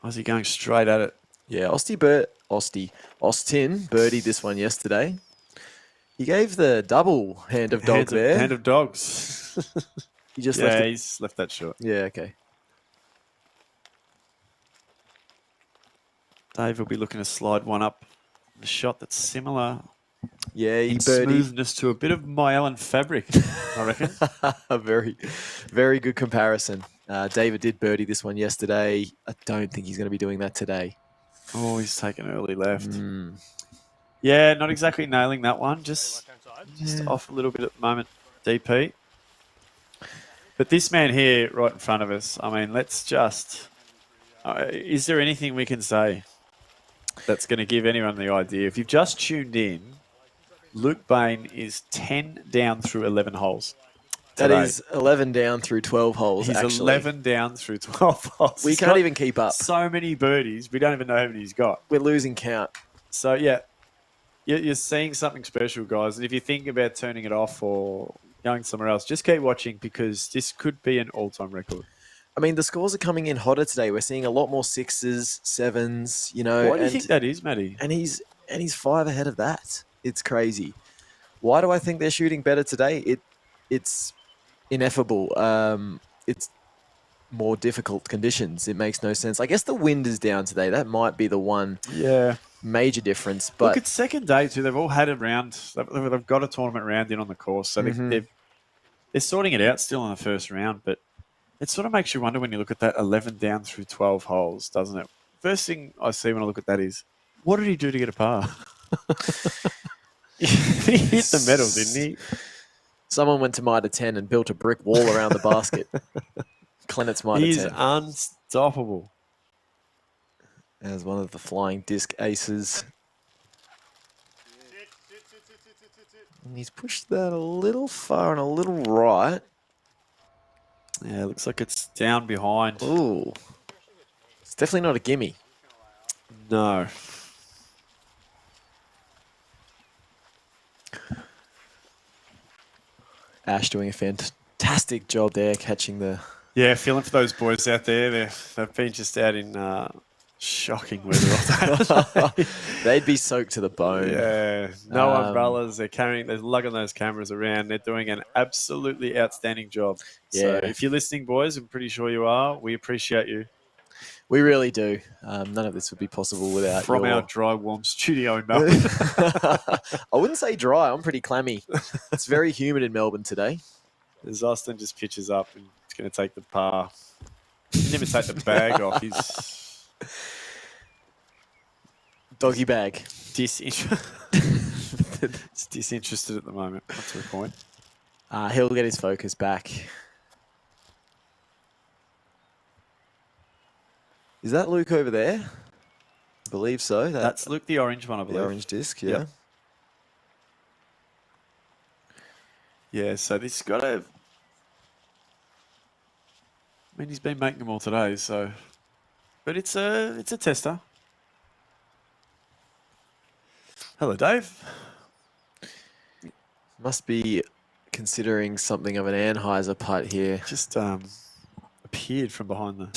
Aussie going straight at it. Yeah, Austin birdied this one yesterday. He gave the double hand of dog there. Hand of dogs. He just left it. He's left that short. Yeah, okay. Dave will be looking to slide one up. The shot that's similar. Yeah, he in birdied. smoothness to a bit of myelin fabric, I reckon. A very, very good comparison. David did birdie this one yesterday. I don't think he's going to be doing that today. Oh, he's taken early left. Yeah, not exactly nailing that one. Just off a little bit at the moment, DP. But this man here right in front of us, I mean, let's just... is there anything we can say that's going to give anyone the idea? If you've just tuned in, Luke Bain is 10 down through 11 holes. That is 11 down through 12 holes, He's actually. 11 down through 12 holes. We can't even keep up. So many birdies, we don't even know how many he's got. We're losing count. So, yeah, you're seeing something special, guys. And if you think about turning it off or going somewhere else, just keep watching because this could be an all-time record. I mean, the scores are coming in hotter today. We're seeing a lot more 6s, 7s, you know. Why do you think that is, Matty? And he's 5 ahead of that. It's crazy. Why do I think they're shooting better today? It's ineffable. It's more difficult conditions. It makes no sense. I guess the wind is down today. That might be the one major difference. But look, it's second day too. They've all had a round. They've got a tournament round in on the course. So they're sorting it out still in the first round. But it sort of makes you wonder when you look at that 11 down through 12 holes, doesn't it? First thing I see when I look at that is, what did he do to get a par? He hit the metal, didn't he? Someone went to Mitre 10 and built a brick wall around the basket. Clennett's Mitre 10. He's unstoppable. As one of the flying disc aces. And he's pushed that a little far and a little right. Yeah, it looks like it's down behind. Ooh. It's definitely not a gimme. No. Ash doing a fantastic job there, catching the... Yeah, feeling for those boys out there. They've been just out in shocking weather all day. They'd be soaked to the bone. Yeah, no umbrellas. They're lugging those cameras around. They're doing an absolutely outstanding job. Yeah. So if you're listening, boys, I'm pretty sure you are. We appreciate you. We really do. None of this would be possible without From our dry, warm studio in Melbourne. I wouldn't say dry. I'm pretty clammy. It's very humid in Melbourne today. As Austin just pitches up and he's going to take the par. He didn't even take the bag off. He's doggy bag. Disinterested at the moment. That's the point. He'll get his focus back. Is that Luke over there? I believe so. That's Luke, the orange one, I believe. The orange disc, yeah. Yep. Yeah, so this got to I mean, he's been making them all today, so. But it's a tester. Hello, Dave. Must be considering something of an Anheuser putt here. Just appeared from behind the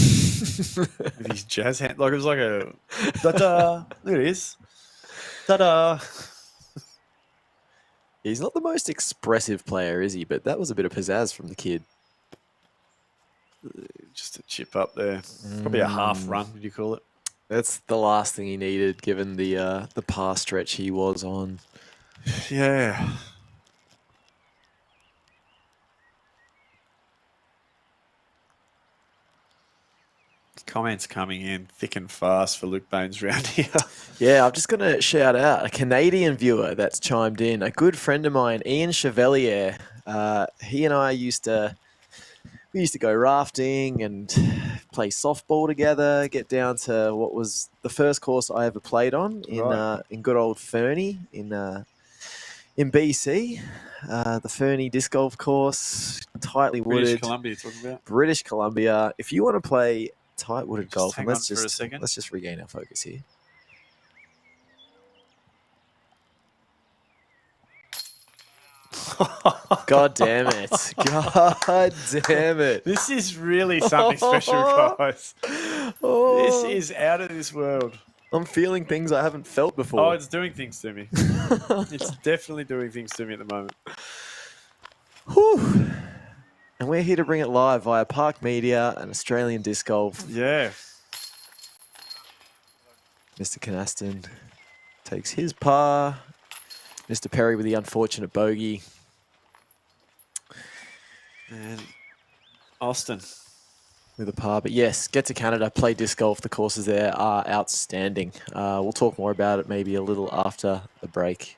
with his jazz hand, like it was like a da-da. Look at this, da-da. He's not the most expressive player, is he? But that was a bit of pizzazz from the kid. Just a chip up there, probably a half run. Would you call it? That's the last thing he needed, given the par stretch he was on. Yeah. Comments coming in thick and fast for Luke Baines round here. Yeah, I'm just going to shout out a Canadian viewer that's chimed in. A good friend of mine, Ian Chevalier. He and I used to go rafting and play softball together. Get down to what was the first course I ever played on in good old Fernie in BC. The Fernie disc golf course, tightly wooded. British Columbia, you're talking about? British Columbia. If you want to play tight wooded golf, and let's just regain our focus here. God damn it. God damn it. This is really something special, guys. This is out of this world. I'm feeling things I haven't felt before. Oh, it's doing things to me. It's definitely doing things to me at the moment. Whew. And we're here to bring it live via Park Media and Australian Disc Golf. Yeah. Mr. Canaston takes his par. Mr. Perry with the unfortunate bogey. And Austin with a par. But yes, get to Canada, play disc golf. The courses there are outstanding. We'll talk more about it maybe a little after the break.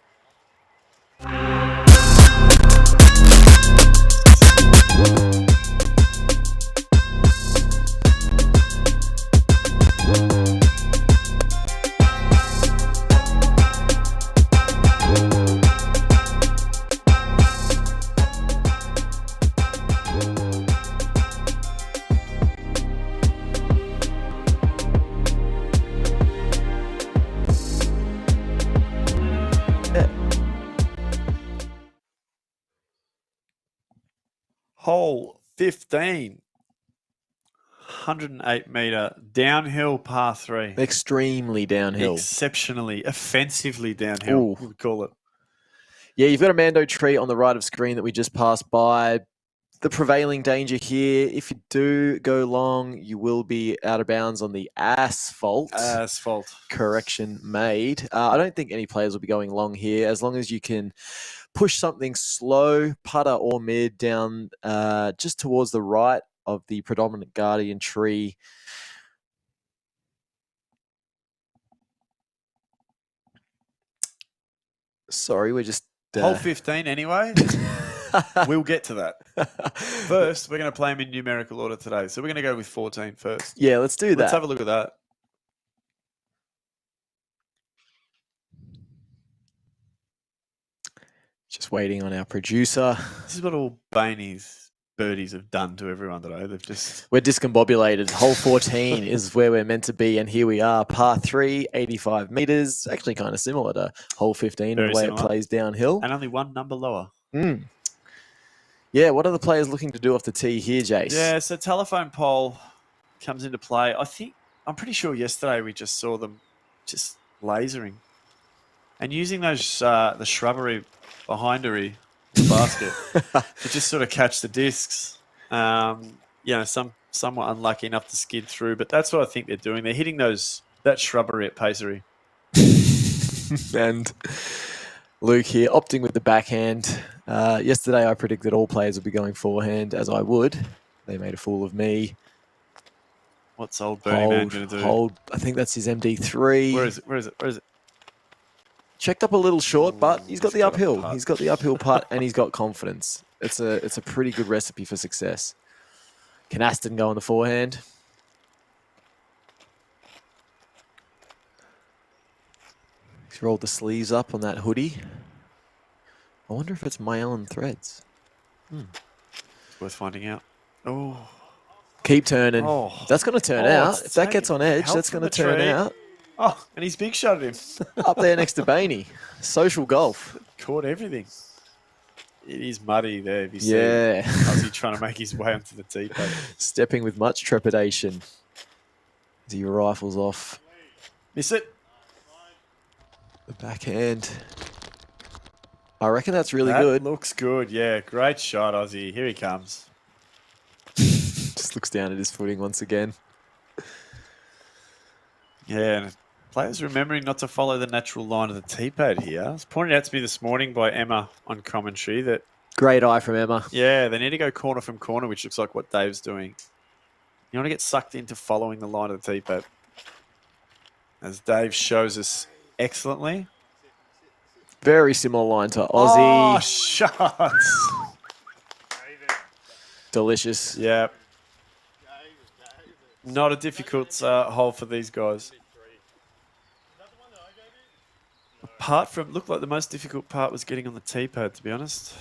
Hole 15, 108 metre downhill par 3. Extremely downhill. Exceptionally, offensively downhill, we would call it. Yeah, you've got a Mando tree on the right of screen that we just passed by. The prevailing danger here, if you do go long, you will be out of bounds on the asphalt. Asphalt. Correction made. I don't think any players will be going long here, as long as you can push something slow, putter or mid, down just towards the right of the predominant guardian tree. Sorry, we're just... Hole 15 anyway. We'll get to that. First, we're going to play them in numerical order today. So we're going to go with 14 first. Yeah, let's do that. Let's have a look at that. Just waiting on our producer. This is what all Bainey's birdies have done to everyone today. They've just... We're discombobulated. Hole 14 is where we're meant to be, and here we are. Par 3, 85 metres. Actually kind of similar to hole 15 in the way it plays downhill. And only one number lower. Yeah, what are the players looking to do off the tee here, Jace? Yeah, so telephone pole comes into play. I'm pretty sure yesterday we just saw them just lasering. And using those the shrubbery behind her basket to just sort of catch the discs. Somewhat unlucky enough to skid through, but that's what I think they're doing. They're hitting that shrubbery at pacery. And Luke here opting with the backhand. Yesterday I predicted all players would be going forehand, as I would. They made a fool of me. What's old Bernie Man going to do? I think that's his MD3. Where is it? Checked up a little short, but he's got the uphill. He's got the uphill putt, and he's got confidence. It's a pretty good recipe for success. Can Aston go on the forehand? He's rolled the sleeves up on that hoodie. I wonder if it's Myelin threads. It's worth finding out. Oh, Keep turning. Oh. That's going to turn Oh, out. it's If that gets on edge, help that's from going to the turn tree. out. Oh, and he's big shot him. Up there next to Bainey. Social golf. Caught everything. It is muddy there. If you Yeah. see Ozzy trying to make his way onto the tee pad. Stepping with much trepidation as he rifles off Miss it. the backhand. I reckon that's really That good. looks good. Yeah, great shot, Ozzy. Here he comes. Just looks down at his footing once again. Yeah, and players remembering not to follow the natural line of the tee pad here. It was pointed out to me this morning by Emma on commentary that, Great eye from Emma. yeah, they need to go corner from corner, which looks like what Dave's doing. You want to get sucked into following the line of the tee pad. As Dave shows us excellently. Very similar line to Oh, Aussie. shots. Delicious. Yeah. Not a difficult hole for these guys. Apart from, looked like the most difficult part was getting on the tee pad, to be honest.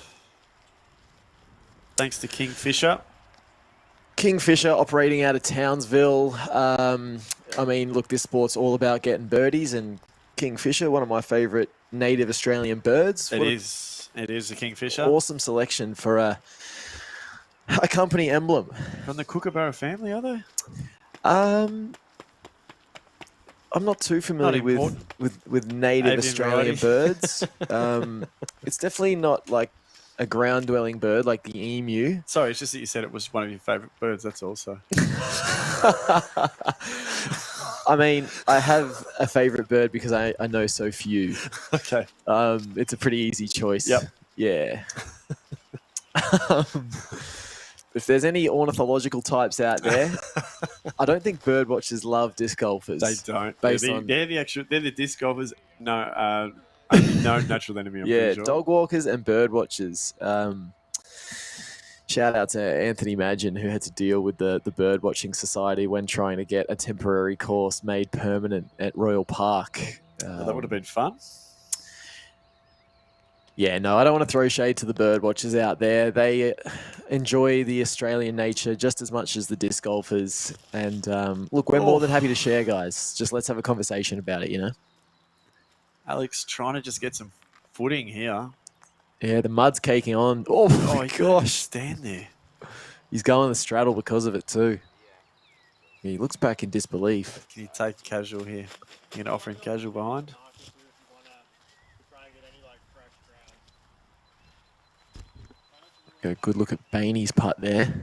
Thanks to Kingfisher. Kingfisher operating out of Townsville. I mean, look, this sport's all about getting birdies, and Kingfisher, one of my favourite native Australian birds. It is a Kingfisher. Awesome selection for a company emblem. From the Kookaburra family, are they? I'm not too familiar with native Avian Australian variety. birds. It's definitely not like a ground-dwelling bird like the emu. Sorry, it's just that you said it was one of your favourite birds, that's all. So. I mean, I have a favourite bird because I know so few. Okay. It's a pretty easy choice. Yep. Yeah. If there's any ornithological types out there, I don't think bird watchers love disc golfers. They don't. They're the disc golfers. No, no natural enemy. I'm pretty sure. Dog walkers and bird watchers. Shout out to Anthony Madgen, who had to deal with the bird watching society when trying to get a temporary course made permanent at Royal Park. That would have been fun. Yeah, no, I don't want to throw shade to the bird watchers out there. They enjoy the Australian nature just as much as the disc golfers. And look, we're more than happy to share, guys. Just let's have a conversation about it, you know? Alex trying to just get some footing here. Yeah, the mud's caking on. Oh, my he gosh. stand there. He's going the straddle because of it too. He looks back in disbelief. Can you take casual here? You're going to offer him casual behind? Got a good look at Bainey's putt there.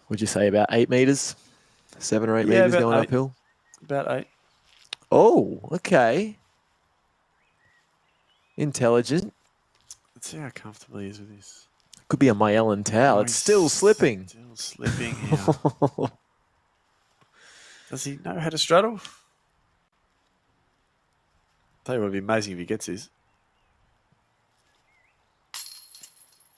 Would you say about 8 meters? 7 or 8 meters going uphill? About 8. Oh, okay. Intelligent. Let's see how comfortable he is with this. Could be a Myellen towel. Oh, it's still slipping. Still slipping here. Does he know how to straddle? Tell you what, it'd be amazing if he gets this.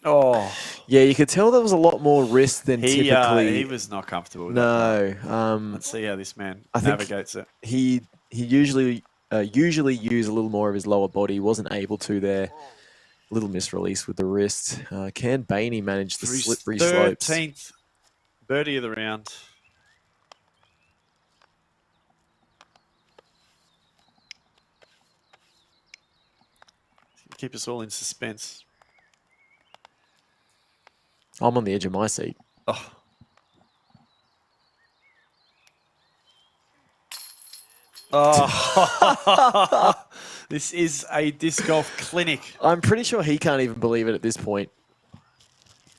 Oh. Yeah, you could tell there was a lot more risk than typically. He was not comfortable with that. No. Let's see how this man I think navigates it. He usually use a little more of his lower body. Wasn't able to there. Little misrelease with the wrist. Can Bainey manage the slippery slopes? 13th birdie of the round. Keep us all in suspense. I'm on the edge of my seat. Oh. Oh. This is a disc golf clinic. I'm pretty sure he can't even believe it at this point.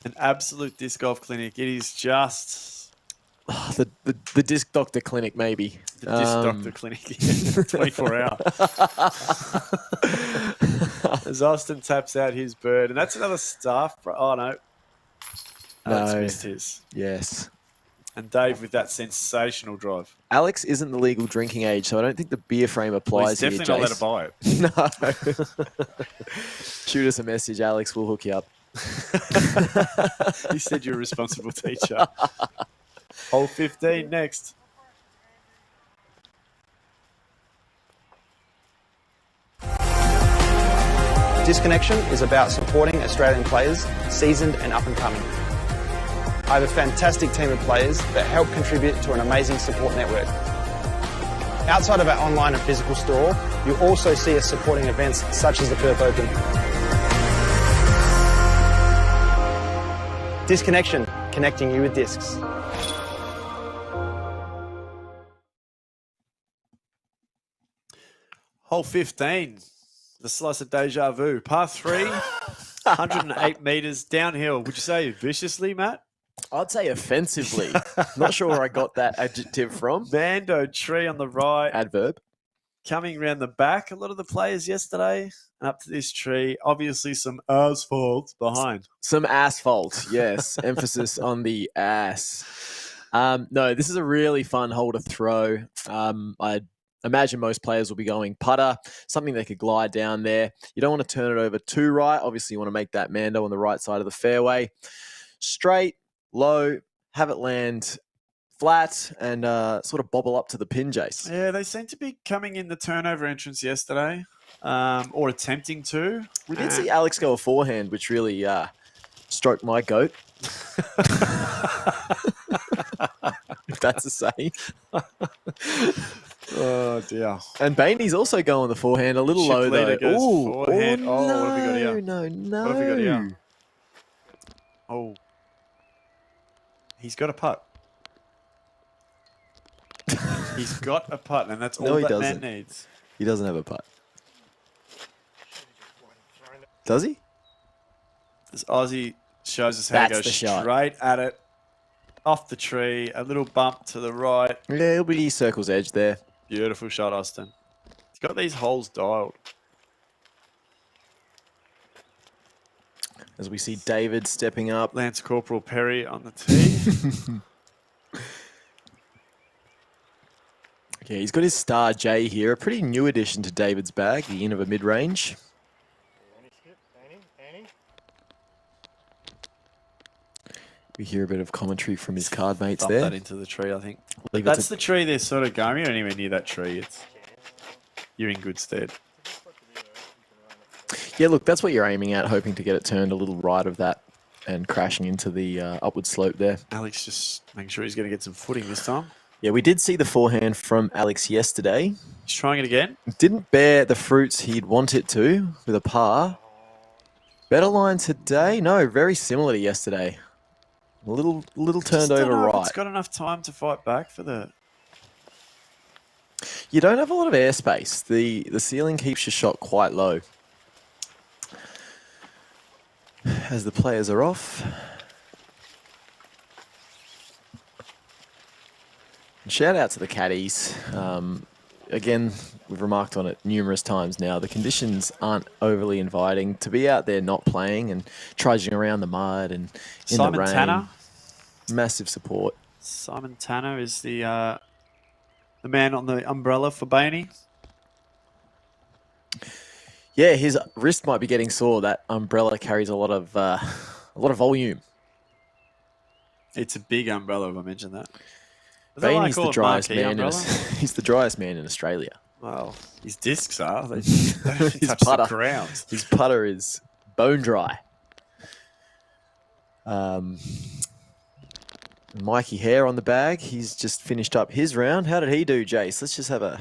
An absolute disc golf clinic. It is just the disc doctor clinic, maybe. the disc doctor clinic. 24 hour. As Austin taps out his bird, and that's another staff. Oh no, Alex missed his. Yes. And Dave with that sensational drive. Alex isn't the legal drinking age, so I don't think the beer frame applies Well, he's definitely not allowed to buy it. No. Shoot us a message, Alex. We'll hook you up. He said you're a responsible teacher. Hole 15 next. Disconnection is about supporting Australian players, seasoned and up and coming. I have a fantastic team of players that help contribute to an amazing support network. Outside of our online and physical store, you'll also see us supporting events such as the Perth Open. Disconnection, connecting you with discs. Hole 15, the slice of deja vu. Par 3, 108 metres downhill. Would you say viciously, Matt? I'd say offensively. Not sure where I got that adjective from. Mando tree on the right. Adverb. Coming around the back, a lot of the players yesterday, and up to this tree. Obviously, some asphalt behind. Some asphalt, yes. Emphasis on the ass. No, this is a really fun hole to throw. I imagine most players will be going putter, something they could glide down there. You don't want to turn it over too right. Obviously, you want to make that Mando on the right side of the fairway. Straight, low, have it land flat, and sort of bobble up to the pin, Jace. Yeah, they seem to be coming in the turnover entrance yesterday, or attempting to. We did see Alex go a forehand, which really stroked my goat. If that's a saying. Oh, dear. And Bainey's also going the forehand, a little low, though. Goes Ooh, forehand. oh, What have we got here? No. What have we got here? Oh. He's got a putt. He's got a putt, and that's all No, he that doesn't. man needs. He doesn't have a putt. Does he? This Aussie shows us how to go That's the shot. straight at it, off the tree, a little bump to the right. Yeah, it'll be circle's edge there. Beautiful shot, Austin. He's got these holes dialed. As we see David stepping up. Lance Corporal Perry on the tee. Okay, he's got his Star J here. A pretty new addition to David's bag, the in of a mid-range. We hear a bit of commentary from his card mates Dump there. that into the tree, I think. Leave it That's to- the tree they're sort of going. You're anywhere near that tree. You're in good stead. Yeah, look, that's what you're aiming at, hoping to get it turned a little right of that and crashing into the upward slope there. Alex just making sure he's going to get some footing this time. Yeah, we did see the forehand from Alex yesterday. He's trying it again. Didn't bear the fruits he'd want it to with a par. Better line today? No, very similar to yesterday. A little turned Just don't over know if right. It's got enough time to fight back for the... You don't have a lot of airspace. The ceiling keeps your shot quite low. As the players are off. Shout out to the caddies. Again, we've remarked on it numerous times now. The conditions aren't overly inviting to be out there not playing and trudging around the mud and in Simon the rain. Tanner. Massive support. Simon Tanner is the man on the umbrella for Bainey. Yeah, his wrist might be getting sore. That umbrella carries a lot of volume. It's a big umbrella, if I mentioned that. Bainey's the driest man. He's the driest man in Australia. Well, his discs are. They don't touch the ground. His putter is bone dry. Mikey Hare on the bag. He's just finished up his round. How did he do, Jace? Let's just have a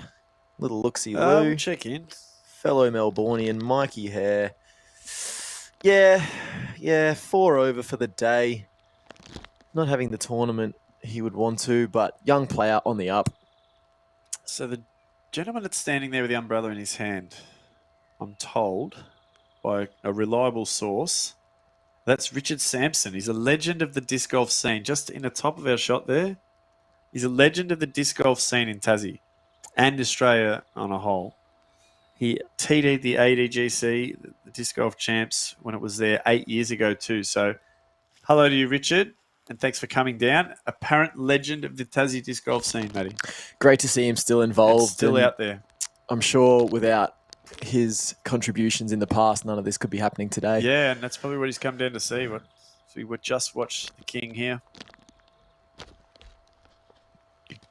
little look-see-loo. Check in. Fellow Melbourneian, Mikey Hare. Yeah, 4 over for the day. Not having the tournament he would want to, but young player on the up. So the gentleman that's standing there with the umbrella in his hand, I'm told by a reliable source, that's Richard Sampson. He's a legend of the disc golf scene. Just in the top of our shot there, he's a legend of the disc golf scene in Tassie and Australia on a whole. He TD'd the ADGC, the disc golf champs, when it was there 8 years ago too. So hello to you, Richard. And thanks for coming down. Apparent legend of the Tassie disc golf scene, Matty. Great to see him still involved. It's still out there. I'm sure without his contributions in the past, none of this could be happening today. Yeah, and that's probably what he's come down to see. We would just watch the king here.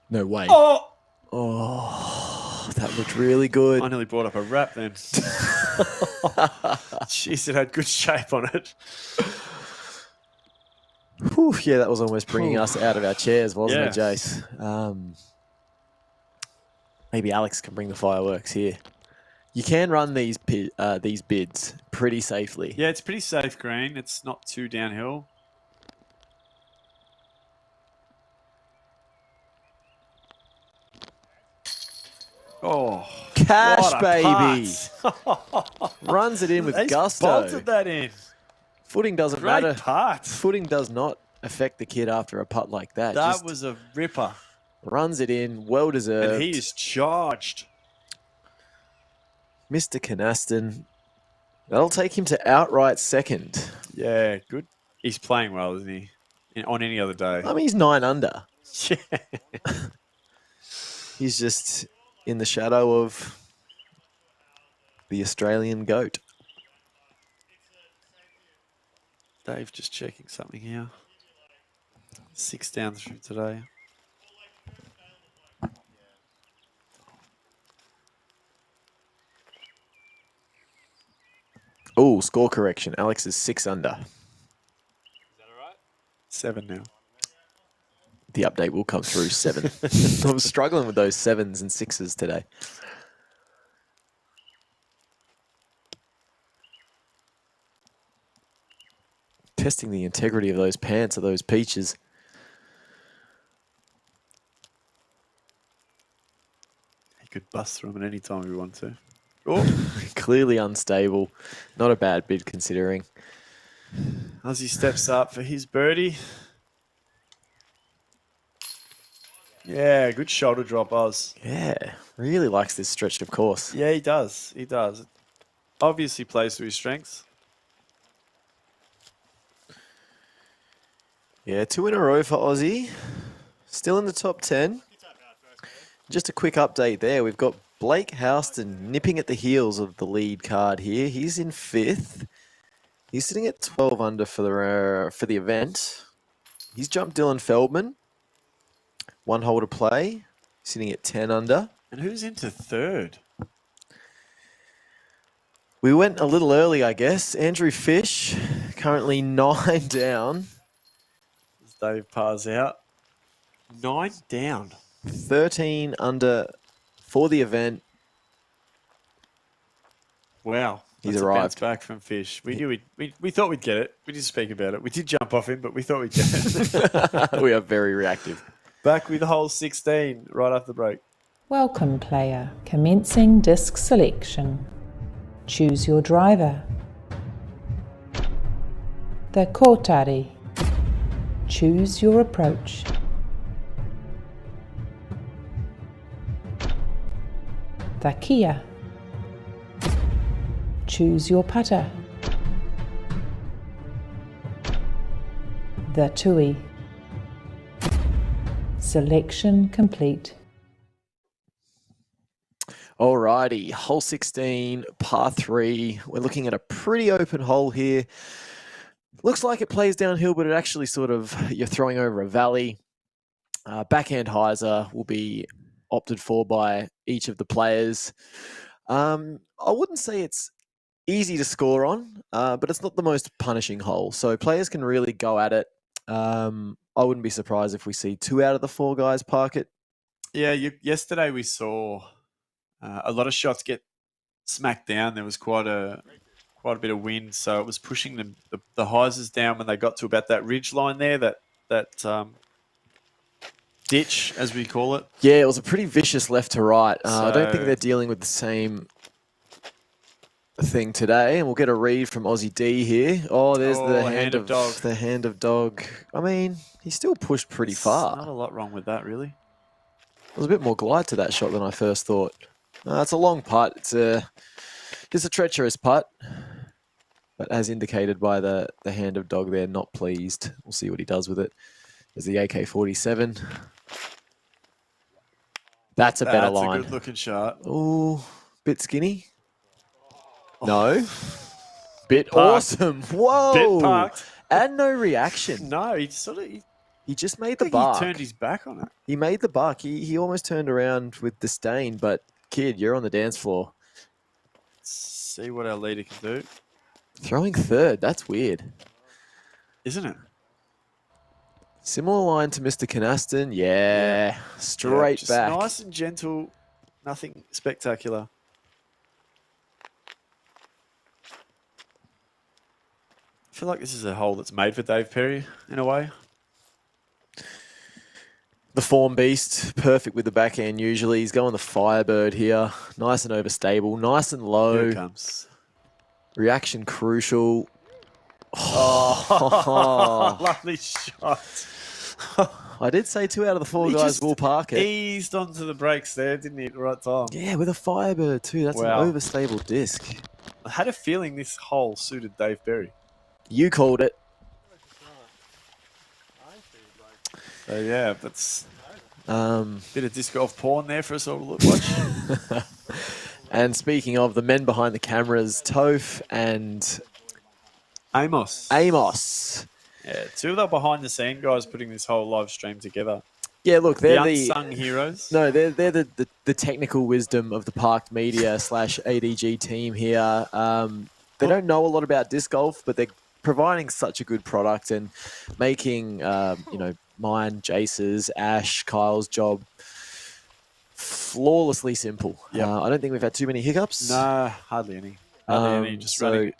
No way. Oh! Oh, that looked really good. I nearly brought up a rap then. Jeez, it had good shape on it. Whew, yeah, that was almost bringing us out of our chairs, wasn't it, Yes. Jace? Maybe Alex can bring the fireworks here. You can run these bids pretty safely. Yeah, it's pretty safe green. It's not too downhill. Oh, Cash, what a baby. putt. Runs it in with He's gusto. bolted that in. Footing doesn't Great matter. putt. Footing does not affect the kid after a putt like that. That Just was a ripper. runs it in, well deserved. And he is charged. Mr. Canaston. That'll take him to outright second. Yeah, good. He's playing well, isn't he? On any other day. I mean, he's 9 under. Yeah. He's just in the shadow of the Australian GOAT. Dave just checking something here. 6 down through today. Oh, score correction. Alex is 6 under. Is that all right? 7 now. The update will come through 7. I'm struggling with those 7s and 6s today. Testing the integrity of those pants or those peaches. He could bust through them at any time we want to. Oh, Clearly unstable. Not a bad bid considering. as he steps up for his birdie. Yeah, good shoulder drop, Oz. Yeah, really likes this stretch of course. Yeah, he does. He does. Obviously plays to his strengths. Yeah, 2 in a row for Aussie. Still in the top 10. Just a quick update there. We've got Blake Houston nipping at the heels of the lead card here. He's in 5th. He's sitting at 12 under for the event. He's jumped Dylan Feldman. 1 hole to play. Sitting at 10 under. And who's into 3rd? We went a little early, I guess. Andrew Fish, currently 9 down. As Dave pars out. 9 down. 13 under for the event. Wow. He's That's arrived. A bounce back from Fish. We knew we thought we'd get it. We didn't speak about it. We did jump off him, but we thought we'd get it. We are very reactive. Back with hole 16 right after the break. Welcome, player. Commencing disc selection. Choose your driver. The Kotari. Choose your approach. The Kia. Choose your putter. The Tui. Selection complete. Alrighty, hole 16, par 3. We're looking at a pretty open hole here. Looks like it plays downhill, but it actually sort of, you're throwing over a valley. Backhand hyzer will be opted for by each of the players. I wouldn't say it's easy to score on, but it's not the most punishing hole. So players can really go at it. I wouldn't be surprised if we see 2 out of the 4 guys park it. Yeah, yesterday we saw a lot of shots get smacked down. There was quite a bit of wind, so it was pushing the hyzers down when they got to about that ridge line there, that ditch, as we call it. Yeah, it was a pretty vicious left to right. I don't think So- they're dealing with the same thing today, and we'll get a read from Aussie D here. Oh, there's the hand of dog. The hand of dog. I mean, he still pushed pretty far. Not a lot wrong with that, really. There's a bit more glide to that shot than I first thought. It's a long putt. It's a treacherous putt, but as indicated by the hand of dog there, not pleased. We'll see what he does with it. There's the AK-47. That's a better That's line. a good-looking shot. Oh, bit skinny. No. Bit Parked. awesome. Whoa. Bit parked. And no reaction. No, he sort of... He just made I the think bark. he turned his back on it. He made the bark. He almost turned around with disdain, but kid, you're on the dance floor. Let's see what our leader can do. Throwing 3rd. That's weird. Isn't it? Similar line to Mr. Canaston. Yeah. Straight just back. nice and gentle. Nothing spectacular. I feel like this is a hole that's made for Dave Perry in a way. The form beast, perfect with the backhand usually. He's going the Firebird here. Nice and overstable, nice and low. Here it comes. Reaction crucial. Oh, lovely shot. I did say 2 out of the 4 He guys just will park it. Eased onto the brakes there, didn't he, at the right time? Yeah, with a Firebird too. That's Wow. an overstable disc. I had a feeling this hole suited Dave Perry. You called it. So yeah, that's a bit of disc golf porn there for us all to watch. And speaking of the men behind the cameras, Toph and Amos. Yeah, 2 of the behind the scene guys putting this whole live stream together. Yeah, look, they're the unsung heroes. No, they're the technical wisdom of the PRKD Media / ADG team here. They don't know a lot about disc golf, but they're providing such a good product and making mine, Jace's, Ash, Kyle's job flawlessly simple. Yep. I don't think we've had too many hiccups. Nah, hardly any. Just so running.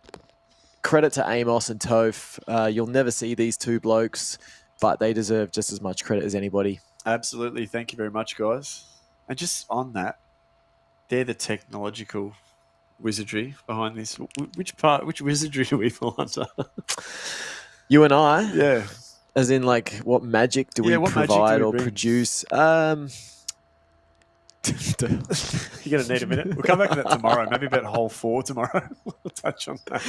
credit to Amos and Toph. You'll never see these 2 blokes, but they deserve just as much credit as anybody. Absolutely. Thank you very much, guys. And just on that, they're the technological wizardry behind this. Which wizardry do we fall under? You and I? Yeah. As in, like, what magic do we provide or produce? You're going to need a minute. We'll come back to that tomorrow. Maybe about hole 4 tomorrow. We'll touch on that.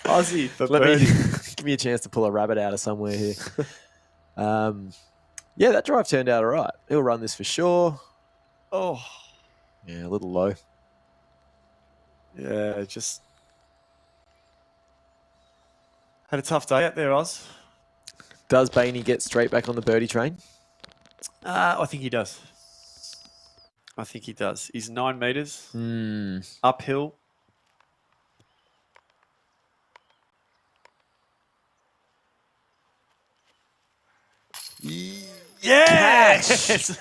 Aussie for birdie. Give me a chance to pull a rabbit out of somewhere here. Yeah, that drive turned out all right. He'll run this for sure. Oh. Yeah, a little low. Yeah, just had a tough day out there, Oz. Does Bainey get straight back on the birdie train? I think he does. He's 9 meters uphill. Yes!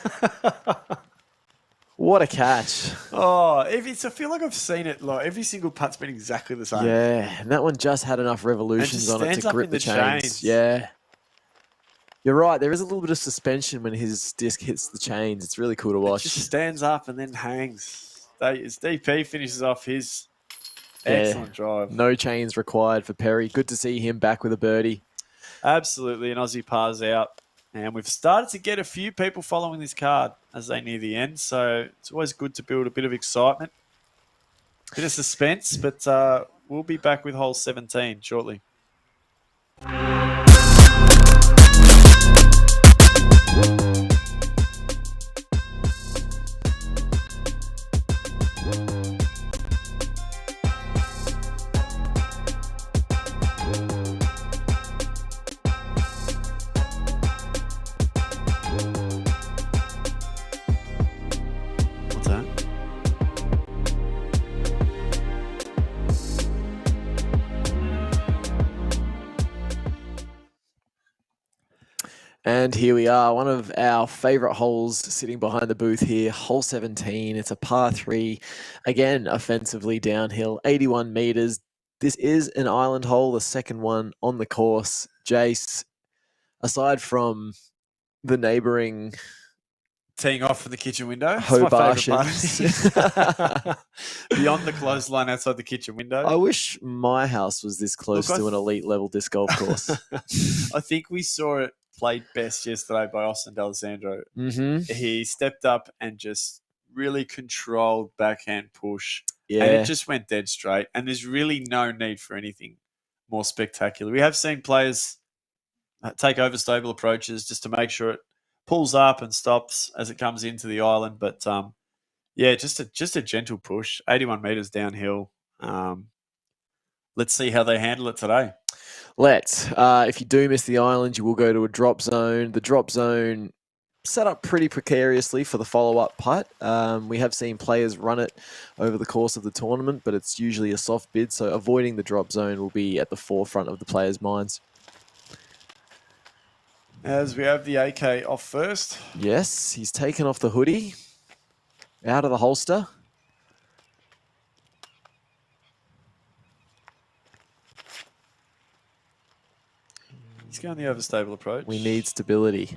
What a catch. Oh, I feel like I've seen it. Like every single putt's been exactly the same. Yeah, and that one just had enough revolutions on it stands to up grip in the the chains. chains. Yeah. You're right. There is a little bit of suspension when his disc hits the chains. It's really cool to watch. It just stands up and then hangs. His DP finishes off his excellent drive. No chains required for Perry. Good to see him back with a birdie. Absolutely. An Aussie par's out. And we've started to get a few people following this card as they near the end. So it's always good to build a bit of excitement, a bit of suspense. But we'll be back with hole 17 shortly. What's that? And here we are, one of our favourite holes sitting behind the booth here, hole 17. It's a par 3, again, offensively downhill, 81 metres. This is an island hole, the second one on the course. Jace, aside from the neighbouring Teeing off from the kitchen window. It's my favourite Hobartians. part. Beyond the clothesline outside the kitchen window. I wish my house was this close to an elite level disc golf course. I think we saw it played best yesterday by Austin D'Alessandro. Mm-hmm. He stepped up and just really controlled backhand push. Yeah. And it just went dead straight. And there's really no need for anything more spectacular. We have seen players take overstable approaches just to make sure it pulls up and stops as it comes into the island. But, yeah, just a gentle push, 81 metres downhill. Let's see how they handle it today. Let's. If you do miss the island, you will go to a drop zone. The drop zone set up pretty precariously for the follow-up putt. We have seen players run it over the course of the tournament, but it's usually a soft bid, so avoiding the drop zone will be at the forefront of the players' minds. As we have the AK off first. Yes, he's taken off the hoodie, out of the holster. He's going the overstable approach. We need stability.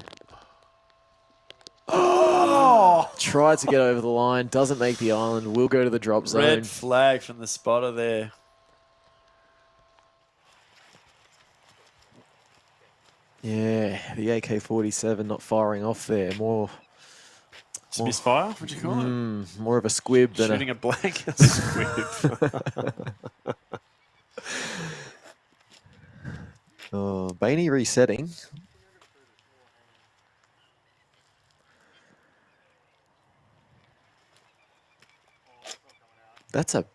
Oh! Tried to get over the line, doesn't make the island, will go to the drop zone. Red flag from the spotter there. Yeah, the AK-47 not firing off there. More It's a misfire, would you call it? More of a squib than Shooting a blank squib. Oh, Bainey resetting. That's a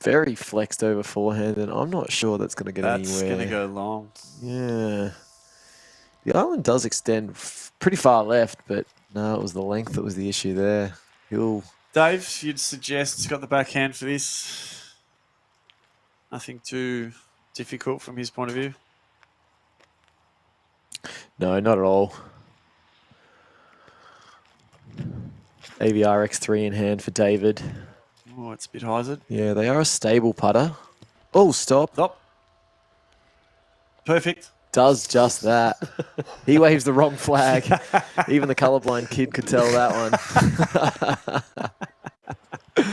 very flexed over forehand, and I'm not sure that's going to get anywhere. That's going to go long. Yeah. The island does extend pretty far left, but no, it was the length that was the issue there. Dave, you'd suggest he's got the backhand for this? Nothing too difficult from his point of view? No, not at all. AVR X3 in hand for David. Oh, it's a bit hazard. Yeah, they are a stable putter. Oh, stop. Stop. Perfect. Does just that. He waves the wrong flag. Even the colourblind kid could tell that one.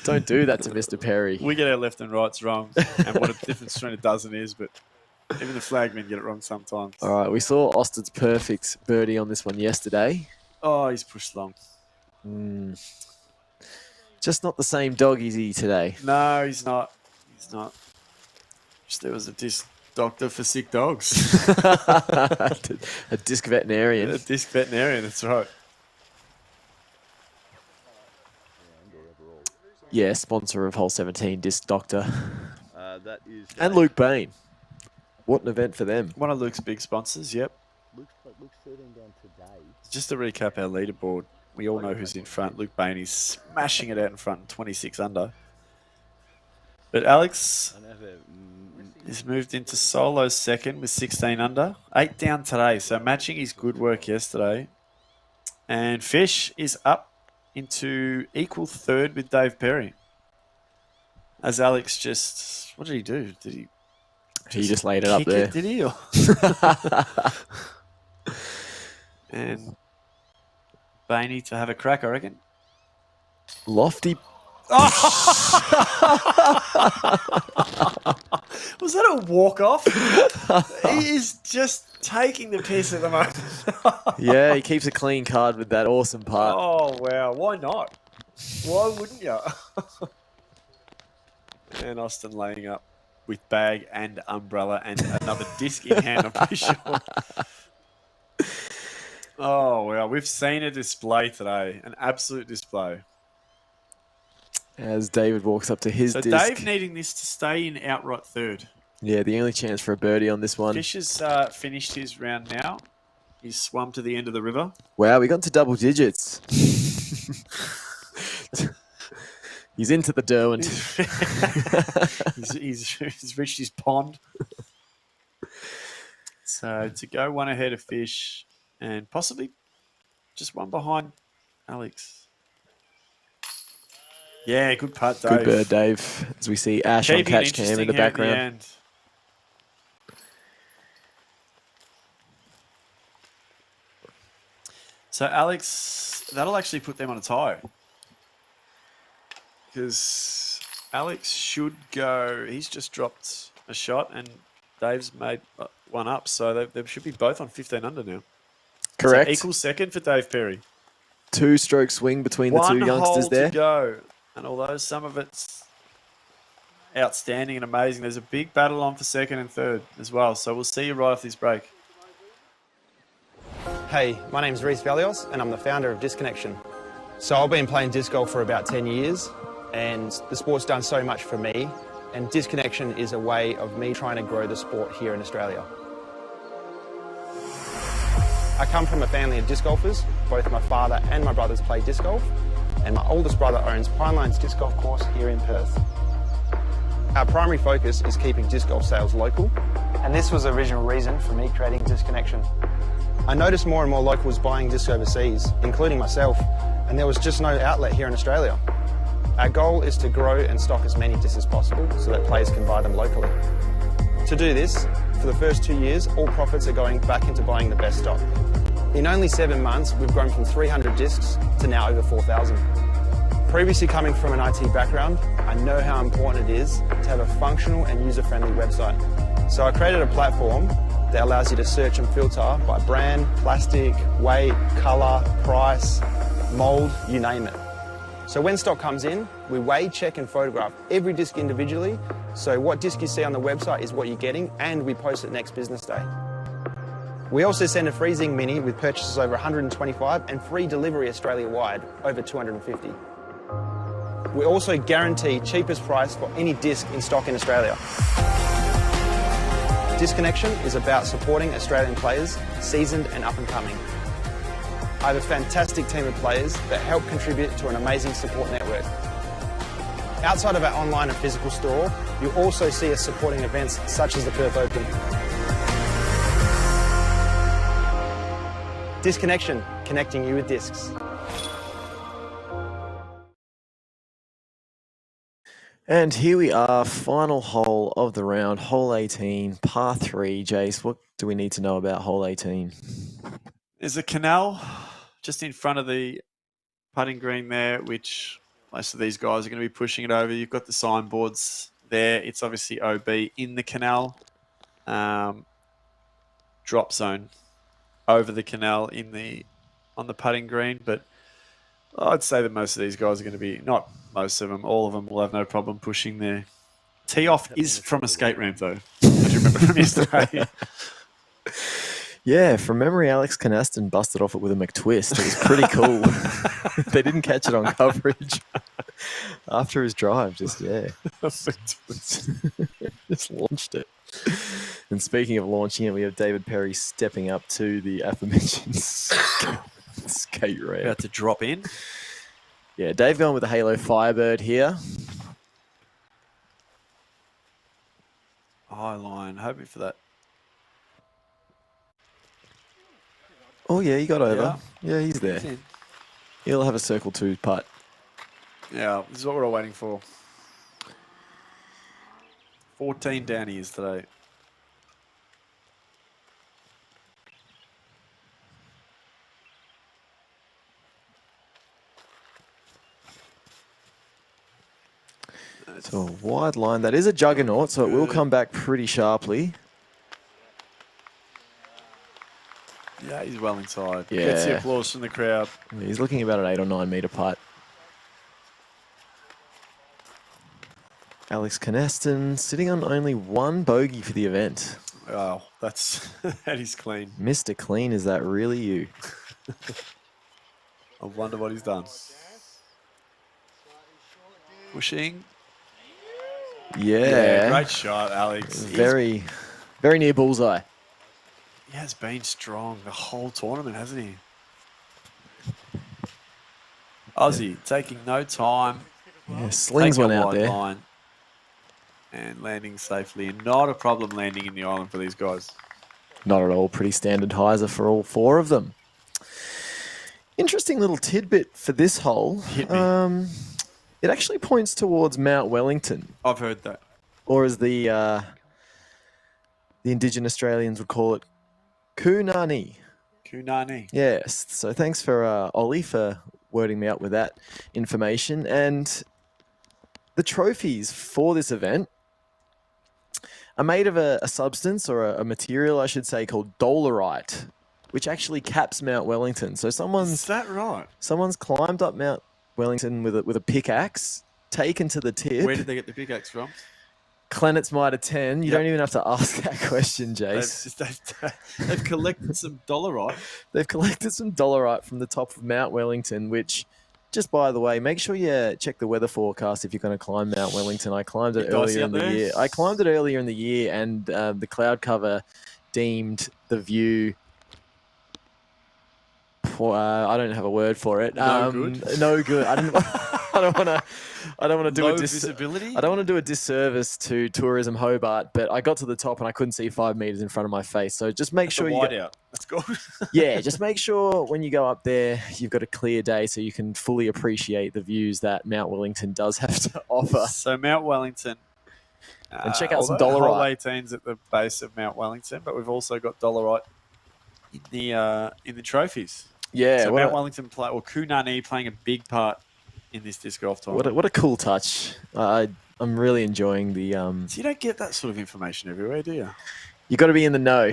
Don't do that to Mr. Perry. We get our left and rights wrong, and what a difference between a dozen is, but even the flagmen get it wrong sometimes. All right, we saw Austin's perfect birdie on this one yesterday. Oh, he's pushed long. Just not the same dog, is he, today? No, he's not. He's not. Just there was a disc doctor for sick dogs. A disc veterinarian. A disc veterinarian, that's right. Yeah, sponsor of Hole 17, Disc Doctor. That is And Luke Bain. What an event for them. One of Luke's big sponsors, yep. Luke's 13 down today. Just to recap our leaderboard, we all know who's in front. Luke Bain is smashing it out in front, 26 under. But Alex has moved into solo second with 16 under. 8 down today, so matching his good work yesterday. And Fish is up into equal third with Dave Perry. As Alex just... What did he do? Did he... He just laid it up there. Did he? And Bainey to have a crack, I reckon. Lofty. Was that a walk-off? He is just taking the piss at the moment. Yeah, he keeps a clean card with that awesome putt. Oh, wow. Why not? Why wouldn't you? And Austin laying up with bag and umbrella and another disc in hand, I'm pretty sure. Oh, wow. We've seen a display today. An absolute display. As David walks up to his So disc. Dave needing this to stay in outright third. Yeah, the only chance for a birdie on this one. Fish has finished his round now. He's swum to the end of the river. Wow, we got to double digits. He's into the Derwent. he's reached his pond. So to go one ahead of Fish and possibly just one behind Alex. Yeah, good putt, Dave. Good bird, Dave. As we see Ash on Keeping it catch cam in interesting the here at background. end. So Alex, that'll actually put them on a tie. Because Alex should go, he's just dropped a shot and Dave's made one up. So they should be both on 15 under now. Correct. So equal second for Dave Perry. 2-stroke swing between the two youngsters One hole there. to go. And although some of it's outstanding and amazing, there's a big battle on for second and third as well. So we'll see you right off this break. Hey, my name's Reece Valios and I'm the founder of Disconnection. So I've been playing disc golf for about 10 years and the sport's done so much for me, and Disconnection is a way of me trying to grow the sport here in Australia. I come from a family of disc golfers. Both my father and my brothers play disc golf, and my oldest brother owns Pine Lines Disc Golf Course here in Perth. Our primary focus is keeping disc golf sales local, and this was the original reason for me creating Disconnection. I noticed more and more locals buying discs overseas, including myself, and there was just no outlet here in Australia. Our goal is to grow and stock as many discs as possible so that players can buy them locally. To do this, for the first 2 years, all profits are going back into buying the best stock. In only 7 months, we've grown from 300 discs to now over 4,000. Previously coming from an IT background, I know how important it is to have a functional and user-friendly website. So I created a platform that allows you to search and filter by brand, plastic, weight, colour, price, mould, you name it. So when stock comes in, we weigh, check and photograph every disc individually, so what disc you see on the website is what you're getting, and we post it next business day. We also send a free Zing Mini with purchases over 125 and free delivery Australia-wide, over 250. We also guarantee cheapest price for any disc in stock in Australia. Disconnection is about supporting Australian players, seasoned and up and coming. I have a fantastic team of players that help contribute to an amazing support network. Outside of our online and physical store, you'll also see us supporting events such as the Perth Open. Disconnection, connecting you with discs. And here we are, final hole of the round, hole 18, par 3. Jace, what do we need to know about hole 18? There's a canal just in front of the putting green there, which most of these guys are going to be pushing it over. You've got the signboards there. It's obviously OB in the canal. Drop zone over the canal on the putting green, but I'd say that most of these guys are going to be, not most of them, all of them will have no problem pushing their tee off. Is from a skate ramp though. I do remember from yesterday. Yeah, from memory, Alex Canaston busted off it with a McTwist. It was pretty cool. They didn't catch it on coverage after his drive. Just launched it. And speaking of launching it, we have David Perry stepping up to the aforementioned skate ramp. About to drop in. Yeah, Dave going with the Halo Firebird here. High line, hoping for that. Oh, yeah, he got over. Yeah, he's there. He's in. He'll have a circle 2 putt. Yeah, this is what we're all waiting for. 14 down he is today. So a wide line. That is a juggernaut, so it will come back pretty sharply. Yeah, he's well inside. Yeah. Gets the applause from the crowd. He's looking about an 8 or 9 metre putt. Alex Canaston sitting on only 1 bogey for the event. Oh, that is clean. Mr. Clean, is that really you? I wonder what he's done. Pushing. Yeah. Great shot, Alex. Very, very near bullseye. He has been strong the whole tournament, hasn't he? Aussie taking no time. Yeah, slings Taking one a out wide there. line and landing safely. And not a problem landing in the island for these guys. Not at all. Pretty standard hyzer for all 4 of them. Interesting little tidbit for this hole. Hit me. It actually points towards Mount Wellington, I've heard that. or as the Indigenous Australians would call it, Kunani. Kunani. Yes. So thanks for Ollie for wording me up with that information. And the trophies for this event are made of a substance or a material, I should say, called dolerite, which actually caps Mount Wellington. So Is that right? someone's climbed up Mount Wellington with a pickaxe, taken to the tip. Where did they get the pickaxe from? Clennett's Mitre 10. You Yep. don't even have to ask that question, Jace. They've collected some dolerite. They've collected some dolerite from the top of Mount Wellington, which, just by the way, make sure you check the weather forecast if you're going to climb Mount Wellington. I climbed it earlier in the year. I climbed it earlier in the year, and the cloud cover deemed the view I don't have a word for it. No good? No good. I don't want to. I don't want to do Low a visibility? I don't want to do a disservice to Tourism Hobart, but I got to the top and I couldn't see 5 meters in front of my face. So just make sure you wide out. That's good. yeah, just make sure when you go up there, you've got a clear day so you can fully appreciate the views that Mount Wellington does have to offer. So Mount Wellington. And check out some although Hole dolerite. 18's at the base of Mount Wellington, but we've also got dolerite in the trophies. Yeah, so Mount Wellington or Kunani playing a big part in this disc golf tournament. What a cool touch. I'm really enjoying the. So you don't get that sort of information everywhere, do you? You got to be in the know.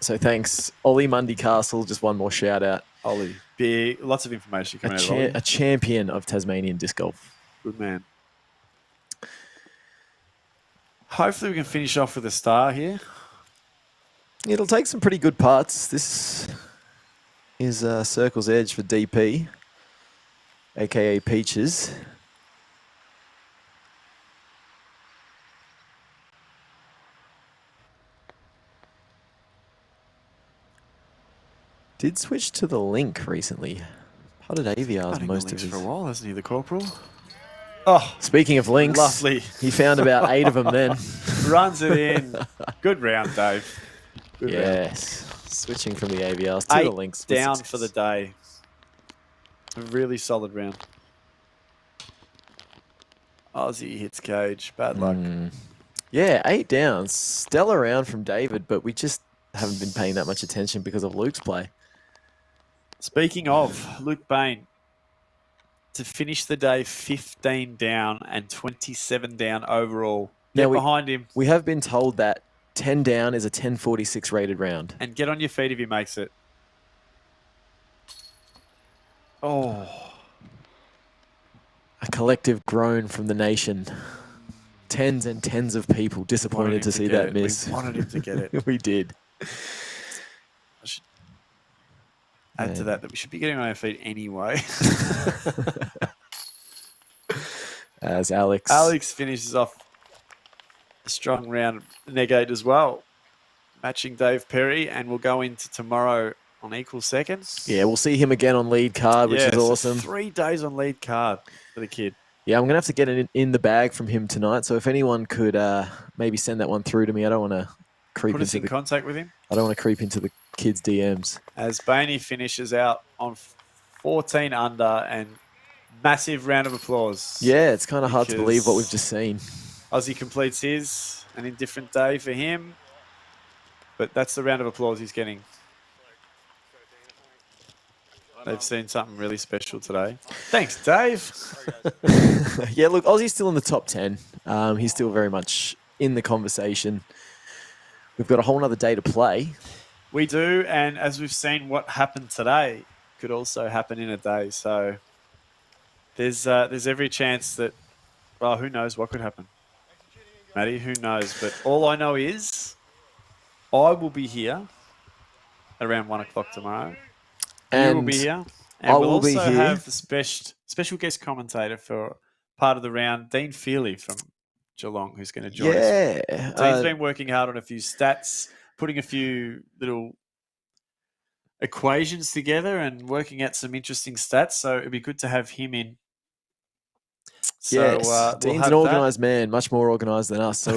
So thanks, Ollie Mundy Castle. Just one more shout out. Ollie, big, lots of information coming out of Ollie. A champion of Tasmanian disc golf. Good man. Hopefully we can finish off with a star here. It'll take some pretty good parts. This is Circle's Edge for DP, aka Peaches. Did switch to the link recently. Putted AVRs most of his. For a while, hasn't he, the corporal? Oh, speaking of links, lovely. He found about 8 of them then. Runs it in. Good round, Dave. Good yes. round. Switching from the AVRs to 8 the links. down for the day. A really solid round. Aussie hits cage. Bad luck. Yeah, 8 down. Stellar round from David, but we just haven't been paying that much attention because of Luke's play. Speaking of, Luke Bain, to finish the day 15 down and 27 down overall. Get behind him. We have been told that 10 down is a 10:46 rated round. And get on your feet if he makes it. Oh. A collective groan from the nation. Tens and tens of people disappointed to see that miss. We wanted him to get it. We did. I should add to that we should be getting on our feet anyway. As Alex finishes off a strong round, negate as well, matching Dave Perry, and we'll go into tomorrow on equal seconds. Yeah, we'll see him again on lead card, which is awesome. 3 days on lead card for the kid. Yeah, I'm going to have to get it in the bag from him tonight. So if anyone could maybe send that one through to me, I don't want to creep Put us in contact with him. I don't want to creep into the kids' DMs. As Bainey finishes out on 14 under, and massive round of applause. Yeah, it's kind of hard to believe what we've just seen. Aussie completes his, an indifferent day for him, but that's the round of applause he's getting. They've seen something really special today. Thanks, Dave. Yeah, look, Aussie's still in the top 10. He's still very much in the conversation. We've got a whole nother day to play. We do, and as we've seen, what happened today could also happen in a day. So there's every chance that, well, who knows what could happen. Matty, who knows? But all I know is I will be here around 1 o'clock tomorrow. And you will be here. And I we'll will also be here. have the special guest commentator for part of the round, Dean Feely from Geelong, who's going to join us. Dean's been working hard on a few stats, putting a few little equations together and working out some interesting stats. So it'd be good to have him in. So, yes, Dean's an organised man, much more organised than us. So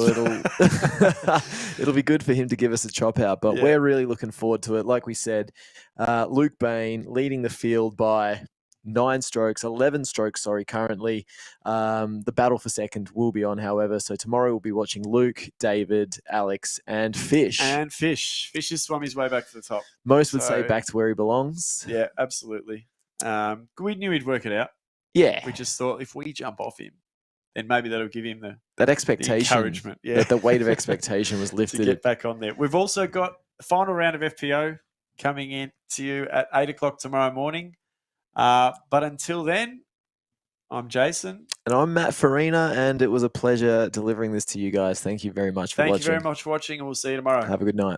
it'll be good for him to give us a chop out. But we're really looking forward to it. Like we said, Luke Bain leading the field by 11 strokes, currently. The battle for second will be on, however. So tomorrow we'll be watching Luke, David, Alex, and Fish. Fish has swum his way back to the top. Most would say back to where he belongs. Yeah, absolutely. We knew he'd work it out. Yeah. We just thought if we jump off him, then maybe that'll give him that expectation, the encouragement. Yeah. That the weight of expectation was lifted. To get back on there. We've also got the final round of FPO coming in to you at 8 o'clock tomorrow morning. But until then, I'm Jason. And I'm Matt Farina, and it was a pleasure delivering this to you guys. Thank you very much for watching. Thank you very much for watching, and we'll see you tomorrow. Have a good night.